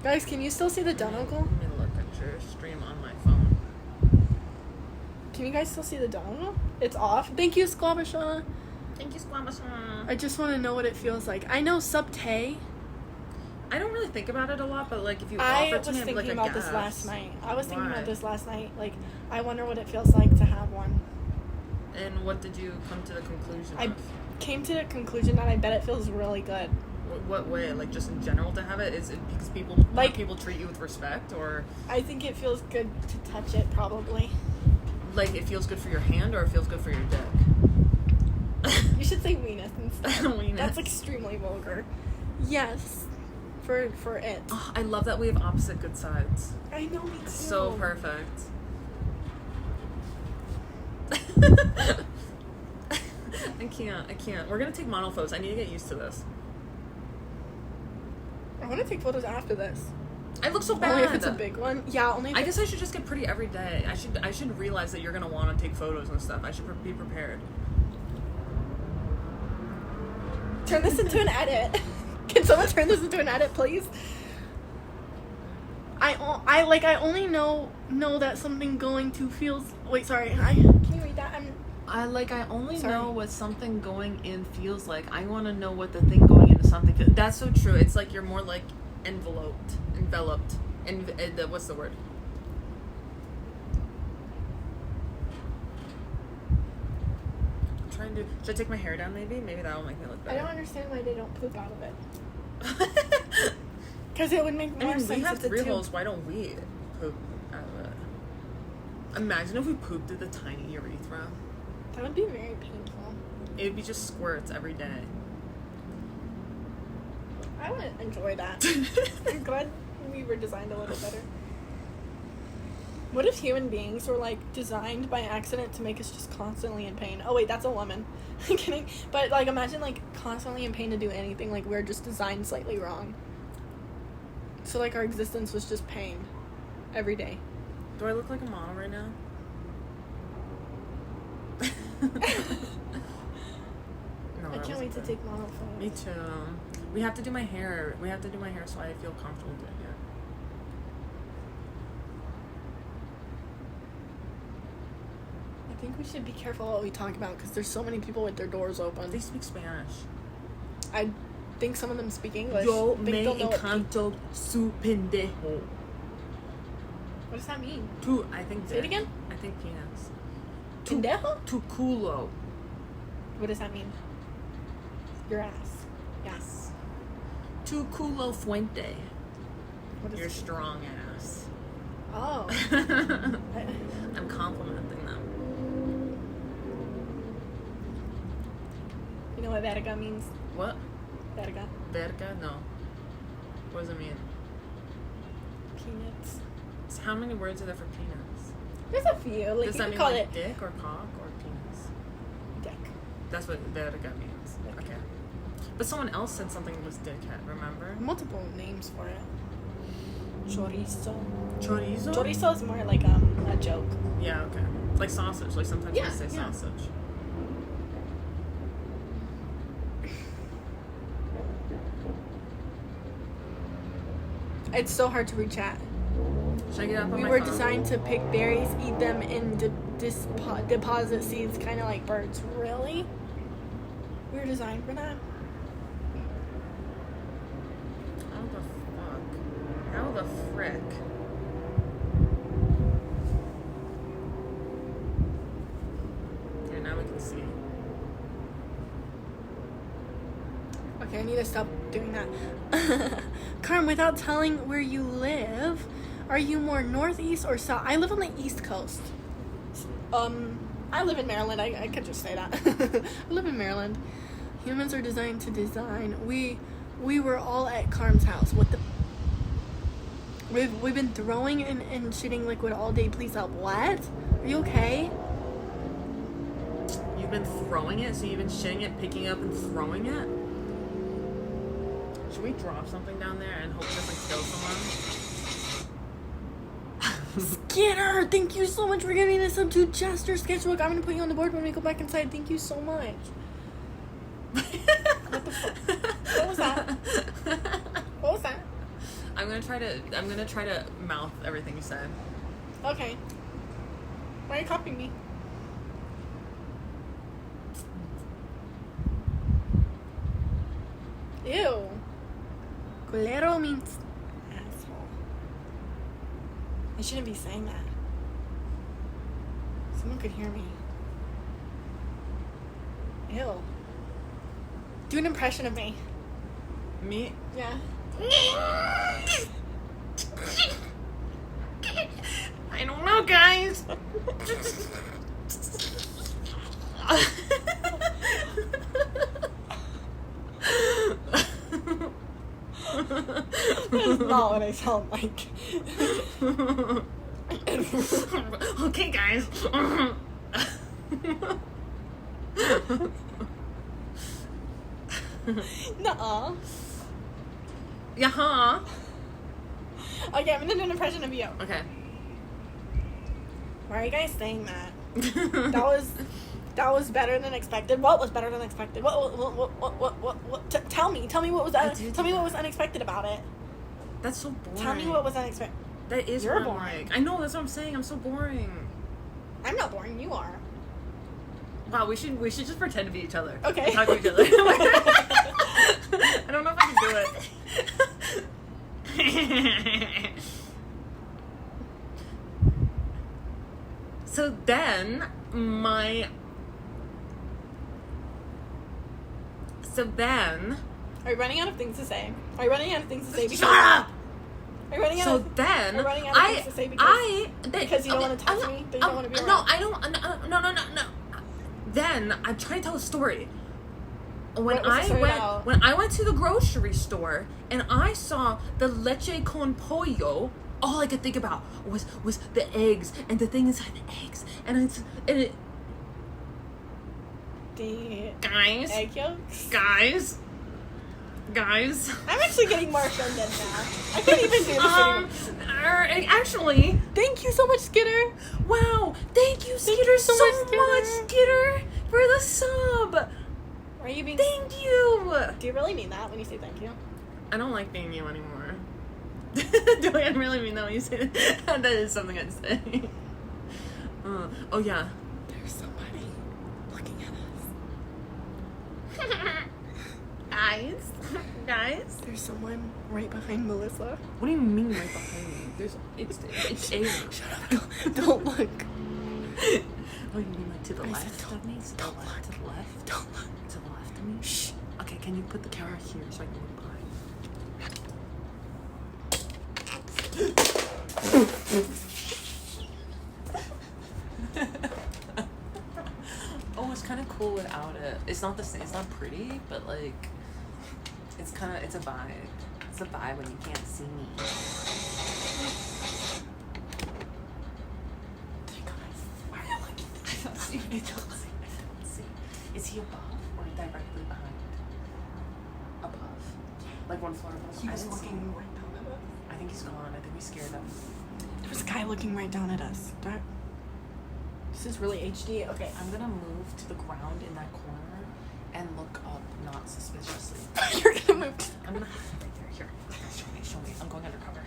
Guys, can you still see the dongle? Let me look at your stream on my phone. Can you guys still see the dongle? It's off. Thank you, Squabasha. Thank you, Squamus. I just want to know what it feels like. I know Subte. I don't really think about it a lot, but like if you I offer it was to me, I'd be thinking like, I about this guess. last night. I was thinking Why? about this last night. Like, I wonder what it feels like to have one. And what did you come to the conclusion I of? came to the conclusion that I bet it feels really good. What way? Like just in general to have it? Is it because Like- people treat you with respect, or I think it feels good to touch it, probably. like it feels good for your hand, or it feels good for your dick? You should say weenus instead. Weenus. That's extremely vulgar. Yes. For it. Oh, I love that we have opposite good sides. I know, me too. So perfect. I can't. We're gonna take monophotos. I need to get used to this. I want to take photos after this. I look so bad. Only if it's a big one. Yeah, only if I guess I should just get pretty every day. I should realize that you're gonna want to take photos and stuff. I should be prepared. Turn this into an edit. Can someone turn this into an edit, please? I only know that something going to feels. Wait, sorry. Can you read that? I only Sorry. know what something going in feels like. I want to know what the thing going into something feels. That's so true. It's like you're more like enveloped, and what's the word? I'm trying to. Should I take my hair down? Maybe that will make me look I better. don't understand why they don't poop out of it. Because it would make I more mean, sense we have if the 3 tube. holes. Why don't we poop out of it? Imagine if we pooped through the tiny urethra. That would be very painful. It would be just squirts every day. I would enjoy that. I'm glad we were designed a little better. What if human beings were, like, designed by accident to make us just constantly in pain? Oh, wait, that's a woman. I'm kidding. But, like, imagine, like, constantly in pain to do anything. Like, we're just designed slightly wrong. So, like, our existence was just pain. Every day. Do I look like a model right now? No, I can't wait to take model photos. Me too. We have to do my hair. We have to do my hair so I feel comfortable doing it. I think we should be careful what we talk about because there's so many people with their doors open. They speak Spanish. I think some of them speak English. Yo Think me they'll know what encanto su pendejo. What does that mean? Tu, I think. Say it again? I think penis. Pendejo? Tu culo. What does that mean? Your ass. Yes. Tu culo fuente. What is Your it? strong ass. Oh. I'm complimenting them. You know what verga means? What? Verga. Verga? No. What does it mean? Peanuts. So how many words are there for penis? There's a few. Like, Does you that could mean call like it dick or cock or penis? dick. That's what verga means. Dick. Okay. But someone else said something was dickhead, remember? Multiple names for it. Chorizo. Chorizo? Chorizo is more like a joke. Yeah, okay. Like sausage. Like sometimes Yeah, we say yeah. sausage. It's so hard to reach at. Should I get up on We my were phone? designed to pick berries, eat them, and deposit seeds, kind of like birds. Really? We were designed for that? How the fuck? How the frick? Okay, now we can see. Okay, I need to stop doing that. Carm, without telling where you live, are you more northeast or south? I live on the East Coast. I live in Maryland. I could just say that. I live in Maryland. Humans are designed to design. We were all at Carm's house. What the? We've been throwing and shooting liquid all day. Please help. What? Are you okay? You've been throwing it, so you've been shitting it, picking it up, and throwing it? Should we drop something down there and hope it doesn't kill someone? Skinner, thank you so much for giving us up to Chester Sketchbook. I'm gonna put you on the board when we go back inside. Thank you so much. What the fuck? What was that? What was that? I'm gonna try to mouth everything you said. Okay. Why are you copying me? Ew. Culero means asshole. I shouldn't be saying that. Someone could hear me. Ew. Do an impression of me. Me? Yeah. I don't know, guys. That's not what I sound like. Okay, guys. Nuh-uh. Yeah. Okay, I'm gonna do an impression of you. Okay. Why are you guys saying that? That was better than expected. What was better than expected? What? Tell me what was that? Tell me what was unexpected about it. That's so boring. Tell me what was unexpected. That is You're what I'm boring. like. I know, that's what I'm saying. I'm so boring. I'm not boring. You are. Wow, we should just pretend to be each other. Okay. And talk to each other. I don't know if I can do it. So then Are you running out of things to say? Are you running out of things to say? Shut up! Are you running out So of then Are you running out of things to say because you don't want to touch me? You don't want to be around? No, I don't. No. then I'm trying to tell a story. What was the story about? When I went to the grocery store and I saw the leche con pollo, all I could think about was the eggs and the thing inside the eggs, and it. The Guys, egg yolks. Guys. I'm actually getting more offended now. I can't even do this anymore. Actually, Thank you so much, Skitter. wow, thank you, Skitter, so much, Skitter, for the sub. Are you being? Thank you. Do you really mean that when you say thank you? I don't like being you anymore. Do I really mean that when you say that? That is something I'd say. Oh yeah. There's somebody looking at us. Guys. There's someone right behind Melissa. What do you mean right behind me? It's air. Shut up! Don't look. Oh, you mean like to the I left said of me? To the left? To the left? Don't look. To the left of me? Shh. Okay, can you put the camera here so I can look behind? Oh, it's kind of cool without it. It's not the same. It's not pretty, but like, it's a vibe. It's a vibe when you can't see me. Why are you looking? I don't see. I don't see. Is he above or directly behind? Above. Like one floor above. He I was didn't see looking him. right down at us. I think he's gone. I think we scared him. There was a guy looking right down at us. This is really HD. Okay. I'm gonna move to the ground in that corner and look up, not suspiciously. You're gonna move. I'm gonna hide right there. Here. Show me. I'm going undercover.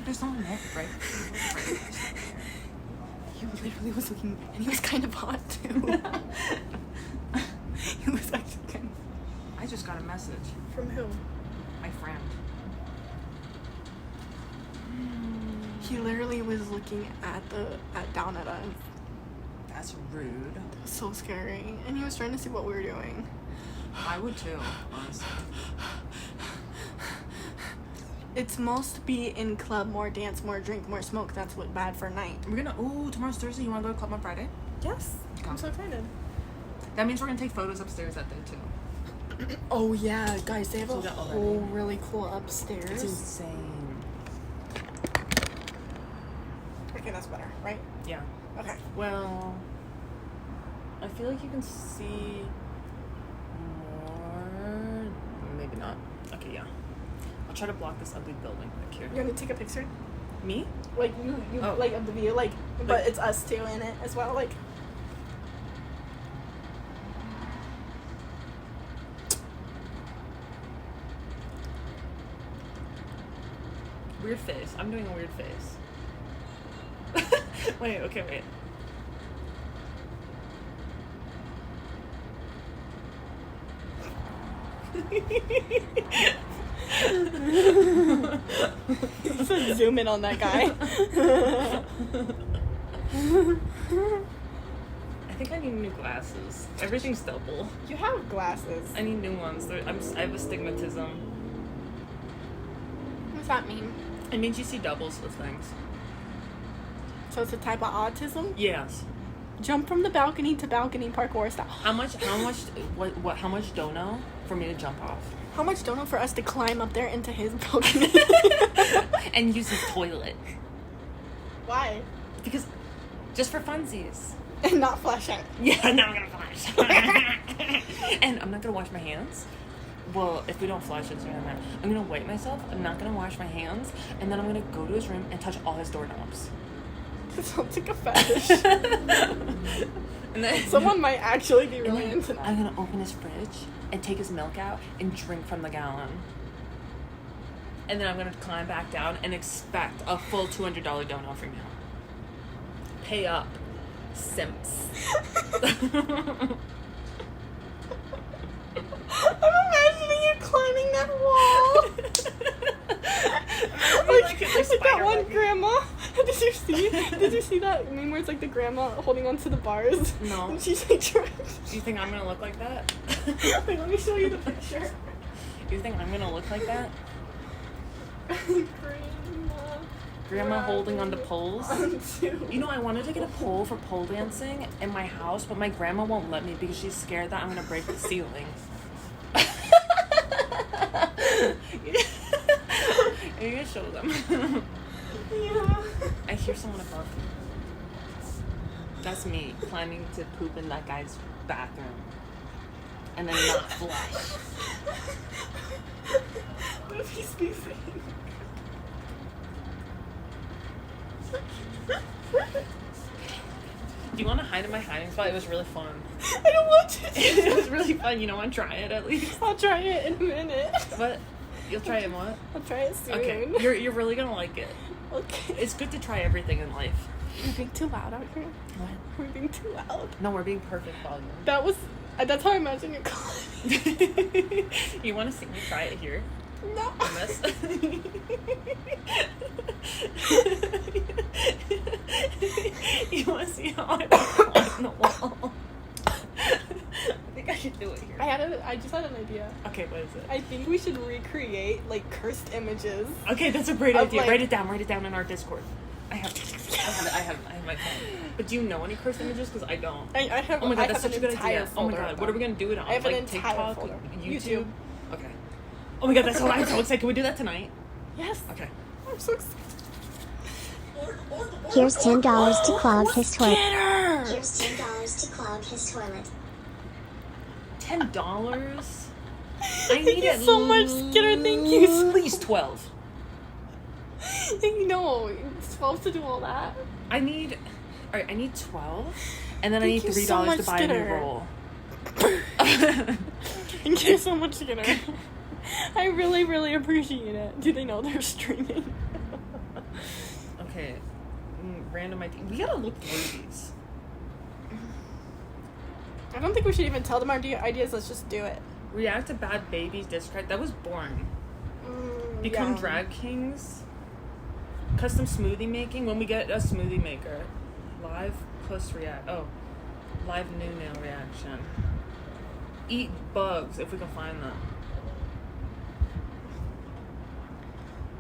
There's no net, right? He literally was looking, and he was kind of hot too. He was actually kind I just got a message. From who? My friend. He literally was looking down at us. That's rude. It was so scary, and he was trying to see what we were doing. I would too, honestly. It's supposed to be in club, more dance, more drink, more smoke. That's what bad for night. Tomorrow's Thursday. You want to go to club on Friday? Yes. I'm so excited. That means we're gonna take photos upstairs that day too. Oh yeah, guys, they have So a that already- whole really cool upstairs. It's insane. Okay, that's better, right? Yeah. Okay. Well, I feel like you can see more. Maybe not. Okay, yeah. I'll try to block this ugly building back here. You want to take a picture? Me? Like you Oh. like of the view, like, but it's us two in it as well, like. Weird face. I'm doing a weird face. Wait, okay, wait. Zoom in on that guy. I think I need new glasses. Everything's double. You have glasses. I need new ones. I have astigmatism. What does that mean? It means you see doubles with things. So it's a type of autism? Yes. Jump from the balcony to balcony parkour style. How much dono for me to jump off? How much dono for us to climb up there into his balcony? And use his toilet. Why? Because, just for funsies. And not flash out. Yeah, now I'm gonna flash. And I'm not gonna wash my hands. Well, if we don't flash, it's gonna matter. I'm gonna wipe myself. I'm not gonna wash my hands. And then I'm gonna go to his room and touch all his doorknobs. That sounds like a fetish. And then Someone might actually be really then into that. I'm gonna open his fridge and take his milk out and drink from the gallon. and then I'm gonna climb back down and expect a full $200 dono from you. Pay up, simps. I'm imagining you climbing that wall. like that one grandma. Did you see that meme where it's like the grandma holding onto the bars? No. And she's like trying. Do you think I'm gonna look like that? Wait, let me show you the picture. You think I'm gonna look like that? Grandma Holding onto poles? You know, I wanted to get a pole for pole dancing in my house, but my grandma won't let me because she's scared that I'm gonna break the ceiling. You're gonna show them. Yeah. I hear someone above me. That's me planning to poop in that guy's bathroom. And then not flush. What if he's sneezing? Do you want to hide in my hiding spot? It was really fun. I don't want to. It was really fun. You don't want to try it at least? I'll try it in a minute. What? You'll try it in what? I'll try it soon. Okay. You're really gonna like it. Okay. It's good to try everything in life. Are we being too loud out here? What? Are we being too loud? No, we're being perfect volume. That's how I imagine you're calling. You want to see me try it here? No. On this? You want to see how I climb the wall? I think I should do it here. I just had an idea. Okay, what is it? I think we should recreate like cursed images. Okay, that's a great Of, idea. like- Write it down in our Discord. I have my phone. But do you know any cursed images? Because I don't. I have. Oh my god, I that's have such a an good entire idea. Oh my folder god, of what are them. we gonna do it on? I have an like entire TikTok, folder. YouTube? Okay. Oh my god, I'm so excited. Can we do that tonight? Yes. Okay. I'm so excited. Here's $10 to clog his toilet. Get her. Here's $10 to clog his toilet. $10? I Thank need you at so much, Skinner. Thank you. At least 12. No, it's supposed to do all that. I need 12, and then I Thank need you $3 so much, to buy a new Skinner. roll. Thank you so much, Skinner. I really, really appreciate it. Do they know they're streaming? Okay, random idea. We gotta look through these. I don't think we should even tell them our ideas. Let's just do it. React to bad babies discredit. That was boring. Become Yeah. drag kings. Custom smoothie making. When we get a smoothie maker. Live plus react. Oh, live new nail reaction. Eat bugs if we can find them.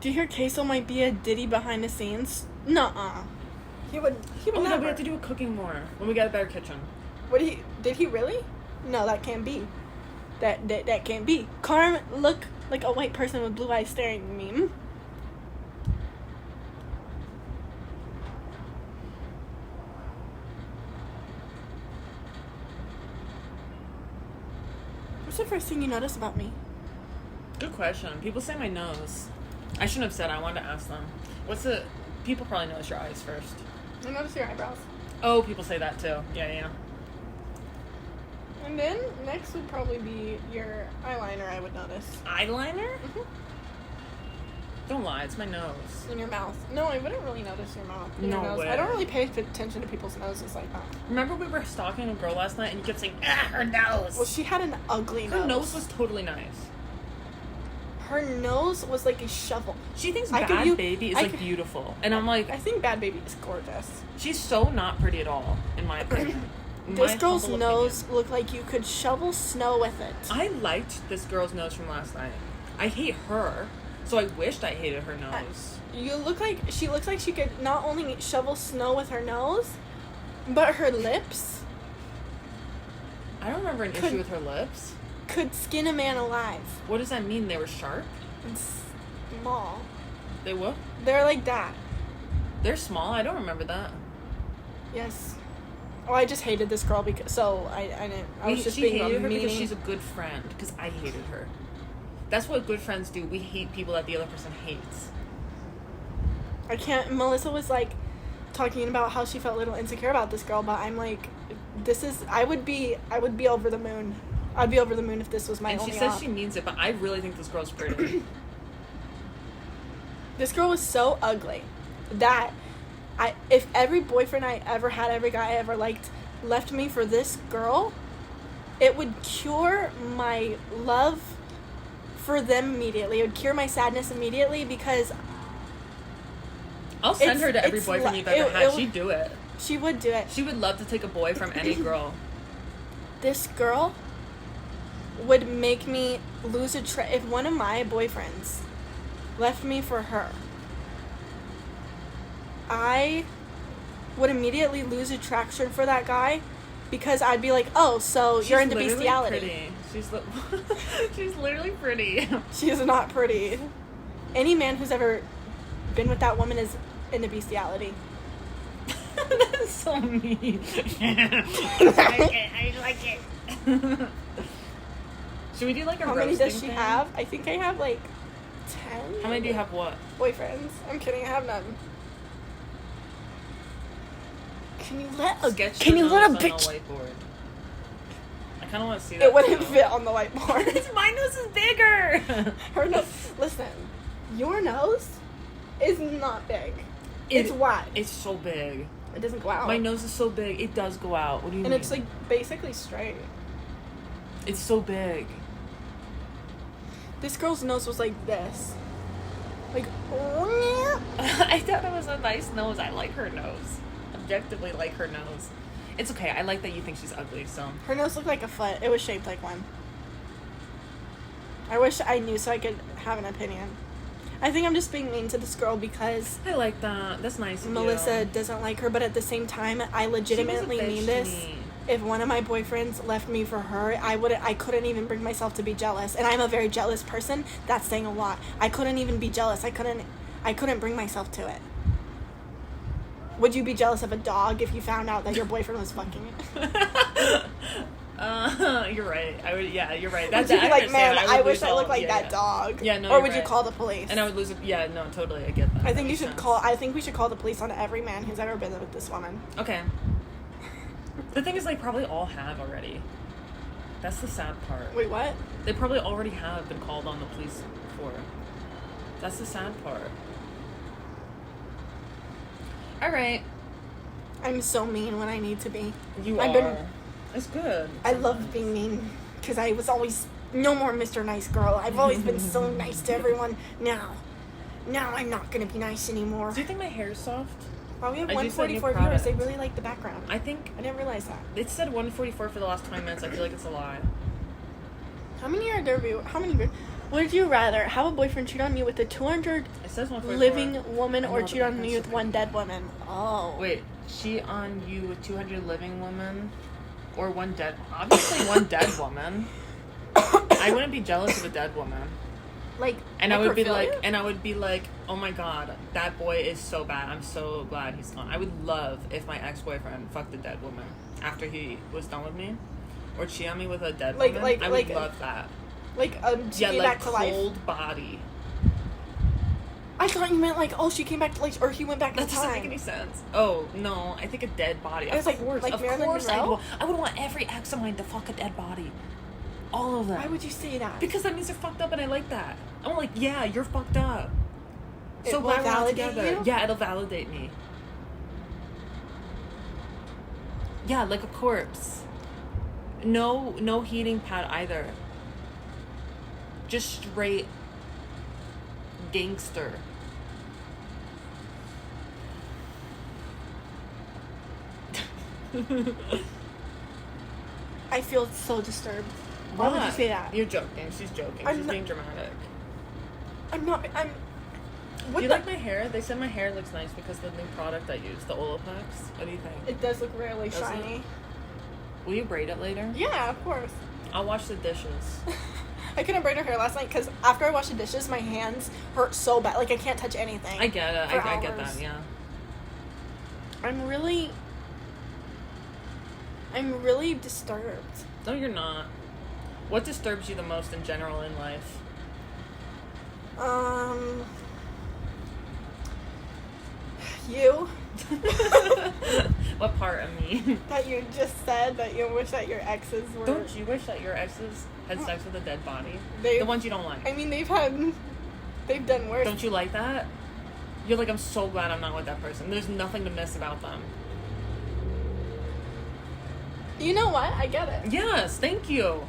Do you hear Queso might be a Diddy behind the scenes? Nuh-uh. He would Oh my god, never. we have to do a cooking more when we get a better kitchen. Did he really? No, that can't be. That can't be. Carm, look like a white person with blue eyes staring at me. What's the first thing you notice about me? Good question. People say my nose. I shouldn't have said. I wanted to ask them. People probably notice your eyes first. I notice your eyebrows. Oh, people say that too. Yeah. And then next would probably be your eyeliner, I would notice. Eyeliner? Mhm. Don't lie, it's my nose. In your mouth. No, I wouldn't really notice your mouth. Your No nose. way. I don't really pay attention to people's noses like that. Remember we were stalking a girl last night and you kept saying, her nose. Well, she had an ugly Her nose. nose was totally nice. Her nose was like a shovel. She thinks I could Bad u- Baby is I like could- beautiful. And I'm like, I think Bad Baby is gorgeous. she's so not pretty at all, in my opinion. This My girl's humble nose opinion. looked like you could shovel snow with it. I liked this girl's nose from last night. I hate her, so I wished I hated her nose. She looks like she could not only shovel snow with her nose, but her lips I don't remember an Could- issue with her lips. could skin a man alive. What does that mean? They were sharp? And small. They what? They're like that. They're small? I don't remember that. Yes. Oh, I just hated this girl because I didn't. I was just she being hated her mean. because she's a good friend. Because I hated her. That's what good friends do. We hate people that the other person hates. I can't. Melissa was like talking about how she felt a little insecure about this girl, but I'm like, I would be over the moon. I'd be over the moon if this was my And only she says op. she means it, but I really think this girl's pretty. This girl was so ugly that if every boyfriend I ever had, every guy I ever liked, left me for this girl, it would cure my love for them immediately. It would cure my sadness immediately because I'll send her to every boyfriend you've ever had. She'd do it. She would do it. She would love to take a boy from any girl. This girl would make me lose if one of my boyfriends left me for her, I would immediately lose attraction for that guy because I'd be like, oh, so you're into bestiality. Pretty. She's literally pretty. She's not pretty. Any man who's ever been with that woman is into bestiality. That is so mean. I like it. Should we do like a How roasting many does she thing? have? I think I have like 10. How many do you have? What? Boyfriends. I'm kidding, I have none. Can you let a bitch? Whiteboard. I kind of want to see that. It wouldn't too. fit on the whiteboard. My nose is bigger. Her nose. Listen, your nose is not big. It's wide. It's so big. It doesn't go out. My nose is so big. It does go out. What do you mean? And it's like basically straight. It's so big. This girl's nose was like this. Like, I thought it was a nice nose. I like her nose. Objectively like her nose. It's okay. I like that you think she's ugly, so. her nose looked like a foot. It was shaped like one. I wish I knew so I could have an opinion. I think I'm just being mean to this girl because I like that. That's nice of Melissa you. doesn't like her, but at the same time, I legitimately She was a bitch mean to this. me. If one of my boyfriends left me for her, I couldn't even bring myself to be jealous. And I'm a very jealous person. That's saying a lot. I couldn't even be jealous. I couldn't bring myself to it. Would you be jealous of a dog if you found out that your boyfriend was fucking it? You're right. I would. Yeah, you're right. Would That's you be like, man, would I wish lose I all- looked like yeah, that dog? Yeah, no. Or you're would you right. call the police? And I would lose it. Yeah, no, totally. I get that. I think That you should makes call. sense. I think we should call the police on every man who's ever been with this woman. Okay. The thing is, they probably all have already. That's the sad part. Wait, what? They probably already have been called on the police before. That's the sad part. All right. I'm so mean when I need to be. I've been. It's good. I love being mean because I was always no more Mr. Nice Girl. I've always been so nice to everyone. Now I'm not gonna be nice anymore. Do you think my hair is soft? Wow, we have I do send you 144 viewers. product. They really like the background. I think I didn't realize that. it said 144 for the last 20 minutes. I feel like it's a lie. How many are there? How many? Would you rather have a boyfriend cheat on you with a 200 It says 144. living woman I or know, cheat the on you background's with so one dead woman? Oh. Wait, cheat on you with 200 living women, or one dead? Obviously, one dead woman. I wouldn't be jealous of a dead woman. Like, And I would be necrophilia? like, oh my god, that boy is so bad. I'm so glad he's gone. I would love if my ex-boyfriend fucked a dead woman after he was done with me, or cheat on me with a dead woman. I would love that. Like, she came like back to life. cold body. I thought you meant like, oh, she came back to life, or he went back That in doesn't time. make any sense. Oh no, I think a dead body. I was Of like, course, of Marilyn course, Monroe? I would want every ex of mine to fuck a dead body. All of them. Why would you say that? Because that means they're fucked up, and I like that. I'm like, yeah, you're fucked up. It So will glad we're not validate together. you? Yeah, it'll validate me. Yeah, like a corpse. No heating pad either. Just straight gangster. I feel so disturbed. Why would you say that? You're joking. She's joking. I'm She's not- being dramatic. I'm not. I'm. What Do you the? like my hair? They said my hair looks nice because of the new product I use, the Olaplex. What do you think? It does look really Does it? shiny. Will you braid it later? Yeah, of course. I'll wash the dishes. I couldn't braid her hair last night because after I washed the dishes, my hands hurt so bad. Like, I can't touch anything. I get it. For I get hours. that, yeah. I'm really disturbed. No, you're not. What disturbs you the most in general in life? You. What part of me? That you just said that you wish that your exes were. Don't you wish that your exes had sex with a dead body? They- The ones you don't like. I mean, they've done worse. Don't you like that? You're like, I'm so glad I'm not with that person. There's nothing to miss about them. You know what? I get it. Yes, thank you.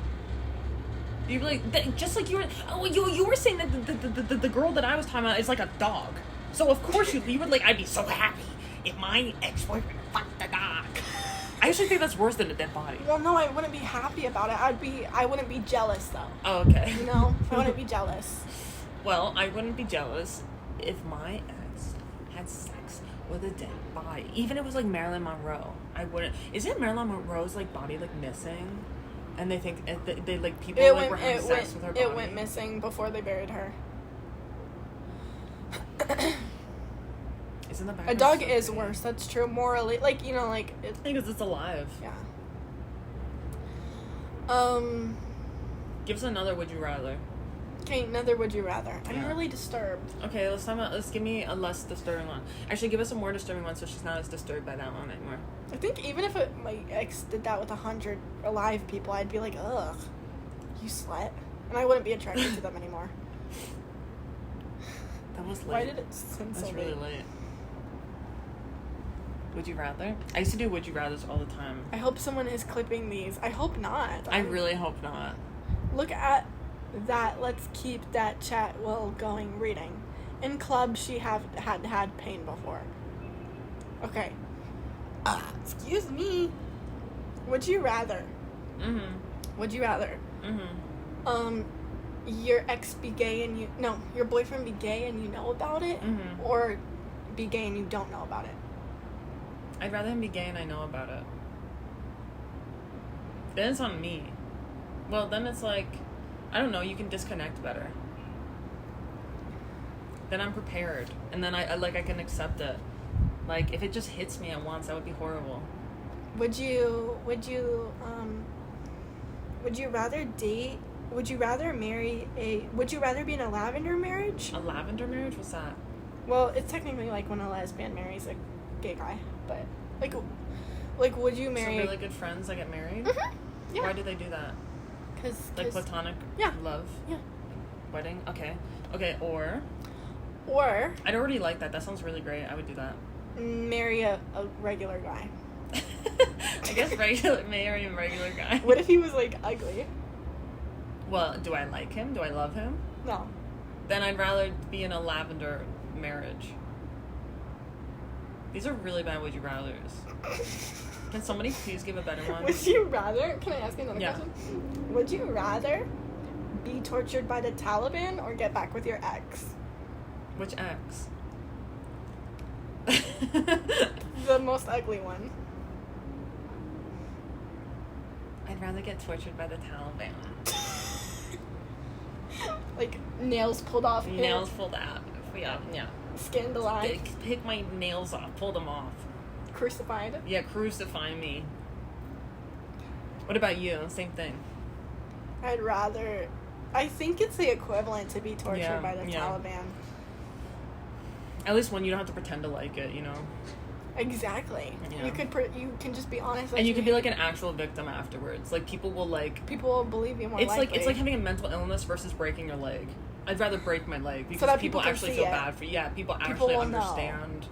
You're like, just like you were. Oh, you were saying that the girl that I was talking about is like a dog. So of course you would like. I'd be so happy if my ex-boyfriend fucked the dog. I actually think that's worse than a dead body. Well, no, I wouldn't be happy about it. I wouldn't be jealous though. Oh, okay. You know, I wouldn't be jealous. Well, I wouldn't be jealous if my ex had sex with a dead body. Even if it was like Marilyn Monroe, I wouldn't. Isn't Marilyn Monroe's like body like missing? And they think they like people like were having sex with her body. It went missing before they buried her. Isn't the a dog is worse. That's true. Morally, like you know, like because it's alive. Yeah. Give us another would you rather. Okay, another would you rather. I'm Yeah. really disturbed. Okay, let's give me a less disturbing one. Actually, give us a more disturbing one so she's not as disturbed by that one anymore. I think even if my ex did that with 100 alive people, I'd be like, ugh, you slut, and I wouldn't be attracted to them anymore. That was late. Why did it seem so That's really late. Would you rather? I used to do would you rathers all the time. I hope someone is clipping these. I hope not. I really hope not. Look at that. Let's keep that chat well going. Reading. In club, she had pain before. Okay. Excuse me. Would you rather? Would you rather? Your ex be gay and your boyfriend be gay and you know about it, or be gay and you don't know about it? I'd rather him be gay and I know about it. Then it's on me. Well, then it's like, I don't know, you can disconnect better. Then I'm prepared. And then I can accept it. Like, if it just hits me at once, that would be horrible. Would you rather be in a lavender marriage? A lavender marriage? What's that? Well, it's technically like when a lesbian marries a gay guy, but like would you marry? So really good friends that get married? Yeah. Why do they do that? Cause platonic love? Yeah. Wedding? Okay, or I'd already like that. That sounds really great. I would do that. Marry a regular guy. I guess marry a regular guy. What if he was like ugly? Well, do I like him? Do I love him? No. Then I'd rather be in a lavender marriage. These are really bad would you rathers. Can somebody please give a better one? Would you rather? Can I ask you another Yeah. question? Would you rather be tortured by the Taliban or get back with your ex? Which ex? The most ugly one. I'd rather get tortured by the Taliban. Like nails pulled off. Nails pulled out. Yeah. Skinned alive. Pick my nails off. Pull them off. Crucified. Yeah, crucify me. What about you? Same thing. I think it's the equivalent to be tortured by the Taliban. At least one, you don't have to pretend to like it, you know? Exactly. Yeah. You can just be honest. And you can be like an actual victim afterwards. Like people will believe you more it's likely. It's like having a mental illness versus breaking your leg. I'd rather break my leg because that people people can actually see feel it. bad for you. Yeah, people People actually will know. understand.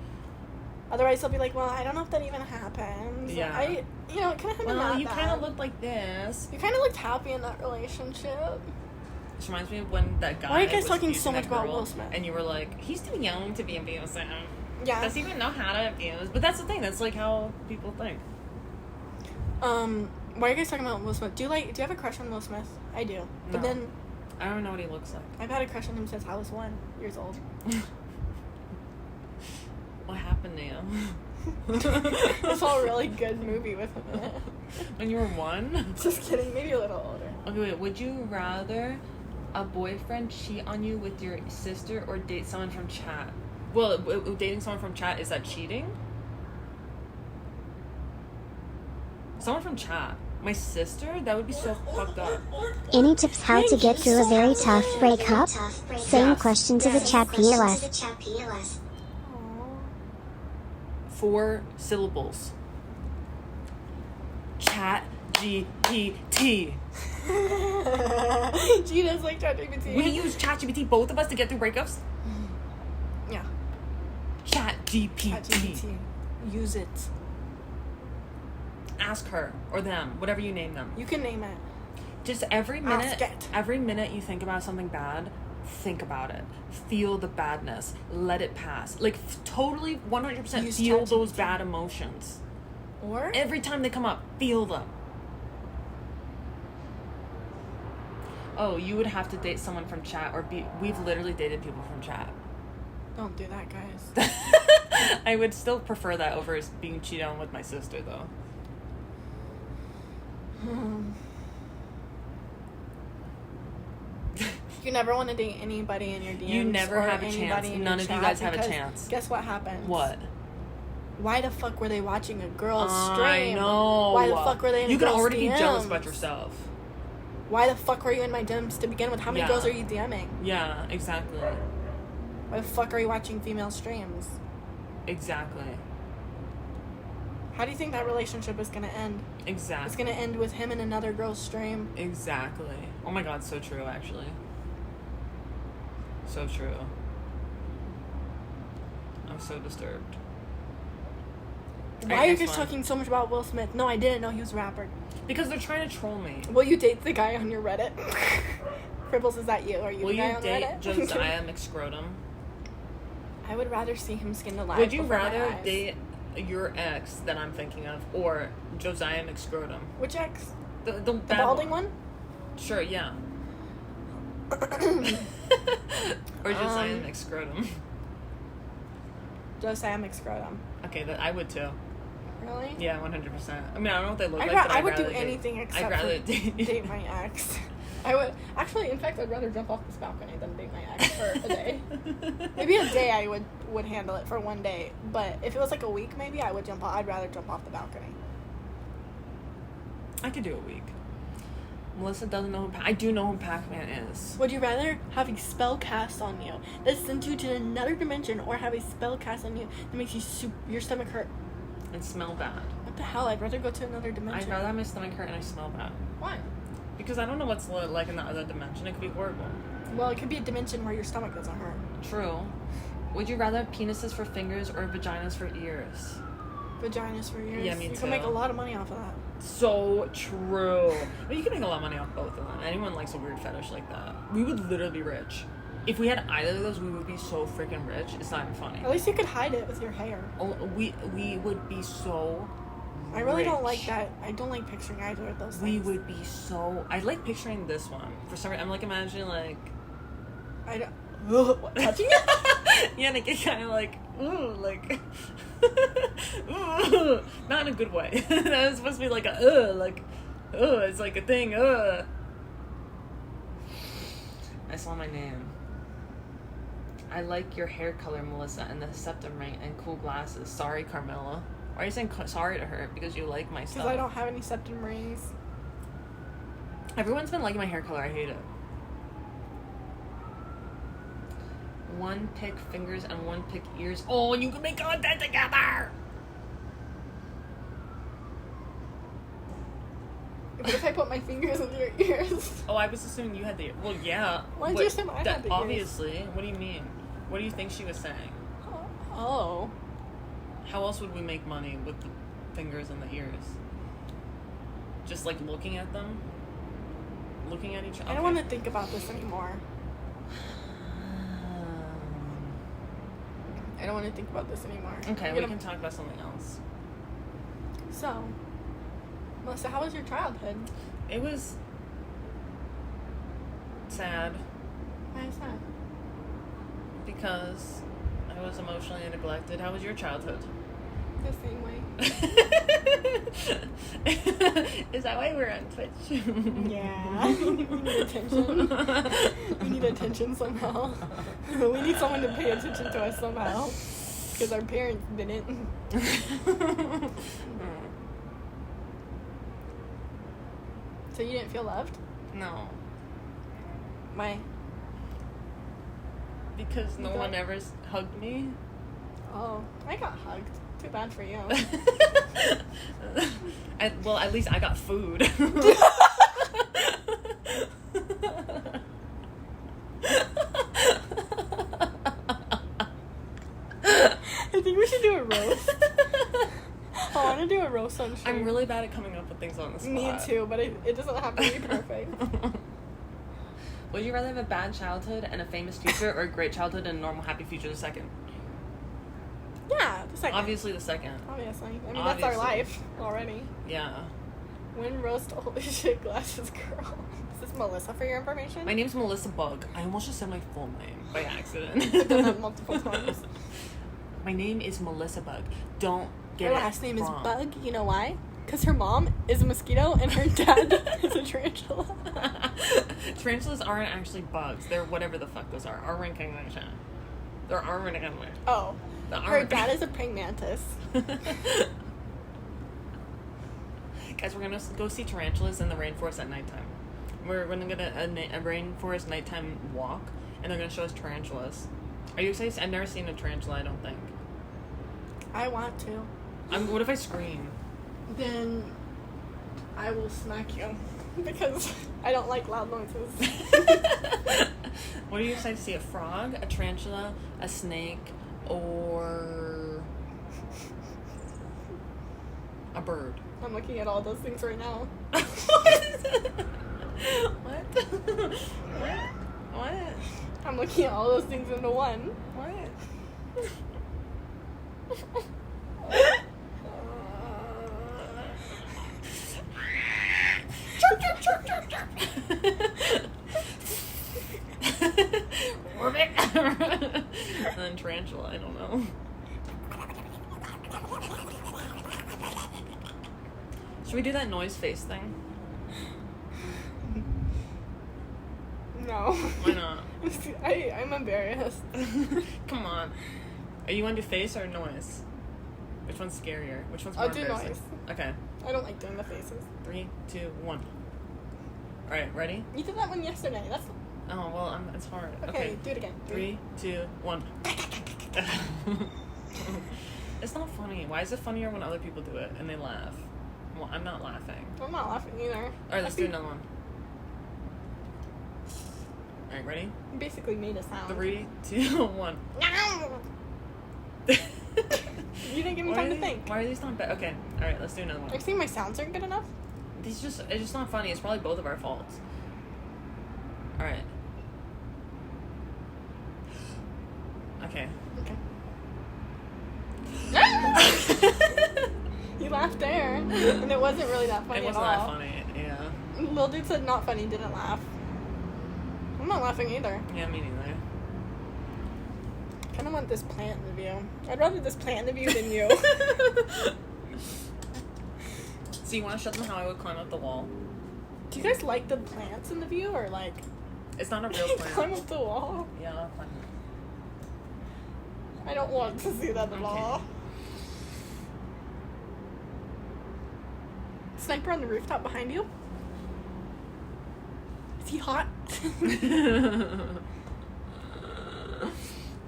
Otherwise, they'll be like, well, I don't know if that even happens. Yeah. It kind of happened. Well, you kind of looked like this. You kind of looked happy in that relationship. Which reminds me of when that guy Why are you guys was talking abusing so much that about girl, Will Smith? And you were like, he's too young to be abusing. Yeah. Does he even know how to abuse? But that's the thing. That's like how people think. Why are you guys talking about Will Smith? Do you have a crush on Will Smith? I do. But No. then I don't know what he looks like. I've had a crush on him since I was 1 year old. What happened to you? I saw a really good movie with him in it. When you were 1? Just kidding, maybe a little older. Okay, wait. Would you rather a boyfriend cheat on you with your sister or date someone from chat? Well, dating someone from chat, is that cheating? Someone from chat. My sister? That would be so fucked up. Any tips how to get through a very tough breakup? Same question to the chat PLS. 4 syllables. Chat GPT. She does like ChatGPT. We use ChatGPT, both of us, to get through breakups? Yeah. ChatGPT. Use it. Ask her or them, whatever you name them. You can name it. Just every minute you think about something bad, think about it. Feel the badness. Let it pass. Like, totally 100% Use feel ChatGPT. those bad emotions. Or Every time they come up, feel them. Oh, you would have to date someone from chat or we've literally dated people from chat. don't do that, guys. I would still prefer that over being cheated on with my sister, though. You never want to date anybody in your DMs. You never or have a anybody chance. in your None of you chat guys have a because chance. Guess what happens? What? Why the fuck were they watching a girl's stream? I know. Why the fuck were they in You a could girl's already DMs? be jealous about yourself. Why the fuck were you in my DMs to begin with? How many Yeah. girls are you DMing? Yeah, exactly. Why the fuck are you watching female streams? Exactly. How do you think that relationship is gonna end? Exactly. It's gonna end with him in another girl's stream. Exactly. Oh my god, so true, actually. So true. I'm so disturbed. Why are you just talking so much about Will Smith? No, I didn't know he was a rapper. Because they're trying to troll me. Will you date the guy on your Reddit? Fribbles, is that you? Are you Will the guy you on date Reddit? Josiah McScrotum? I would rather see him skinned alive. Would you before my rather eyes. date your ex that I'm thinking of or Josiah McScrotum? Which ex? The The bad balding one? Sure, yeah. Or Josiah McScrotum. Josiah McScrotum. Okay, I would too. Really? Yeah, 100%. I mean, I don't know what they look like, but I would I'd do rather anything I'd except rather for date date my ex. I would actually, in fact, I'd rather jump off this balcony than date my ex for a day. Maybe a day I would handle it for one day, but if it was like a week, maybe I would jump off. I'd rather jump off the balcony. I could do a week. Melissa doesn't know I do know who Pac-Man is. Would you rather have a spell cast on you that sends you to another dimension, or have a spell cast on you that makes you your stomach hurt? And smell bad. What the hell? I'd rather go to another dimension. I'd rather have my stomach hurt and I smell bad. Why? Because I don't know what's like in the other dimension. It could be horrible. Well, it could be a dimension where your stomach doesn't hurt. True. Would you rather have penises for fingers or vaginas for ears? Vaginas for ears. Yeah, me You too. can make a lot of money off of that. So true. But you can make a lot of money off both of them. Anyone likes a weird fetish like that. We would literally be rich. If we had either of those, we would be so freaking rich. It's not even funny. At least you could hide it with your hair. Oh, we would be so I really don't like rich. that. I don't like picturing either of those We things. would be so... I like picturing this one. For some reason, I'm like imagining like... I don't... What, touching it? Yeah, like it kind of like... Ooh, like... Ooh, not in a good way. That was supposed to be like a... like... it's like a thing. I saw my name. I like your hair color, Melissa, and the septum ring and cool glasses. Sorry, Carmaxlla. Why are you saying sorry to her? Because you like my stuff. Because I don't have any septum rings. Everyone's been liking my hair color. I hate it. One pick fingers and one pick ears. Oh, you can make content together! What if I put my fingers in your ears? Oh, I was assuming you had the... Well, yeah. Why did but you assume I had the ears? Obviously. What do you mean? What do you think she was saying? Oh. How else would we make money with the fingers and the ears? Just like looking at them? Looking at each other? I don't want to think about this anymore. I don't want to think about this anymore. Okay, we can talk about something else. So, Melissa, how was your childhood? It was sad Why is that? because I was emotionally neglected. How was your childhood? The same way. Is that why we're on Twitch? Yeah. We need attention. We need attention somehow. We need someone to pay attention to us somehow. Because our parents didn't. So you didn't feel loved? No, Why? because no one ever hugged me. Oh, I got hugged. Too bad for you. Well, at least I got food. I think we a roast. I want to do a roast on stream. I'm really bad at coming up with things on the spot. Me too, but it doesn't have to be perfect. Would you rather have a bad childhood and a famous future, or a great childhood and a normal happy future? The second. Yeah, the second. Obviously, the second. Obviously. I mean, that's our life already. Yeah. When roast holy shit glasses girl. Is this Melissa for your information? My name's Melissabug. I almost just said my full name by accident. I've done that multiple times. My name is Melissabug. Don't get Her it last name wrong. is Bug. You know why? Because her mom is a mosquito and her dad is a tarantula. Tarantulas aren't actually bugs. They're whatever the fuck those are. Recognition. They're recognition. Oh. Her dad is a praying mantis. Guys, we're gonna go see tarantulas in the rainforest at nighttime. We're gonna get a rainforest nighttime walk, and they're gonna show us tarantulas. Are you excited? I've never seen a tarantula, I don't think. I want to. What if I scream? Then I will smack you. Because I don't like loud noises. What are you excited to see? A frog, a tarantula, a snake, or a bird? I'm looking at all those things right now. What? What? I'm looking at all those things into one. What? And then tarantula, I don't know. Should we do that noise face thing? No. Why not? I'm embarrassed. Come on. Are you want to do face or noise? Which one's scarier? Which one's more I'll do embarrassing? noise. Okay. I don't like doing the faces. 3, 2, 1. Alright, ready? You did that one yesterday. That's Oh, well, it's hard. okay. Do it again. 3, 2, 1. It's not funny. Why is it funnier when other people do it and they laugh? Well, I'm not laughing. I'm not laughing either. Alright, let's do another one. Alright, ready? You basically made a sound. 3, 2, 1. You didn't give me time to think. Why are these not bad? Okay, alright, let's do another one. Are you saying my sounds aren't good enough? It's just not funny. It's probably both of our faults. Alright. Okay. Okay. You laughed there, and it wasn't really that funny It wasn't at that all. funny, yeah. Lil Dude said not funny, didn't laugh. I'm not laughing either. Yeah, me neither. I kind of want this plant in the view. I'd rather this plant in the view than you. So you want to show them how I would climb up the wall? Do you guys like the plants in the view, or like... It's not a real climb plant. up the wall? Yeah, I'll climb it. I don't want to see that at all. Sniper on the rooftop behind you? Is he hot?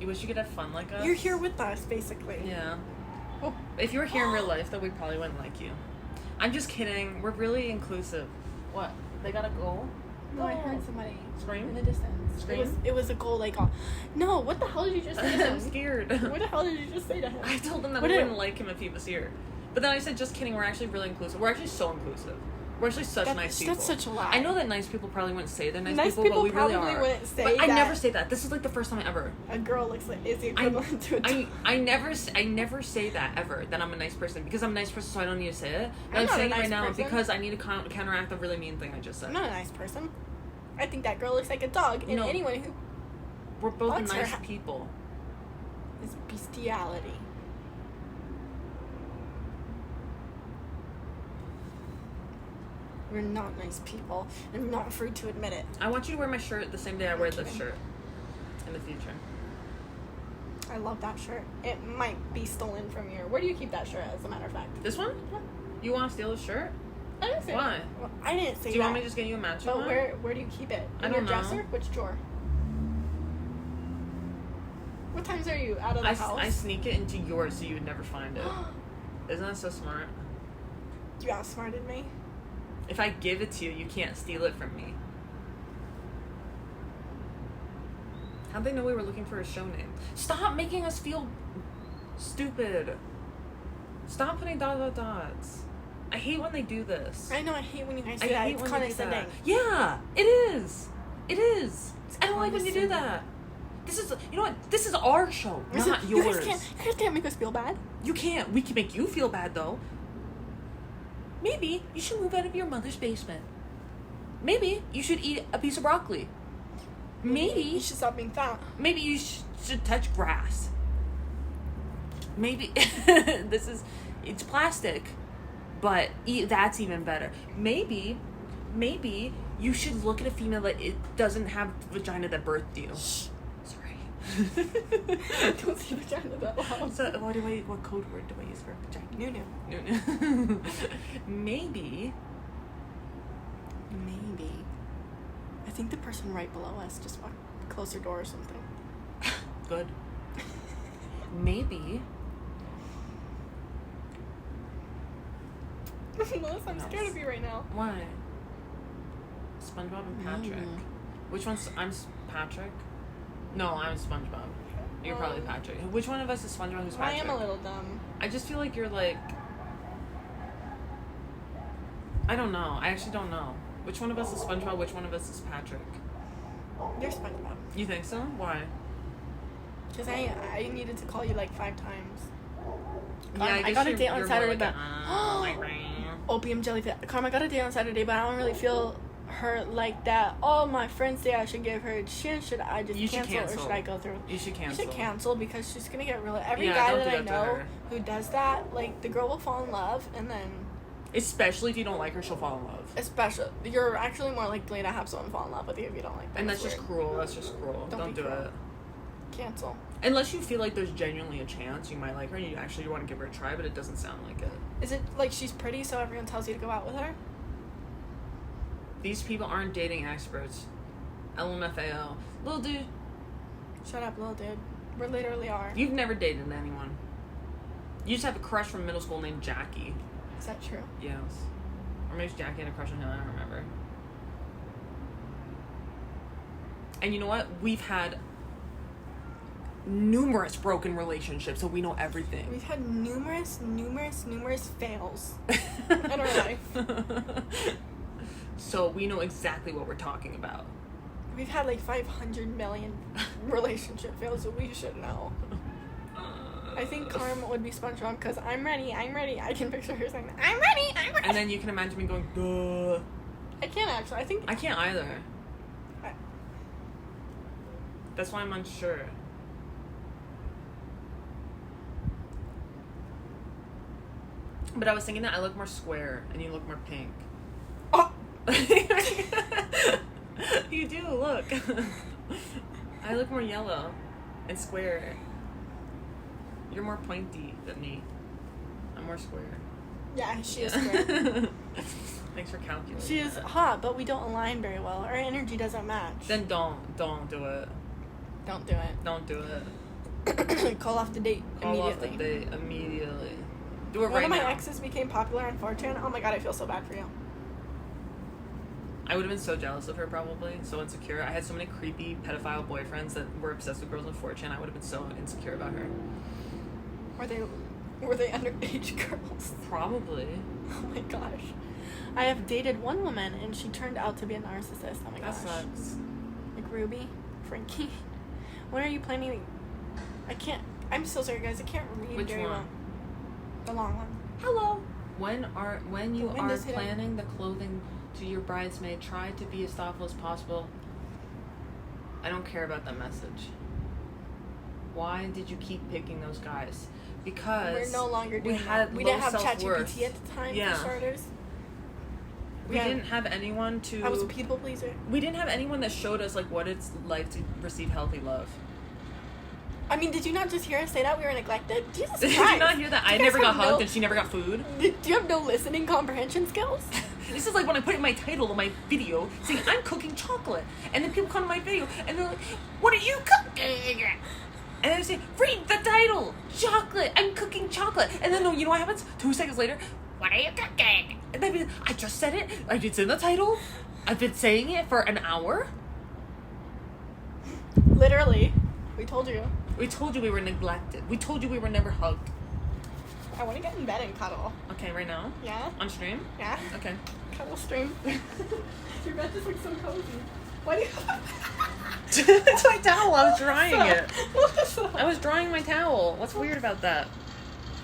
You wish you could have fun like us? You're here with us, basically. Yeah. Oh. If you were here in real life, then we probably wouldn't like you. I'm just kidding. We're really inclusive. What? They got a goal? No, I heard somebody Scream? in the distance. Scream? It was a goal like, no, what the hell did you just say to him? I'm scared. What the hell did you just say to him? I told them that What we did- wouldn't like him if he was here. But then I said, just kidding, we're actually really inclusive. We're actually so inclusive. We're actually such nice people. That's such a lie. I know that nice people probably wouldn't say they're nice, Nice people, people but we really probably are. wouldn't say but I that. never say that. This is like the first time ever. A girl looks like is the equivalent to a dog. I never say that ever, that I'm a nice person. Because I'm a nice person, so I don't need to say it. But I'm I'm not a saying it nice right now person. because I need to counteract the really mean thing I just said. I'm not a nice person. I think that girl looks like a dog, and No. anyone who We're both What's her nice ha- people. is bestiality. We're not nice people, and I'm not afraid to admit it. I want you to wear my shirt the same day I wear this shirt in the future. I love that shirt. It might be stolen from your... Where do you keep that shirt, as a matter of fact? This one? Yeah. You want to steal this shirt? I didn't say Why? Well, I didn't say Do you that. want me to just get you a matching But one? where do you keep it? I In don't your know. dresser? Which drawer? What times are you out of the house? I sneak it into yours so you would never find it. Isn't that so smart? You outsmarted me. If I give it to you, you can't steal it from me. How'd they know we were looking for a show name? Stop making us feel Stupid. Stop putting dots. I hate when they do this. I know, I hate when you guys do I that. hate It's when they do condescending. that. Yeah, it is. It is. I don't like when you do that. This is, you know what? This is our show, not You yours. guys can't make us feel bad. You can't. We can make you feel bad, though. Maybe you should move out of your mother's basement. Maybe you should eat a piece of broccoli. Maybe You should stop being fat. Maybe you should touch grass. Maybe it's plastic, but that's even better. Maybe you should look at a female that it doesn't have vagina that birthed you. Sorry. Don't say vagina that loud. So what code word do I use for vagina? No. Maybe. I think the person right below us just walked, closed their door or something. Good. Maybe. Melissa, I'm scared of you right now. Why? SpongeBob and Patrick. Which one's... I'm Patrick? No, I'm SpongeBob. You're probably Patrick. Which one of us is SpongeBob? Who's Patrick? I am a little dumb. I just feel like you're like... I don't know. I actually don't know. Which one of us is SpongeBob? Which one of us is Patrick? You're SpongeBob. You think so? Why? Because I needed to call you like 5 times. Yeah, I got a date on Saturday, but but... opium jellyfish. Karma, I got a date on Saturday, but I don't really feel her like that. All my friends say I should give her a chance. Should I just cancel, or should I go through? You should cancel. You should cancel because she's gonna get really. Every Yeah, guy don't that do I that to know her. who does that, like the girl will fall in love, and then Especially if you don't like her, she'll fall in love. especially you're actually more likely to have someone fall in love with you if you don't like them. And that's It's just weird. cruel. That's just cruel. Don't be do cruel. it. Cancel. Unless you feel like there's genuinely a chance you might like her and you actually want to give her a try, but it doesn't sound like it. Is it like she's pretty, so everyone tells you to go out with her? These people aren't dating experts. LMFAO. Little dude, Shut up, little dude. We literally are. you've never dated anyone. You just have a crush from middle school named Jackie. Is that true? Yes. Or maybe Jackie had a crush on him, I don't remember. And you know what? We've had numerous broken relationships, so we know everything. We've had numerous fails in our life. So we know exactly what we're talking about. We've had like 500 million relationship fails, so we should know. I think Karma would be SpongeBob because I'm ready. I can picture her saying, I'm ready. And then you can imagine me going, duh. I can't actually. I think I can't either. I- That's why I'm unsure. But I was thinking that I look more square and you look more pink. Oh, You do, look. I look more yellow and square. You're more pointy than me. I'm more square. yeah, she is square. Thanks for calculating. She is that. hot, but we don't align very well. Our energy doesn't match. Then don't do it. Don't do it. Don't do it. Call off the date Call off the immediately. date immediately. Do it One right of my now. exes became popular on 4chan. Oh my god, I feel so bad for you. I would have been so jealous of her, probably. So insecure. I had so many creepy pedophile boyfriends that were obsessed with girls on 4chan. I would have been so insecure about her. Were they underage girls? Probably. Oh my gosh. I have dated one woman and she turned out to be a narcissist. Oh my That gosh. sucks. Like Ruby, Frankie. When are you planning? I'm so sorry guys, I can't read Which very one? well. The long one. Hello. When you The wind are is hitting. planning the clothing to your bridesmaid, try to be as thoughtful as possible. I don't care about that message. Why did you keep picking those guys? Because We're no longer doing we that. had We low didn't have self-worth. ChatGPT at the time Yeah. for starters. We didn't have anyone to. I was a people pleaser. We didn't have anyone that showed us like what it's like to receive healthy love. I mean, did you not just hear us say that we were neglected? Jesus Christ. Did you not hear that? Do I you never guys got have hugged no- and she never got food. Do you have no listening comprehension skills? This is like when I put in my title of my video saying I'm cooking chocolate, and then people come to my video and they're like, "What are you cooking?" And then I say, "Read the title, chocolate. I'm cooking chocolate." And then you know what happens? 2 seconds later, "What are you cooking?" And then I just said it. It's in the title. I've been saying it for an hour. Literally. We told you. We told you we were neglected. We told you we were never hugged. I want to get in bed and cuddle. Okay, right now? Yeah? On stream? Yeah? Okay. Cuddle stream. Your bed just looks so cozy. Why do you... It's my towel. I was drying it. Melissa. I was drying my towel. What's weird about that?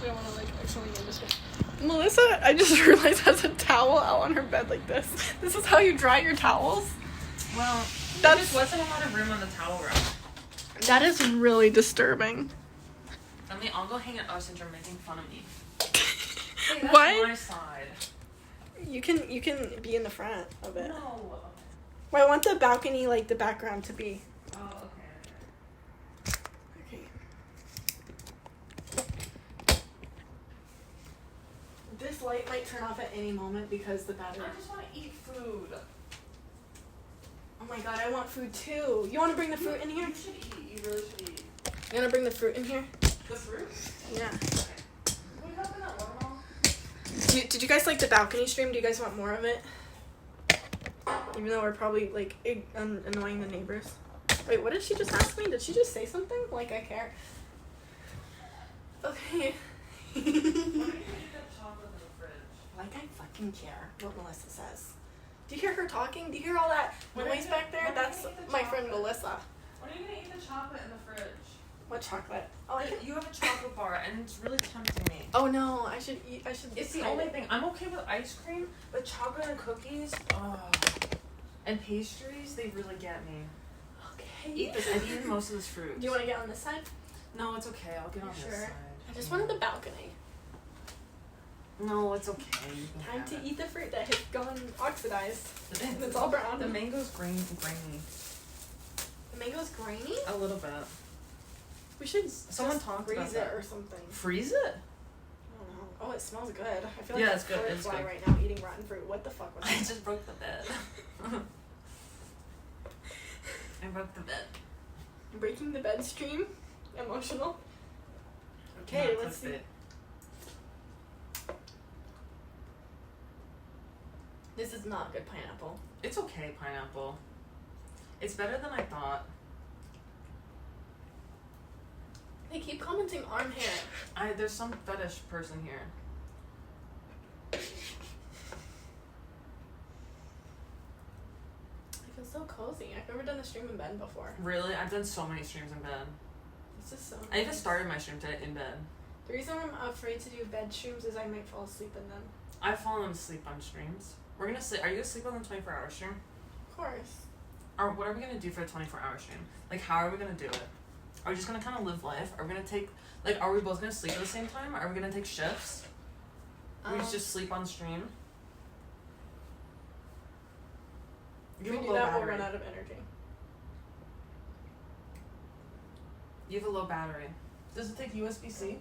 I don't want to, like, actually understand. Melissa, I just realized, has a towel out on her bed like this. This is how you dry your towels? Well, There just wasn't a lot of room on the towel rack. That is really disturbing. And they all go hang out since you're making fun of me. Hey, that's What? my side. You can be in the front of it. No. Well, I want the balcony, like, the background to be. Oh, okay. Okay. This light might turn off at any moment because the battery... I just want to eat food. Oh my god, I want food too. You want to bring the fruit in here? You should eat. You really should eat. You want to bring the fruit in here? The fruit? Yeah. Okay. Can we help in that watermelon? Did you guys like the balcony stream? Do you guys want more of it? Even though we're probably, like, annoying the neighbors. Wait, what did she just ask me? Did she just say something? Like, I care. Okay. Why don't you eat that chocolate in the fridge? Like I fucking care what Melissa says. Do you hear her talking? Do you hear all that noise back there? That's my friend Melissa. When are you gonna eat the chocolate in the fridge? What chocolate? Oh, I can... You have a chocolate bar and it's really tempting me. Oh no, I should eat. I should. It's the only thing. I'm okay with ice cream, but chocolate and cookies, and pastries, they really get me. Okay. Eat this. I've eaten most of this fruit. Do you want to get on this side? No, it's okay. I'll get on this Sure. side. I just wanted the balcony. No, it's okay. You can Time have to it. eat the fruit that has gone oxidized. And it's The all brown. The mango's grainy. The mango's grainy? A little bit. We should Someone just talked freeze about it that. or something. Freeze it? I don't know. Oh, it smells good. I feel like Yeah, a it's good. It's fly good. right now eating rotten fruit. What the fuck was I that? just broke the bed. I broke the bed. Breaking the bed stream? Emotional? Okay, Not let's see. clickbait. This is not good pineapple. It's okay, pineapple. It's better than I thought. They keep commenting arm hair. There's some fetish person here. I feel so cozy. I've never done a stream in bed before. Really? I've done so many streams in bed. This is so I even nice. started my stream today in bed. The reason I'm afraid to do bed streams is I might fall asleep in them. I've fallen asleep on streams. We're gonna sleep. Are you gonna sleep on the 24-hour stream? Of course. Or what are we gonna do for the 24-hour stream? Like, how are we gonna do it? Are we just gonna kind of live life? Are we gonna take, like, are we both gonna sleep at the same time? Are we gonna take shifts? We just sleep on stream? If You we have a do low that, we'll battery. run out of energy. You have a low battery. Does it take USB-C?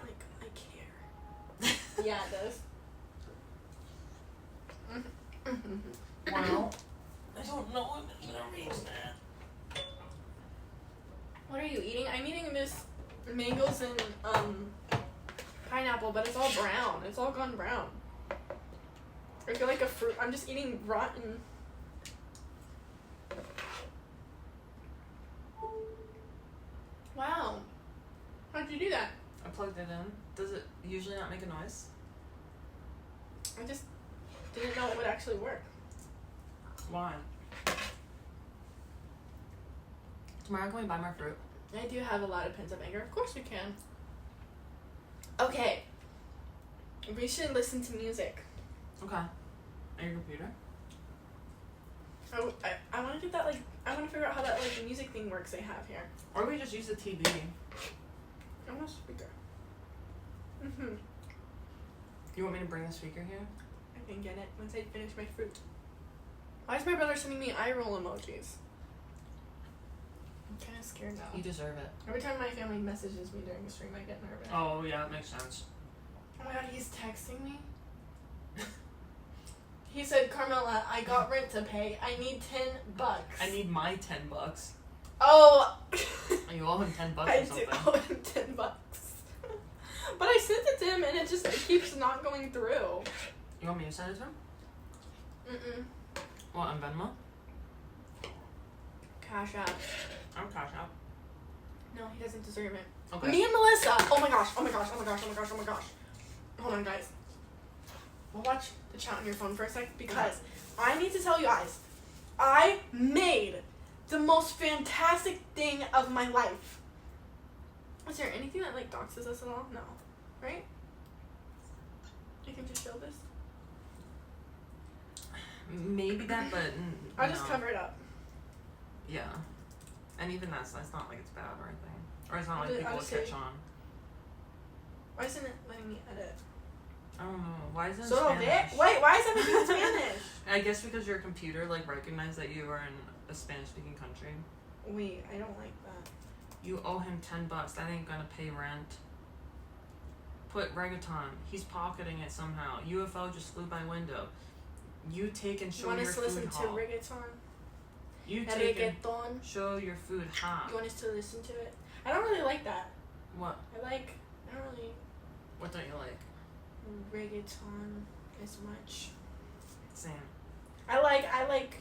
Like, I care. Yeah, it does. Wow. I don't know if it's gonna reach that. What are you eating? I'm eating this mangoes and pineapple, but it's all brown. It's all gone brown. I feel like a fruit. I'm just eating rotten. Wow. How'd you do that? I plugged it in. Does it usually not make a noise? I just didn't know it would actually work. Why? Tomorrow can we buy more fruit? I do have a lot of pins of anger. Of course we can. Okay. We should listen to music. Okay. On your computer? I want to do that, like, I want to figure out how that, like, music thing works they have here. Or we just use the TV. I want a speaker. Mm-hmm. You want me to bring the speaker here? I can get it once I finish my fruit. Why is my brother sending me eye roll emojis? I'm kind of scared now. You deserve it. Every time my family messages me during the stream, I get nervous. Oh, yeah, that makes sense. Oh my god, he's texting me? He said, Carmaxlla, I got rent to pay. I need $10. I need my $10. Oh! You owe him $10 or I something. do owe him $10. But I sent it to him and it keeps not going through. You want me to send it to him? Mm-mm. What, on Venmo? Cash App. I'm cash out. No, he doesn't deserve it. Okay. Me and Melissa. Oh my gosh. Hold on, guys. We'll watch the chat on your phone for a sec because I need to tell you guys, I made the most fantastic thing of my life. Is there anything that like doxes us at all? No, right? I can just show this. Maybe that, but I'll just cover it up. Yeah, and even that's not like it's bad or anything, or it's not I'll like just- people I'll will just catch say- on. Why isn't it letting me edit? I don't know. Why is it in So Spanish? wait, why is everything in Spanish? I guess because your computer like recognized that you are in a Spanish-speaking country. Wait, I don't like that. You owe him $10. That ain't gonna pay rent. Put reggaeton. He's pocketing it somehow. UFO just flew by window. You take and You show want your us to food listen to haul. reggaeton? You take and Reggaeton. show your food ha. You want us to listen to it? I don't really like that. What? I don't really What don't you like? reggaeton as much. Same. I like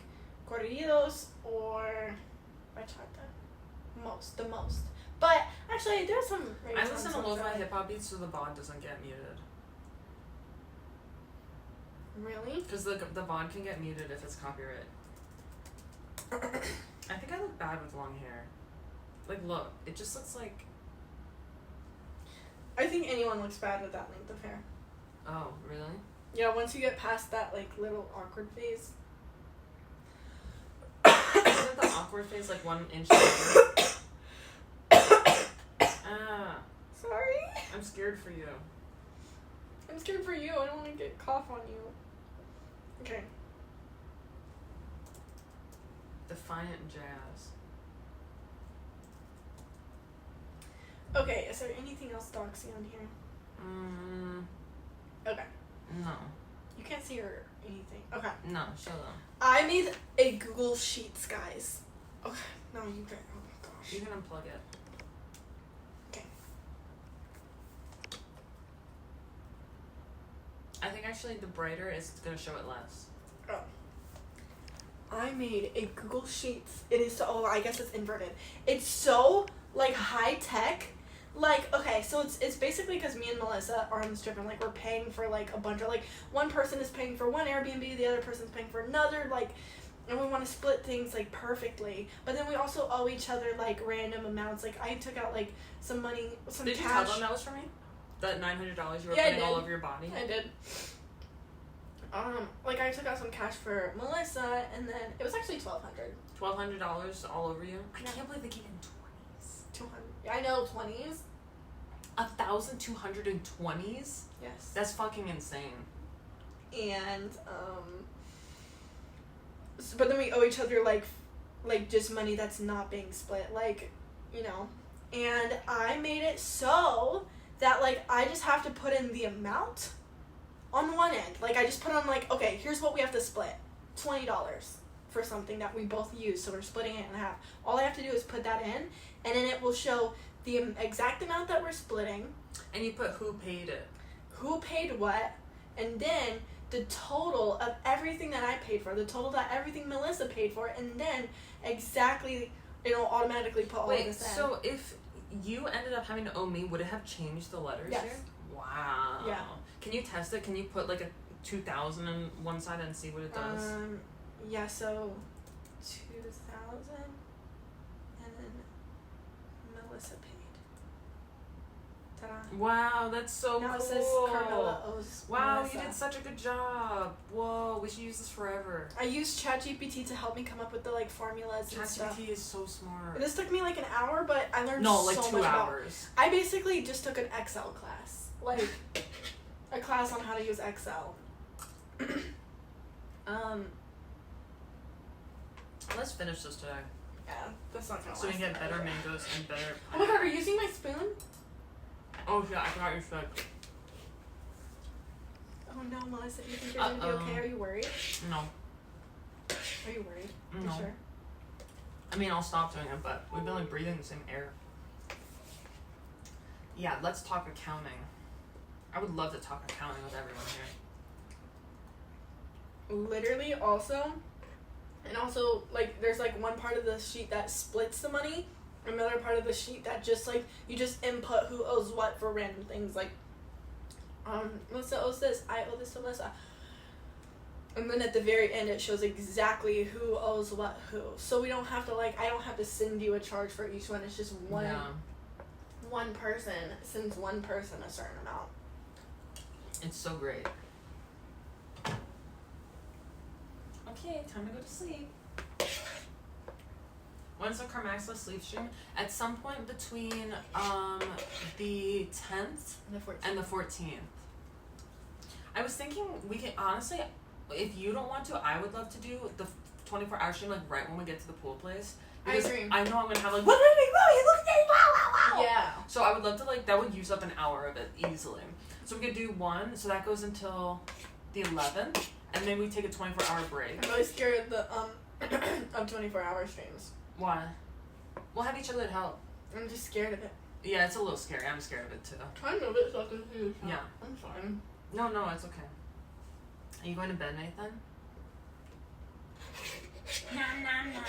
corridos or bachata. The most. But actually, there's some reggaeton I listen to songs lo-fi that I- hip hop beats so the VOD doesn't get muted. Really? Because the VOD can get muted if it's copyright. I think I look bad with long hair. Like, look, it just looks like. I think anyone looks bad with that length of hair. Oh, really? Yeah, once you get past that like little awkward phase. Isn't the awkward phase like 1 inch? Sorry. I'm scared for you. I'm scared for you. I don't want to get cough on you. Okay. Defiant jazz. Okay, is there anything else doxy on here? Okay. No. You can't see or anything. Okay. No, show them. I made a Google Sheets, guys. Okay. No, you can. Oh my gosh. You can unplug it. Okay. I think actually the brighter is gonna show it less. Oh. I made a Google Sheets. It is so. Oh, I guess it's inverted. It's so like high tech. Like, okay, so it's basically because me and Melissa are on this trip and like we're paying for like a bunch of like one person is paying for one Airbnb, the other person's paying for another, like, and we want to split things like perfectly. But then we also owe each other like random amounts. Like I took out like some money, some Did cash. you tell them that was for me? That $900 you were Yeah, I putting all did. over your body? I did. Like I took out some cash for Melissa, and then it was actually $1,200. $1,200 all over you? I Yeah. can't believe they gave him 20s. 200. I know 20s. 1,220s? Yes. That's fucking insane. And but then we owe each other like just money that's not being split, like, you know. And I made it so that like I just have to put in the amount on one end. Like I just put on like, okay, here's what we have to split. $20 for something that we both use, so we're splitting it in half. All I have to do is put that in, and then it will show the exact amount that we're splitting, And you put who paid it. who paid what, and then the total of everything that I paid for, the total that everything Melissa paid for, and then exactly, it'll automatically put all of Wait, this in. so if you ended up having to owe me, would it have changed the letters Yes. here? Wow. Yeah. Can you test it? Can you put like a 2,000 on one side and see what it does? Yeah, so 2,000, and then Melissa paid. Ta-da. Wow, that's so Now cool. it says Carmaxlla owes Wow, Melissa. you did such a good job. Whoa, we should use this forever. I used ChatGPT to help me come up with the like formulas and stuff. ChatGPT is so smart. This took me like an hour, but I learned No, like so 2 much about. hours. I basically just took an Excel class, like a class on how to use Excel. Let's finish this today. Yeah, that's not gonna So we last can get better forever. mangoes and better. Oh my god, are you using my spoon? Oh yeah, I forgot your food. Oh no, Melissa, do you think you're gonna be okay? Are you worried? No. Are you worried? No. You sure? I mean, I'll stop doing it, but we've been like breathing the same air. Yeah, let's talk accounting. I would love to talk accounting with everyone here. Literally, also, And also, like, there's, like, one part of the sheet that splits the money, another part of the sheet that just, like, you just input who owes what for random things, like, Melissa owes this, I owe this to Melissa. And then at the very end, it shows exactly who owes what who. So we don't have to, like, I don't have to send you a charge for each one. It's just one person sends one person a certain amount. It's so great. Okay, time to go to sleep. When's the Carmaxlla sleep stream? At some point between the 10th and the 14th. I was thinking we can, honestly, if you don't want to, I would love to do the 24-hour stream, like, right when we get to the pool place. I agree. I know I'm going to have, like, what did he look at me, wow, wow, wow. Yeah. So I would love to, like, that would use up an hour of it easily. So we could do one, so that goes until the 11th, and then we take a 24-hour break. I'm really scared of the, of 24-hour streams. Why? We'll have each other to help. I'm just scared of it. Yeah, it's a little scary. I'm scared of it, too. I'm a bit so confused. Yeah. I'm sorry. No, it's okay. Are you going to bed, Nathan? Nom.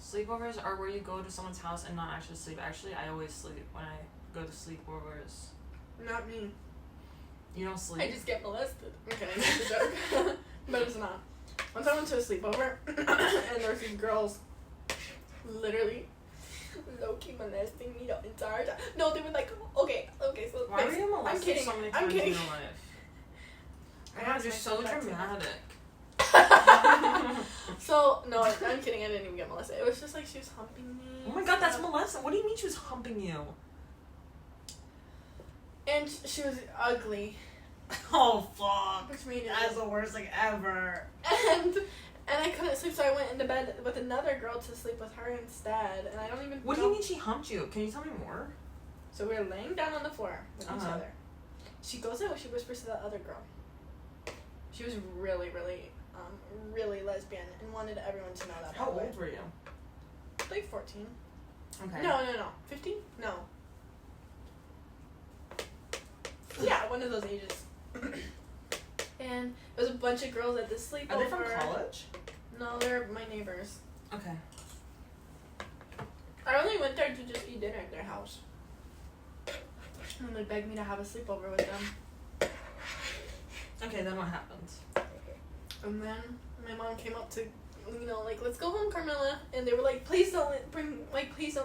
Sleepovers are where you go to someone's house and not actually sleep. Actually, I always sleep when I go to sleepovers. Not me. You don't sleep? I just get molested. I'm kidding, it's a joke. But it's not. Once I went to a sleepover, and there were these girls literally low-key molesting me the entire time. No, they were like, okay, so Why were you molested I'm kidding. so many I'm times kidding. in your life? God, you're so dramatic. So, no, I'm kidding. I didn't even get molested. It was just like she was humping me. Oh my god, that's molesting. What do you mean she was humping you? And she was ugly. Oh, fuck. Which made it. That's the worst thing ever. And I couldn't sleep, so I went into bed with another girl to sleep with her instead. And I don't even. What do you mean she humped you? Can you tell me more? So we were laying down on the floor with each Uh-huh. other. She goes in, she whispers to the other girl. She was really, really lesbian and wanted everyone to know that. How old were you? Like 14. Okay. No. 15? No. Yeah, one of those ages. And there was a bunch of girls at this sleepover. Are they from college? No, they're my neighbors. Okay. I only went there to just eat dinner at their house. And they begged me to have a sleepover with them. Okay, then what happens? And then my mom came up to, like, let's go home, Carmaxlla. And they were like, please don't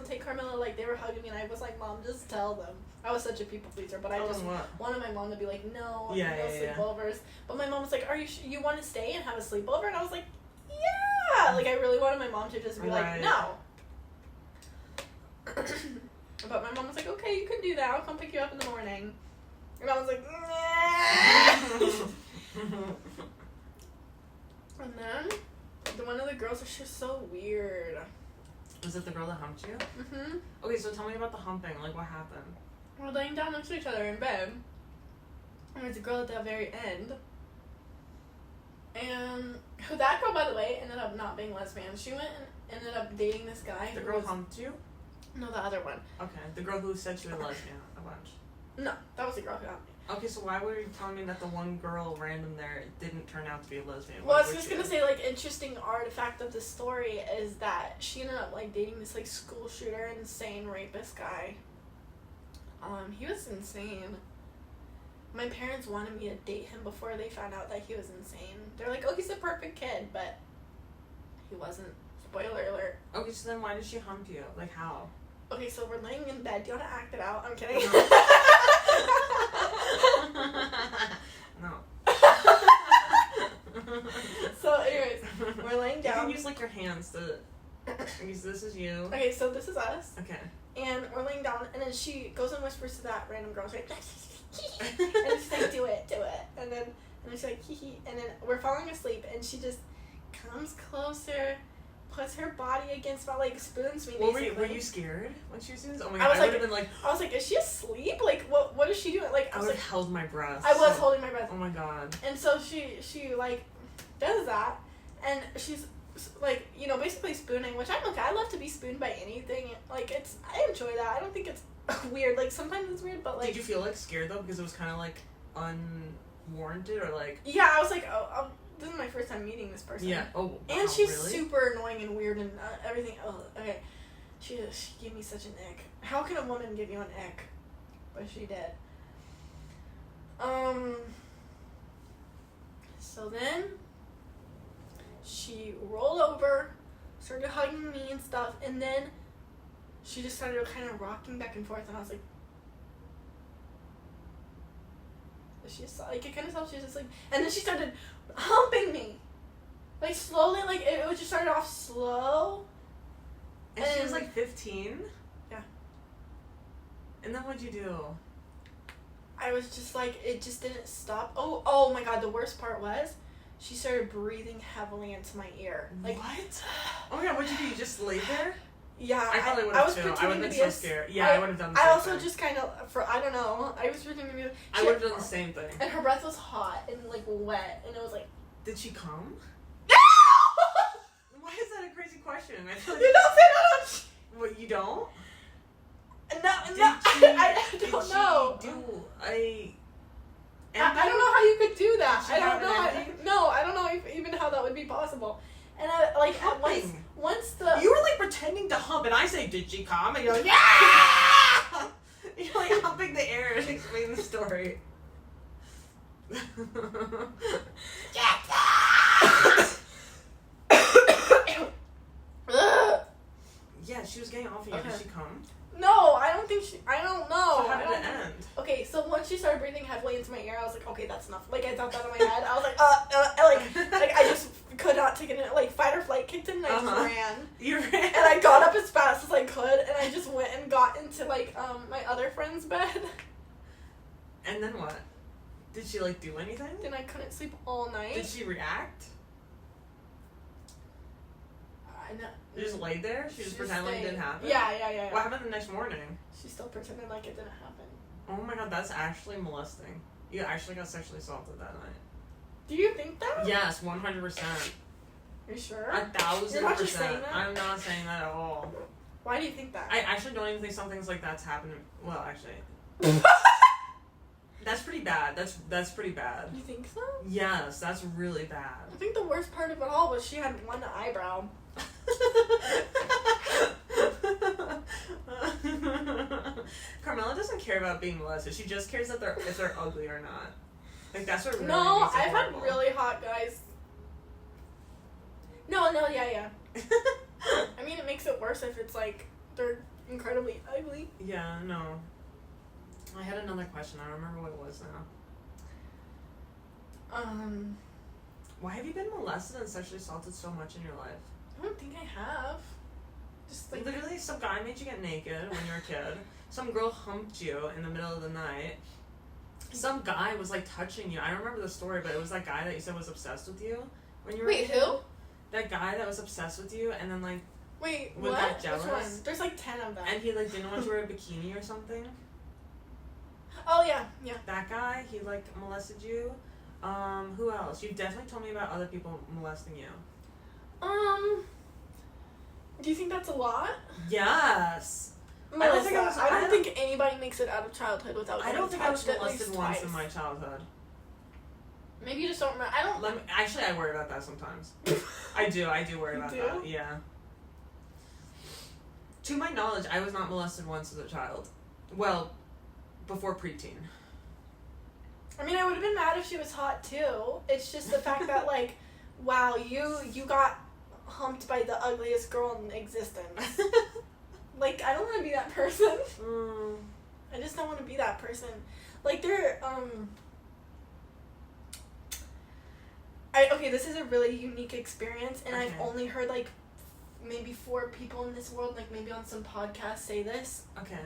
take Carmaxlla. Like, they were hugging me, and I was like, Mom, just tell them. I was such a people pleaser, but I just wanted my mom to be like, no, sleepovers. But my mom was like, are you you want to stay and have a sleepover? And I was like, yeah. Like, I really wanted my mom to just be like, no. But my mom was like, okay, you can do that. I'll come pick you up in the morning. And I was like, nah. And then one of the girls was just so weird. Was it the girl that humped you? Mm-hmm. Okay, so tell me about the humping. Like, what happened? We're laying down next to each other in bed. And there's a girl at the very end. And that girl, by the way, ended up not being lesbian. She went and ended up dating this guy. The girl humped you? No, the other one. Okay, the girl who said she was lesbian a bunch. No, that was the girl who humped me. Okay, so why were you telling me that the one girl random there didn't turn out to be a lesbian? Well, I was just gonna say, like, interesting artifact of the story is that she ended up, like, dating this, like, school shooter, insane rapist guy. He was insane. My parents wanted me to date him before they found out that he was insane. They're like, oh, he's a perfect kid, but he wasn't. Spoiler alert. Okay, so then why did she hump you? Like, how? Okay, so we're laying in bed. Do you want to act it out? I'm kidding. No. So, anyways, we're laying You down. can use, like, your hands to... Okay, so this is you. Okay, so this is us. Okay. And we're laying down, and then she goes and whispers to that random girl. She's like, and she's like, do it. And then she's like, hee hee. And then we're falling asleep, and she just comes closer, puts her body against my, like, spoons me. Well, were you scared when she was doing this? Oh my I god, was I like, would have been like... I was like, is she asleep? Like, what is she doing? Like, I would have held my breath. I was holding my breath. Oh my god. And so she like, does that, and she's, like, you know, basically spooning, which I'm okay. I love to be spooned by anything. Like, I enjoy that. I don't think it's weird. Like, sometimes it's weird, but, like... Did you feel, like, scared, though? Because it was kind of, like, warranted or like? Yeah, I was like, oh, this is my first time meeting this person. Yeah. Oh. And wow, she's really? super annoying and weird and everything. Oh, okay. She gave me such an ick. How can a woman give you an ick? But she did. So then she rolled over, started hugging me and stuff, and then she just started kind of rocking back and forth, and I was like, she's like, I kind of thought she was just like, and then she started humping me, like slowly, like it just started off slow. And she was like 15? Yeah. And then what'd you do? I was just like, it just didn't stop. Oh my god, the worst part was, she started breathing heavily into my ear. Like, what? Oh my god, what'd you do? You just laid there? Yeah, I probably would I have was too. I pretending would have to been be so scared. Yeah, I would have done the same I also thing. just kind of, I don't know, I was pretending to be. I would have done the same thing. And her breath was hot and like wet, and it was like, Did she come? no! Why is that a crazy question? I feel like You don't say that on. What, you don't? No, Did no, she, I did don't she know. do a... I don't know how you could do that. Did she I don't have know. an ending? No, I don't know even how that would be possible. And I like Humping. once the You were like pretending to hump, and I say, "Did she come?" And you're like, "Yeah!" You're like humping the air and explaining the story. Yeah, she was getting off of you. Okay. Did she come? No, I don't think I don't know. So how I did don't it think- end? Okay, so once she started breathing heavily into my ear, I was like, okay, that's enough. Like, I thought that in my head. I was like, like I just could not take it in. Like, fight or flight kicked in, and I just ran. You ran? And I got up as fast as I could, and I just went and got into, like, my other friend's bed. And then what? Did she, like, do anything? Then I couldn't sleep all night. Did she react? I know. You just laid there? She just pretended like it didn't happen? Yeah. What happened the next morning? She still pretended like it didn't happen. Oh my god, that's actually molesting. You actually got sexually assaulted that night. Do you think that? Yes, 100%. Are you sure? 1,000%. You're not just saying that? I'm not saying that at all. Why do you think that? I actually don't even think something like that's happened. Well, actually. That's pretty bad. That's pretty bad. You think so? Yes, that's really bad. I think the worst part of it all was she had one eyebrow. Carmaxlla doesn't care about being molested. She just cares that if they're ugly or not. Like that's what really No, makes it I've had horrible. really hot guys. No, yeah. I mean, it makes it worse if it's like they're incredibly ugly. Yeah, no. I had another question. I don't remember what it was now. Why have you been molested and sexually assaulted so much in your life? I don't think I have. Just like Literally, some guy made you get naked when you were a kid. Some girl humped you in the middle of the night. Some guy was like touching you. I don't remember the story, but it was that guy that you said was obsessed with you when you were. Wait, a kid. who? That guy that was obsessed with you, and then like, Wait, Was what? that jealous? Which one? There's like 10 of them. and he like didn't want you to wear a bikini or something. Oh yeah. That guy, he like molested you. Who else? You definitely told me about other people molesting you. Do you think that's a lot? Yes. Melissa, I I don't think anybody makes it out of childhood without I getting don't think I was touched at molested least once twice. in my childhood. Maybe you just don't remember. I don't. Actually, I worry about that sometimes. I do worry about do? that. Yeah. To my knowledge, I was not molested once as a child. Well, before preteen. I mean, I would have been mad if she was hot too. It's just the fact that like, wow, you got humped by the ugliest girl in existence. Like, I don't want to be that person. I just don't want to be that person. Like, okay, this is a really unique experience, and I've Okay. only heard, like, maybe 4 people in this world, like, maybe on some podcast say this. Okay.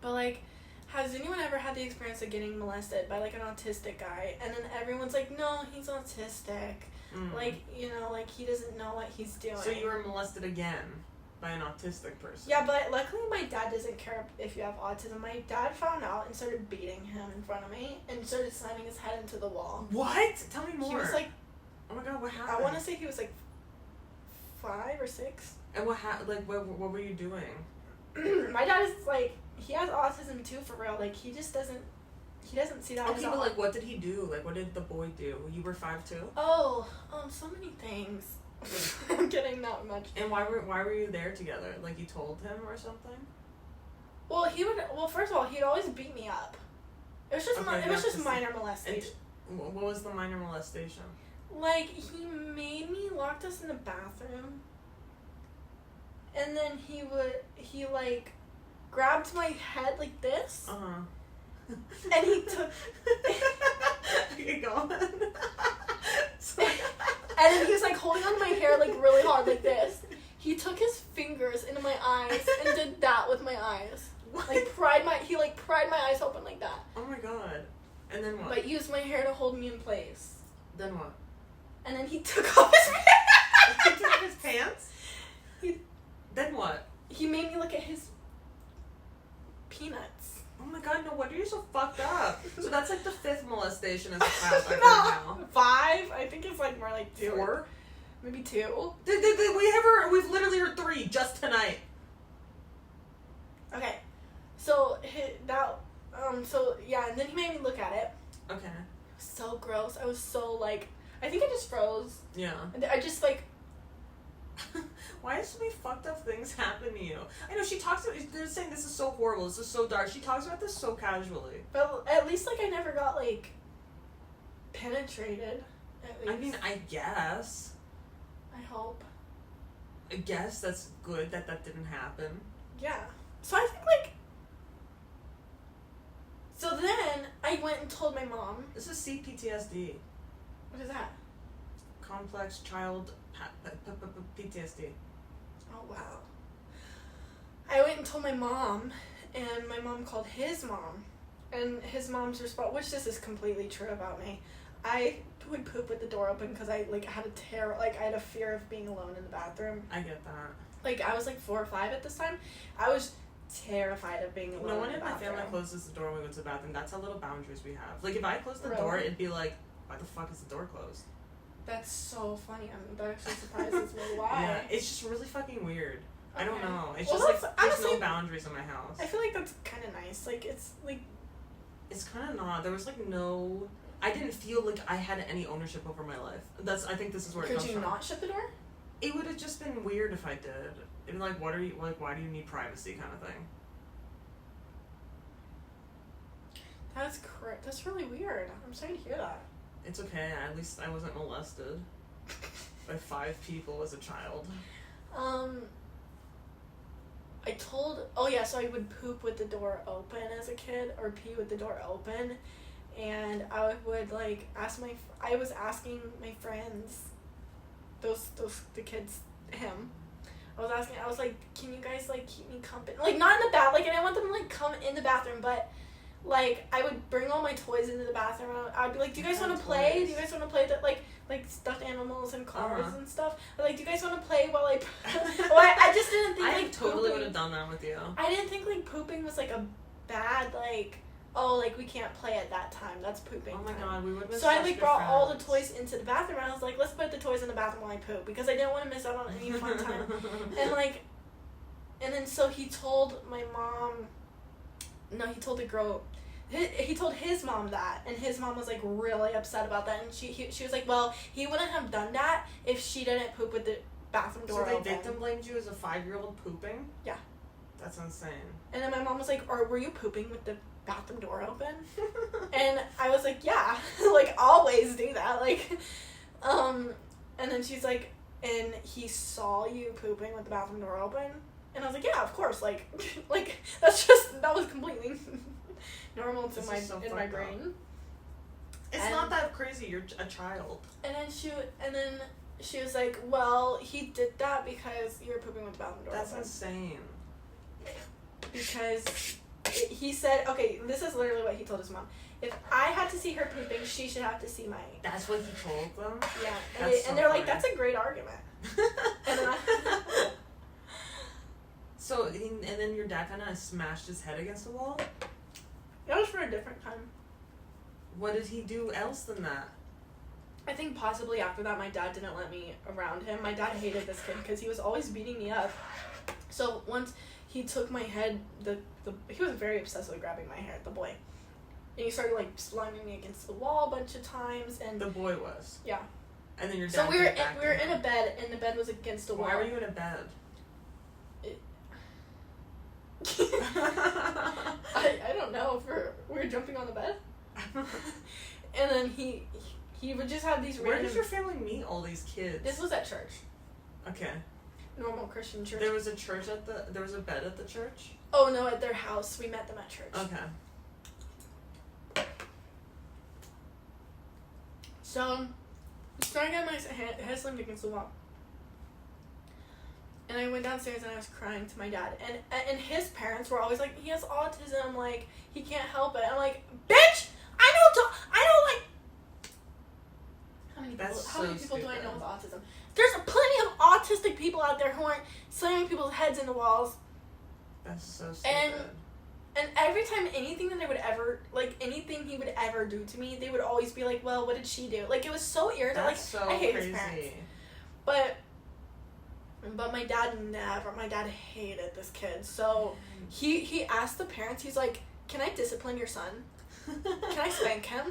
But, like, has anyone ever had the experience of getting molested by, like, an autistic guy? And then everyone's like, no, he's autistic. Like, you know, like, he doesn't know what he's doing. So you were molested again by an autistic person. Yeah, but luckily my dad doesn't care if you have autism. My dad found out and started beating him in front of me and started slamming his head into the wall. What? Tell me more. He was like, oh my god, what happened? I want to say he was like 5 or 6. And what like what were you doing? My dad is like, he has autism too, for real. Like, he just doesn't, he doesn't see that. Okay, but like, what did he do? Like, what did the boy do? You were 5'2"? Oh, so many things. I'm getting that much. And why were you there together? Like, you told him or something? Well, first of all, he'd always beat me up. It was just minor molestation. What was the minor molestation? Like, he made me locked us in the bathroom. And then he like grabbed my head like this. Uh-huh. And he took Okay, go on. and then he was like holding on to my hair like really hard like this. He took his fingers into my eyes and did that with my eyes. What? Like he pried my eyes open like that. Oh my god. And then what? But used my hair to hold me in place. Then what? And then he took off his pants. He took off his pants? Then what? He made me look at his peanuts. Oh my god, no wonder you're so fucked up. So that's like the 5th molestation as a child I've heard now. 5? I think it's like more like 2. 4? Maybe 2. We've literally heard 3 just tonight. Okay. So yeah, and then he made me look at it. Okay. So gross. I was so like, I think I just froze. Yeah. And I just like. Why do so many fucked up things happen to you? I know they're saying this is so horrible, this is so dark. She talks about this so casually. But at least like I never got like penetrated. At least. I mean, I guess. I hope. I guess that's good that didn't happen. Yeah. So I think like. So then I went and told my mom. This is CPTSD. What is that? Complex child PTSD. Oh wow. I went and told my mom, and my mom called his mom, and his mom's response, which this is completely true about me. I would poop with the door open because I had a fear of being alone in the bathroom. I get that. Like I was like 4 or 5 at this time. I was terrified of being alone. No one in in the my bathroom. family closes the door when we go to the bathroom. That's how little boundaries we have. Like if I close the door, it'd be like, why the fuck is the door closed? That's so funny. That actually surprises me. Why? Yeah, it's just really fucking weird. Okay. I don't know. It's just like there's honestly, no boundaries in my house. I feel like that's kind of nice. Like it's like. It's kind of not. There was like no. I didn't feel like I had any ownership over my life. I think this is where it comes from. Could you not shut the door? It would have just been weird if I did. It'd be like, why do you need privacy kind of thing. That's correct. That's really weird. I'm sorry to hear that. It's okay. At least I wasn't molested by 5 people as a child. So I would poop with the door open as a kid, or pee with the door open, and I would like I was asking my friends, the kids, him. I was like, can you guys like keep me company? Like not in the bath, like I didn't want them to like come in the bathroom, but like I would bring all my toys into the bathroom. I'd be like, do you guys want to play? Do you guys want to play that like stuffed animals and cars and stuff? Or, like, do you guys want to play while I? I just didn't think I like totally would have done that with you. I didn't think like pooping was like a bad like. Oh, like we can't play at that time. That's pooping. Oh my time. god, we would have been So I like brought friends. all the toys into the bathroom, and I was like, let's put the toys in the bathroom while I poop because I didn't want to miss out on any fun time. And then so he told my mom. No, he told the girl. He told his mom that, and his mom was like really upset about that, and she was like, well, he wouldn't have done that if she didn't poop with the bathroom door open. So they victim blamed you as a 5-year-old pooping? Yeah. That's insane. And then my mom was like, or were you pooping with the bathroom door open? And I was like, yeah, like always do that, like, and then she's like, and he saw you pooping with the bathroom door open, and I was like, yeah, of course, like that was completely normal to in my brain. It's not that crazy. You're a child. And then she was like, well, he did that because you were pooping with the bathroom door That's open. insane. Because he said, okay, this is literally what he told his mom. If I had to see her pooping, she should have to see my. That's what he told them? Yeah. And they're like, that's a great argument. And then So, and then your dad kind of smashed his head against the wall? That was for a different time. What did he do else than that? I think possibly after that, my dad didn't let me around him. My dad hated this kid because he was always beating me up. So once he took my head, he was very obsessed with grabbing my hair, the boy. And he started, like, slamming me against the wall a bunch of times, and... The boy was? Yeah. And then your dad... So we were in a bed, and the bed was against the wall. Why were you in a bed? I don't know, we were jumping on the bed. And then he would just have these Where random... did your family meet all these kids? This was at church. Okay. Normal Christian church. There was a bed at the church? Oh, no, at their house. We met them at church. Okay. So, I started getting my head slammed against the wall. And I went downstairs and I was crying to my dad. And his parents were always like, he has autism, like, he can't help it. I'm like, bitch! I know, like... How many people do I know with autism? There's plenty of autistic people out there who aren't slamming people's heads into walls. That's so stupid. And every time anything that anything he would ever do to me, they would always be like, well, what did she do? Like, it was so irritating. That's so I hate crazy. his parents. But my dad hated this kid. So he asked the parents, he's like, can I discipline your son? Can I spank him?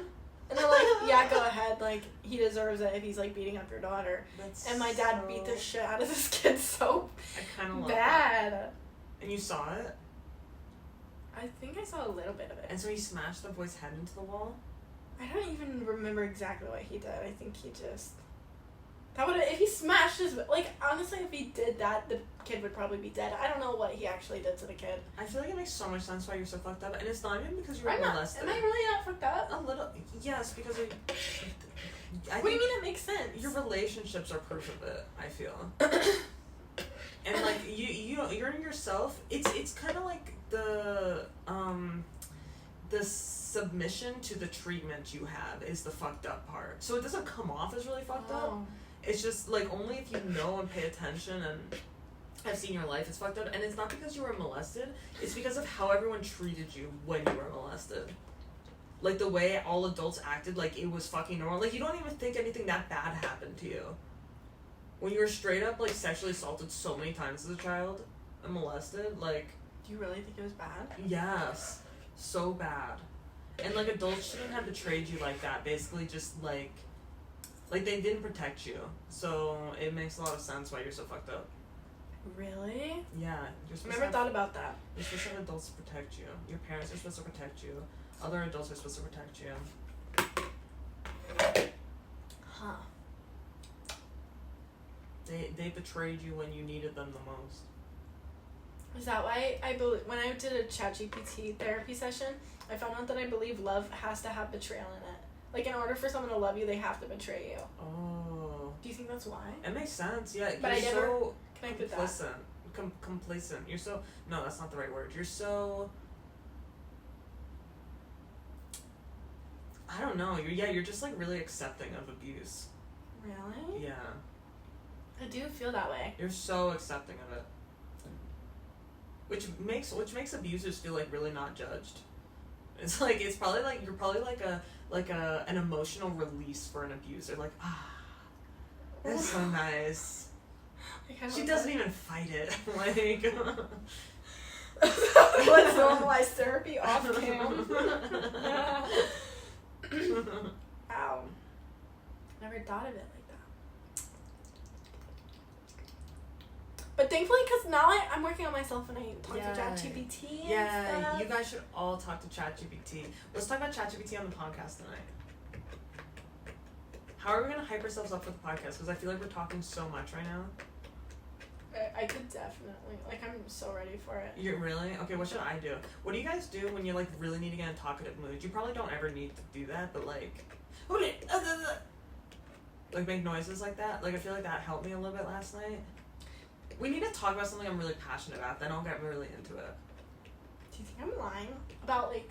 And they're like, yeah, go ahead. Like, he deserves it if he's, like, beating up your daughter. And my dad beat the shit out of this kid so bad. That. And you saw it? I think I saw a little bit of it. And so he smashed the boy's head into the wall? I don't even remember exactly what he did. I think he just... if he smashed his... Like, honestly, if he did that, the kid would probably be dead. I don't know what he actually did to the kid. I feel like it makes so much sense why you're so fucked up. And it's not even because you were molested. Am I really not fucked up? A little... Yes, because What do you mean it makes sense? Your relationships are proof of it, I feel. And, like, you're in yourself. It's kind of like the submission to the treatment you have is the fucked up part. So it doesn't come off as really fucked up. It's just, like, only if you know and pay attention and have seen your life, it's fucked up. And it's not because you were molested. It's because of how everyone treated you when you were molested. Like, the way all adults acted like it was fucking normal. Like, you don't even think anything that bad happened to you. When you were straight up, like, sexually assaulted so many times as a child and molested, like... Do you really think it was bad? Yes. So bad. And, like, adults shouldn't have betrayed you like that. Basically just, like, they didn't protect you. So it makes a lot of sense why you're so fucked up. Really? Yeah. I never thought about that. You're supposed to have adults to protect you. Your parents are supposed to protect you. Other adults are supposed to protect you. Huh. They betrayed you when you needed them the most. Is that why I believe... When I did a ChatGPT therapy session, I found out that I believe love has to have betrayal in it. Like, in order for someone to love you, they have to betray you. Oh. Do you think that's why? It makes sense, yeah. But you're I never so connected complacent. Complacent. You're so... No, that's not the right word. You're so... I don't know. You're just, like, really accepting of abuse. Really? Yeah. I do feel that way. You're so accepting of it. Which makes abusers feel like really not judged. It's probably like you're probably like an emotional release for an abuser. Like, that's so nice. She doesn't even fight it. Like, let's normalize therapy off cam. Ow. Never thought of it like that. But thankfully, because now I'm working on myself and I talk to ChatGPT and stuff. You guys should all talk to ChatGPT. Let's talk about ChatGPT on the podcast tonight. How are we going to hype ourselves up for the podcast? Because I feel like we're talking so much right now. I could definitely. Like, I'm so ready for it. You're really? Okay, what should I do? What do you guys do when you, like, really need to get in a talkative mood? You probably don't ever need to do that, but, like... Like, make noises like that. Like, I feel like that helped me a little bit last night. We need to talk about something I'm really passionate about, then I'll get really into it. Do you think I'm lying about, like,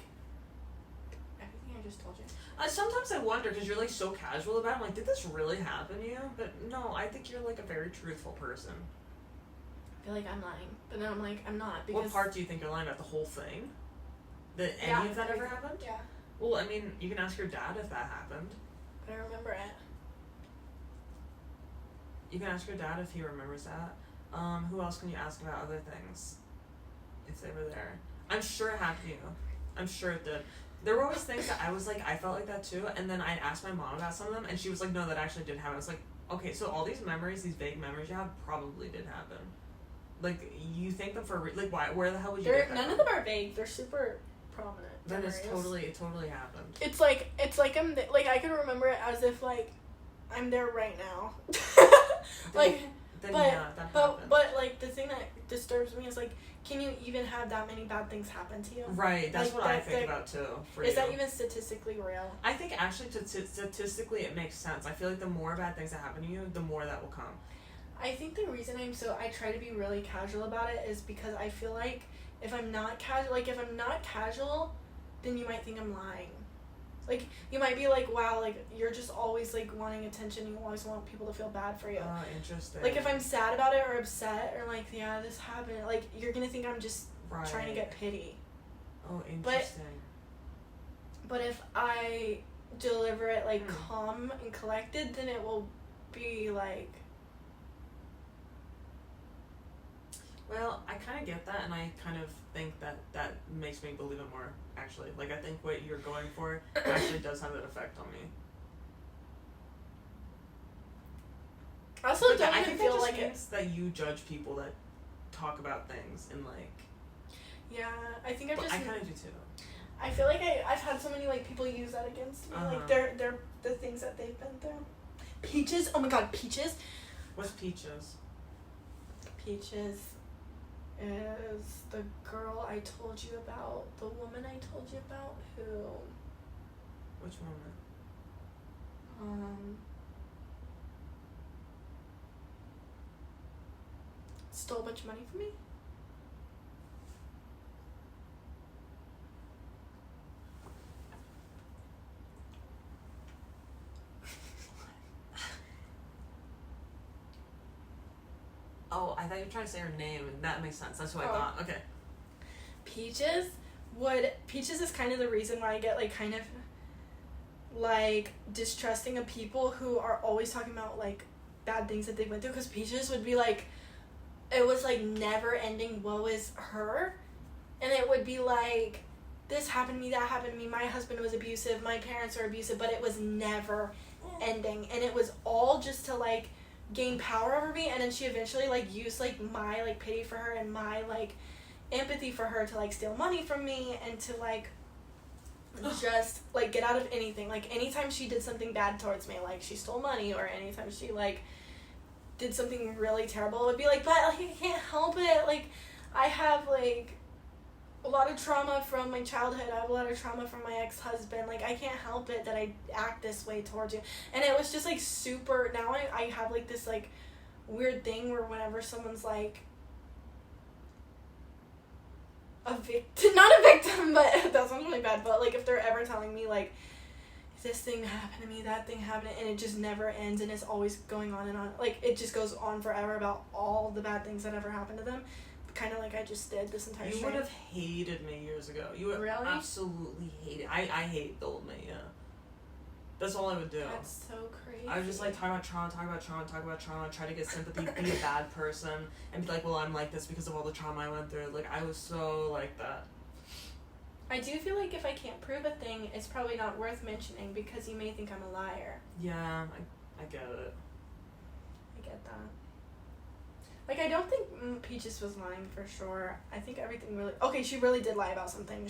everything I just told you? Sometimes I wonder, because you're, like, so casual about it. I'm like, did this really happen to you? But no, I think you're, like, a very truthful person. I feel like I'm lying, but then I'm like, I'm not, because... What part do you think you're lying about? The whole thing? That any of that ever happened? Yeah. Well, I mean, you can ask your dad if that happened. But I remember it. You can ask your dad if he remembers that. Who else can you ask about other things? If they were there. I'm sure it happened to you. I'm sure it did. There were always things that I was like, I felt like that too, and then I asked my mom about some of them, and she was like, no, that actually did happen. I was like, okay, so all these memories, these vague memories you have, probably did happen. Like, you think them for like, why? Where the hell would you get that None from? of them are vague. They're super prominent. Then memories. it totally happened. It's like I'm like I can remember it as if like I'm there right now. like, Then but yeah, that happened. but like the thing that disturbs me is like, can you even have that many bad things happen to you? Right, that's like, what I think about too. Is that even statistically real? I think actually, statistically, it makes sense. I feel like the more bad things that happen to you, the more that will come. I think the reason I try to be really casual about it is because I feel like if I'm not casual, then you might think I'm lying. Like, you might be like, wow, like, you're just always, like, wanting attention. You always want people to feel bad for you. Oh, interesting. Like, if I'm sad about it or upset or, like, yeah, this happened, like, you're gonna think I'm just trying to get pity. Oh, interesting. But if I deliver it, like, calm and collected, then it will be, like... Well, I kind of get that, and I kind of think that makes me believe it more, actually. Like, I think what you're going for actually does have that effect on me. I also don't I even think feel that just like means that you judge people that talk about things and, like... Yeah, I think I kind of do, too. I feel like I've had so many, like, people use that against me. Like, they're the things that they've been through. Peaches? Oh my god, Peaches? What's Peaches? Peaches is the girl I told you about, the woman I told you about who... Which woman? Stole a bunch of money from me? Oh, I thought you were trying to say her name, and that makes sense. That's what I thought. Okay. Peaches is kind of the reason why I get, like, kind of, like, distrusting of people who are always talking about, like, bad things that they went through, because Peaches would be, like, it was, like, never ending woe is her, and it would be, like, this happened to me, that happened to me, my husband was abusive, my parents were abusive, but it was never ending, and it was all just to, like, gain power over me, and then she eventually, like, used, like, my, like, pity for her and my, like, empathy for her to, like, steal money from me and to, like, just, like, get out of anything. Like, anytime she did something bad towards me, like, she stole money, or anytime she, like, did something really terrible, it would be like, but, like, I can't help it. Like, I have, like, a lot of trauma from my childhood. I have a lot of trauma from my ex-husband. Like, I can't help it that I act this way towards you. And it was just, like, super... Now I have, like, this, like, weird thing where whenever someone's, like... not a victim, but that sounds really bad, but, like, if they're ever telling me, like, this thing happened to me, that thing happened, and it just never ends, and it's always going on and on. Like, it just goes on forever about all the bad things that ever happened to them. Kind of like I just did this entire You would have hated me years ago. You would really? Absolutely hate it. I hate the old me, yeah. That's all I would do. That's so crazy. I would just, like, talk about trauma, try to get sympathy, be a bad person, and be like, well, I'm like this because of all the trauma I went through. Like, I was so like that. I do feel like if I can't prove a thing, it's probably not worth mentioning because you may think I'm a liar. Yeah, I get it. I get that. Like, I don't think Peaches was lying for sure. I think everything really... Okay, she really did lie about something.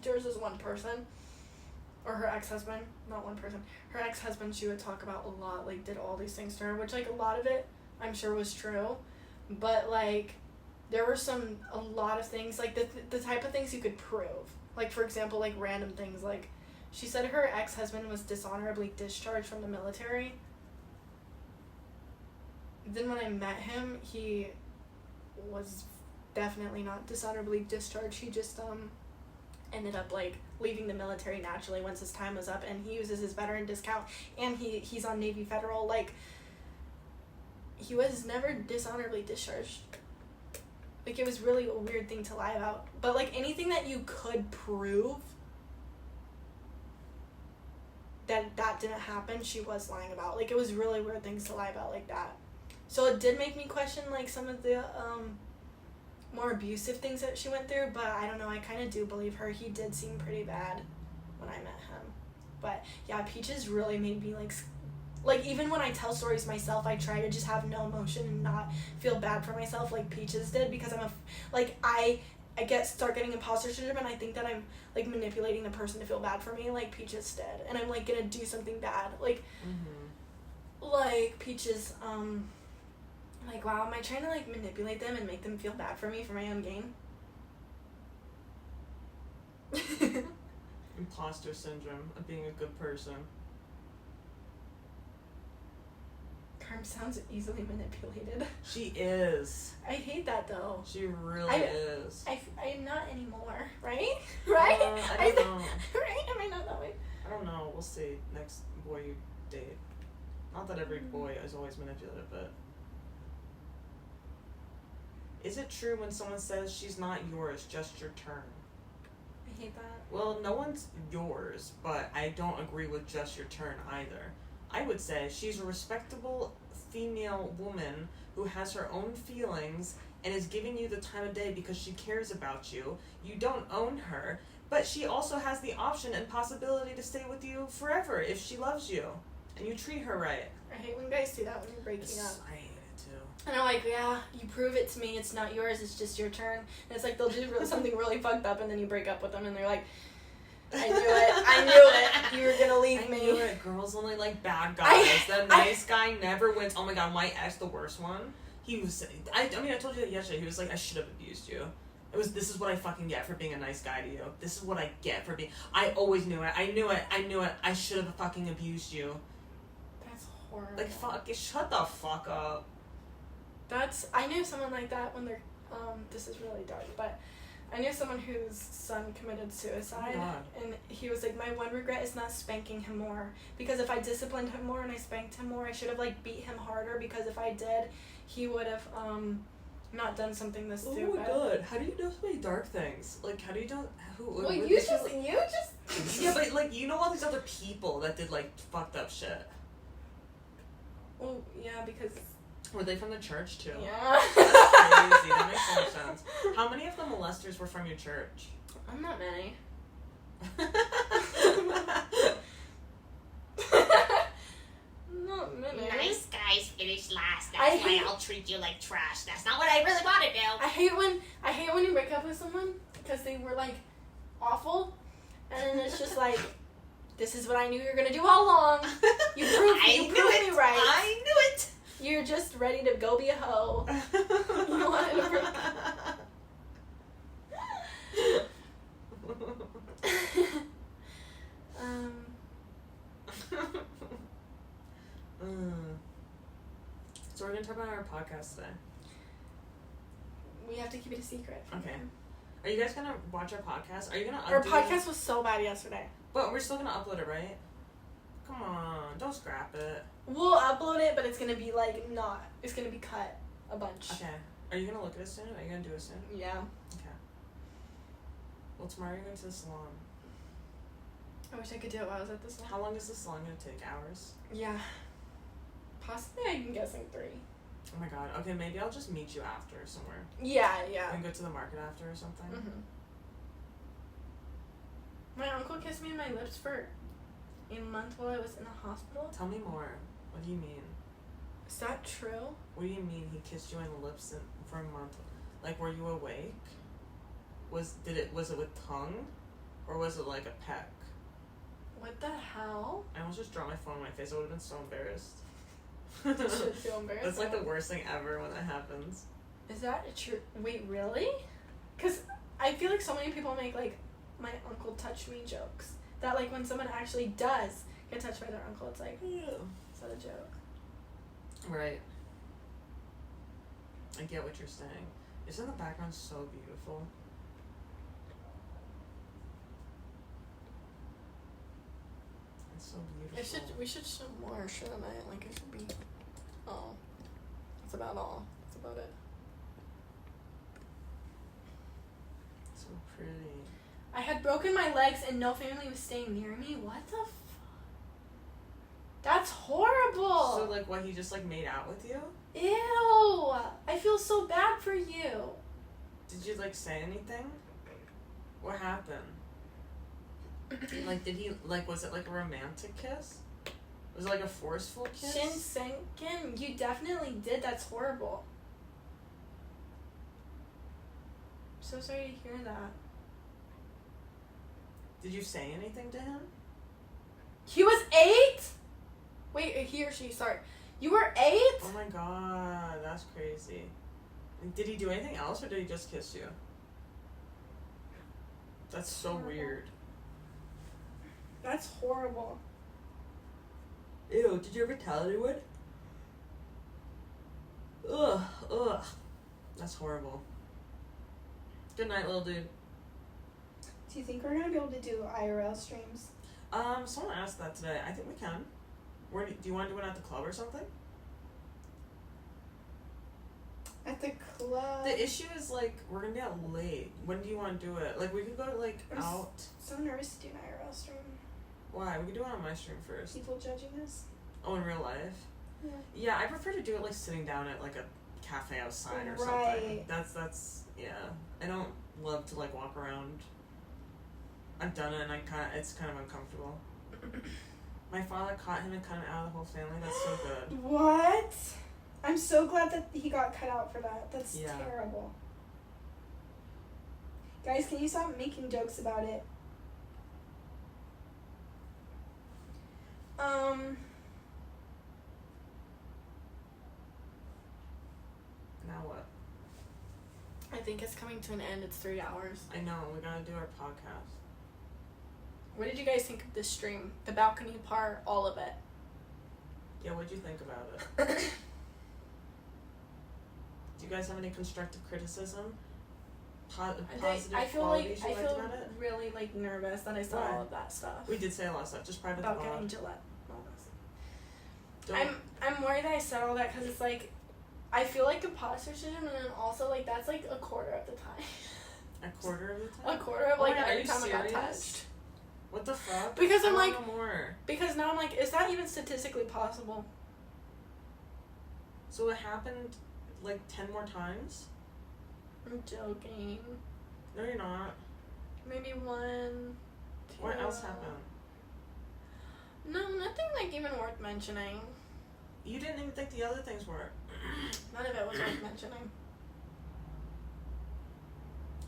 There's this one person, or her ex-husband, not one person. Her ex-husband, she would talk about a lot, like, did all these things to her, which, like, a lot of it, I'm sure was true. But, like, there were a lot of things, like, the type of things you could prove. Like, for example, like, random things. Like, she said her ex-husband was dishonorably discharged from the military. Then when I met him, he was definitely not dishonorably discharged. He just ended up, like, leaving the military naturally once his time was up, and he uses his veteran discount, and he's on Navy Federal. Like, he was never dishonorably discharged. Like, it was really a weird thing to lie about. But, like, anything that you could prove that didn't happen, she was lying about. Like, it was really weird things to lie about like that. So it did make me question, like, some of the more abusive things that she went through, but I don't know, I kind of do believe her. He did seem pretty bad when I met him. But yeah, Peaches really made me like even when I tell stories myself, I try to just have no emotion and not feel bad for myself like Peaches did, because I start getting imposter syndrome, and I think that I'm like manipulating the person to feel bad for me like Peaches did, and I'm like gonna do something bad like like Peaches like, wow, am I trying to like manipulate them and make them feel bad for me for my own gain? Imposter syndrome of being a good person. Carm sounds easily manipulated. She is. I hate that though. She really is. I'm not anymore, right? Right? I don't know. Right? Am I not that way? I don't know. We'll see. Next boy you date. Not that every boy is always manipulative, but... Is it true when someone says she's not yours, just your turn? I hate that. Well, no one's yours, but I don't agree with just your turn either. I would say she's a respectable female woman who has her own feelings and is giving you the time of day because she cares about you. You don't own her, but she also has the option and possibility to stay with you forever if she loves you and you treat her right. I hate when guys do that when you're breaking up. I hate it too. And I'm like, yeah, you prove it to me, it's not yours, it's just your turn. And it's like they'll do something really fucked up and then you break up with them and they're like, I knew it, you were gonna leave me. I knew it, girls only like bad guys. The nice guy never wins. Oh my god, my ex, the worst one, he was, I mean, I told you that yesterday, he was like, I should have abused you. This is what I fucking get for being a nice guy to you. This is what I get for being, I always knew it, I knew it, I should have fucking abused you. That's horrible. Like, fuck, shut the fuck up. I knew someone like that when they're, this is really dark, but I knew someone whose son committed suicide, and he was like, my one regret is not spanking him more, because if I disciplined him more and I spanked him more, I should have like beat him harder, because if I did, he would have not done something this stupid. Oh my god, how do you know so many dark things? Like, how do you know well, you just yeah, but like, you know all these other people that did like fucked up shit. Well, yeah, because were they from the church too? Yeah. That's crazy. That makes so much sense. How many of the molesters were from your church? Not many. Not many. Nice guys finish last. That's why I'll treat you like trash. That's not what I really want to do. I hate when you break up with someone because they were like awful, and it's just like, this is what I knew you were gonna do all along. You proved me right. I knew it. You're just ready to go be a hoe. You wanted to break So we're gonna talk about our podcast today. We have to keep it a secret. Okay. Are you guys gonna watch our podcast? Are you gonna? Our podcast was so bad yesterday. But we're still gonna upload it, right? Come on, don't scrap it. We'll upload it, but it's gonna be like not. It's gonna be cut a bunch. Okay. Are you gonna look at it soon? Are you gonna do it soon? Yeah. Okay. Well, tomorrow you're going to the salon. I wish I could do it while I was at the salon. How long is the salon gonna take? Hours? Yeah. Possibly, I'm guessing 3. Oh my god. Okay, maybe I'll just meet you after somewhere. Yeah, yeah. And go to the market after or something. Mm-hmm. My uncle kissed me in my lips for a month while I was in the hospital. Tell me more. What do you mean? Is that true? What do you mean he kissed you in the lips for a month? Like, were you awake? Was it with tongue? Or was it like a peck? What the hell? I almost just dropped my phone in my face. I would have been so embarrassed. You should feel embarrassed. That's like the worst thing ever when that happens. Is that true? Wait, really? Because I feel like so many people make like my uncle touch me jokes. That like when someone actually does get touched by their uncle, it's like, Yeah. is that a joke? Right. I get what you're saying. Isn't the background so beautiful? It's so beautiful. We should show more, shouldn't I? Like it should be. Oh, that's about all. That's about it. So pretty. I had broken my legs and no family was staying near me. What the That's horrible. So like what, he just like made out with you? Ew. I feel so bad for you. Did you, like, say anything? What happened? Like, did he, like, was it, like, a romantic kiss? Was it, like, a forceful kiss? Shinsenken? You definitely did. That's horrible. I'm so sorry to hear that. Did you say anything to him? He was 8? Wait, he or she, sorry. You were 8? Oh my god, that's crazy. Did he do anything else, or did he just kiss you? That's so horrible. Weird. That's horrible. Ew, did you ever tell anyone? Ugh. That's horrible. Good night, little dude. Do you think we're gonna be able to do IRL streams? Someone asked that today. I think we can. Where do you want to do one at the club or something? At the club. The issue is, like, we're gonna be out late. When do you want to do it? Like, we could go, like, out. So nervous to do an IRL stream. Why? We could do it on my stream first. People judging us. Oh, in real life? Yeah. Yeah, I prefer to do it, like, sitting down at, like, a cafe outside or something. That's, yeah. I don't love to, like, walk around. I've done it, and it's kind of uncomfortable. My father caught him and cut him out of the whole family. That's so good. What? I'm so glad that he got cut out for that. That's terrible. Guys, can you stop making jokes about it? Now what? I think it's coming to an end. It's 3 hours. I know. We gotta do our podcast. What did you guys think of this stream? The balcony part, all of it. Yeah, what'd you think about it? Do you guys have any constructive criticism? Positive qualities you liked about it? Really like nervous that I saw all of that stuff. We did say a lot of stuff. Just private about getting Gillette. I'm worried that I said all that because it's like I feel like imposter syndrome, and then also like that's like a quarter of the time. A quarter of the time? A quarter of like every time I got touched. What the fuck? Because I'm like, more. Because now I'm like, is that even statistically possible? So it happened like 10 more times? I'm joking. No, you're not. Maybe 1, 2. What else happened? No, nothing like even worth mentioning. You didn't even think the other things were. None of it was worth mentioning.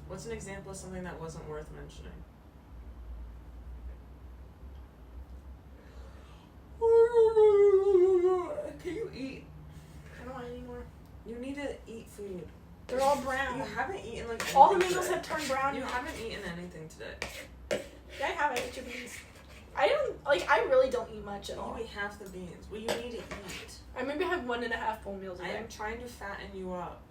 What's an example of something that wasn't worth mentioning? Can you eat? I don't want any more. You need to eat food. They're all brown. You haven't eaten like all the mangoes have turned brown. You haven't eaten anything today. Yeah, I haven't. Eat your beans. I don't like. I really don't eat much at all. You eat half the beans. Well, you need to eat. I maybe have 1.5 full meals a day. I am trying to fatten you up.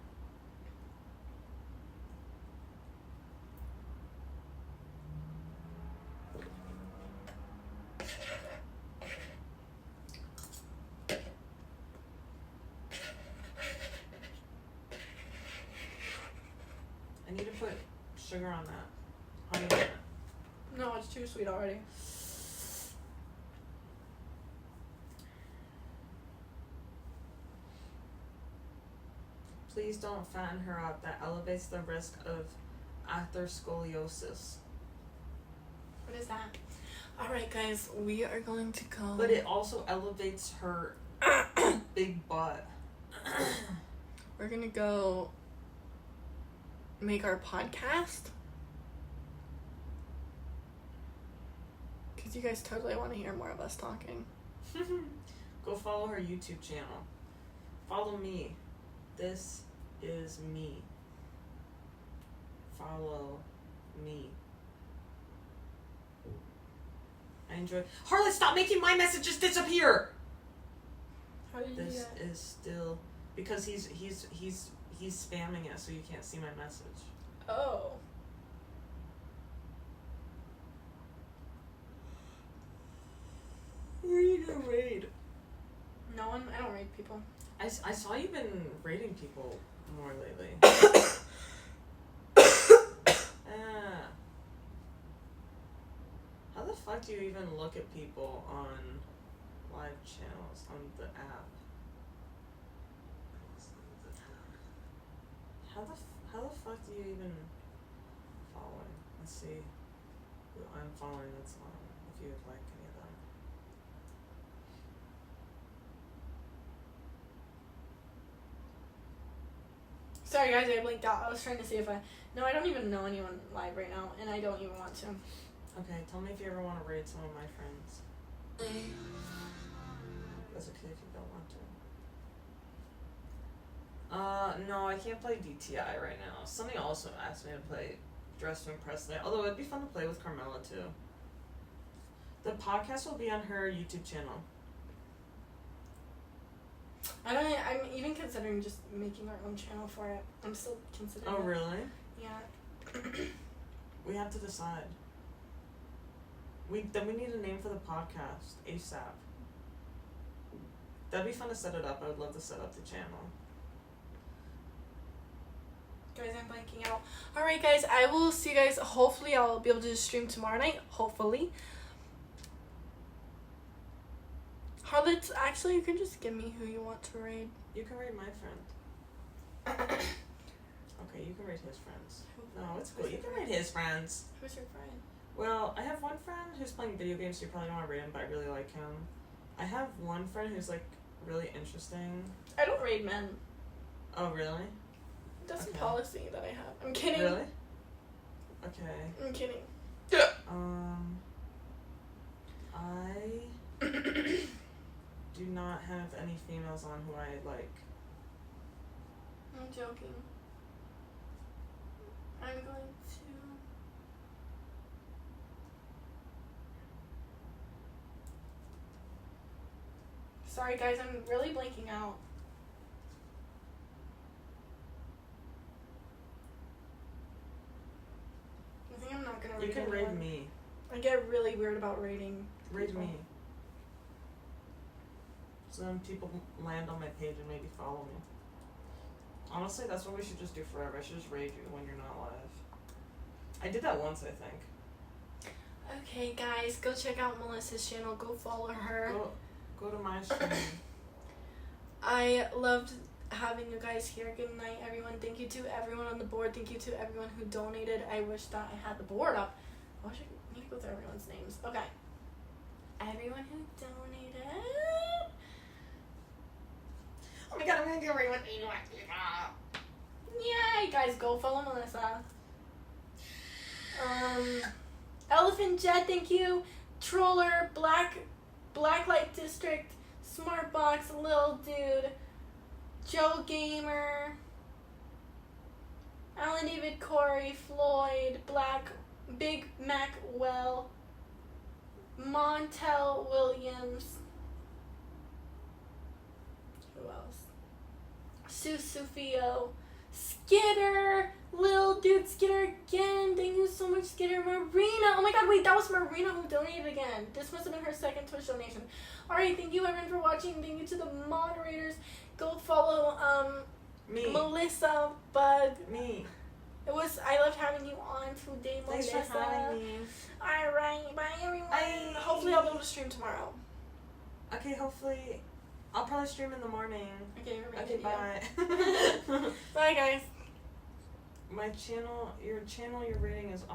I need to put sugar on that. Honey on it. No, it's too sweet already. Please don't fatten her up. That elevates the risk of atherosclerosis. What is that? Alright, guys, we are going to go. But it also elevates her big butt. We're gonna go make our podcast. Because you guys totally want to hear more of us talking. Go follow her YouTube channel. Follow me. This is me. Follow me. I enjoy. Harley, stop making my messages disappear. How did you do that? This is still because he's spamming it, so you can't see my message. Oh. Who are you gonna raid? No one. I don't raid people. I saw you've been raiding people more lately. How the fuck do you even look at people on live channels on the app? How the fuck do you even following? Let's see who I'm following that's on, if you would like any of them. Sorry guys, I blinked out. I was trying to see if I... No, I don't even know anyone live right now, and I don't even want to. Okay, tell me if you ever want to raid some of my friends. That's okay if you don't want to. No, I can't play DTI right now. Somebody also asked me to play Dress to Impress Night, although it'd be fun to play with Carmaxlla too. The podcast will be on her YouTube channel. I'm even considering just making our own channel for it. I'm still considering Oh, it. really? Yeah. We have to decide. Then we need a name for the podcast ASAP. That'd be fun to set it up. I would love to set up the channel. Guys, I'm blanking out. Alright guys, I will see you guys. Hopefully I'll be able to stream tomorrow night. Hopefully. Harlots, actually you can just give me who you want to raid. You can raid my friend. Okay, you can raid his friends. No, it's cool. You can raid his friends. Who's your friend? Well, I have one friend who's playing video games, so you probably don't want to raid him, but I really like him. I have one friend who's, like, really interesting. I don't raid men. Oh, really? That's Okay. a policy that I have. I'm kidding. Really? Okay. I'm kidding. I do not have any females on who I like. I'm joking. I'm going to... Sorry guys, I'm really blanking out. I think I'm not gonna raid You can anyone. raid me. I get really weird about raiding. Raid people. me. So then people land on my page and maybe follow me. Honestly, that's what we should just do forever. I should just raid you when you're not live. I did that once, I think. Okay guys, go check out Melissa's channel. Go follow her. Go to my stream. I loved having you guys here. Good night, everyone. Thank you to everyone on the board. Thank you to everyone who donated. I wish that I had the board up. I wish I need to go through everyone's names. Okay. Everyone who donated. Oh my god, I'm gonna get raid with Yay, guys, go follow Melissa. Elephant Jet, thank you. Troller, Blacklight District, Smartbox, Lil Dude, Joe Gamer, Alan David Corey, Floyd, Big Mac Well, Montel Williams. Who else? Sue Sufio, Skitter, Lil Dude, Skitter again. Thank you so much, Skitter. Marina. Oh my god, wait, that was Marina who donated again. This must have been her second Twitch donation. Alright, thank you everyone for watching. Thank you to the moderators. Go follow me. Melissabug. Me. I loved having you on today, Melissa. Thanks for having me. Alright, bye everyone. Bye. Hopefully I'll be able to stream tomorrow. Okay, hopefully. I'll probably stream in the morning. Okay, Okay, bye. Bye guys. My channel, your rating is off.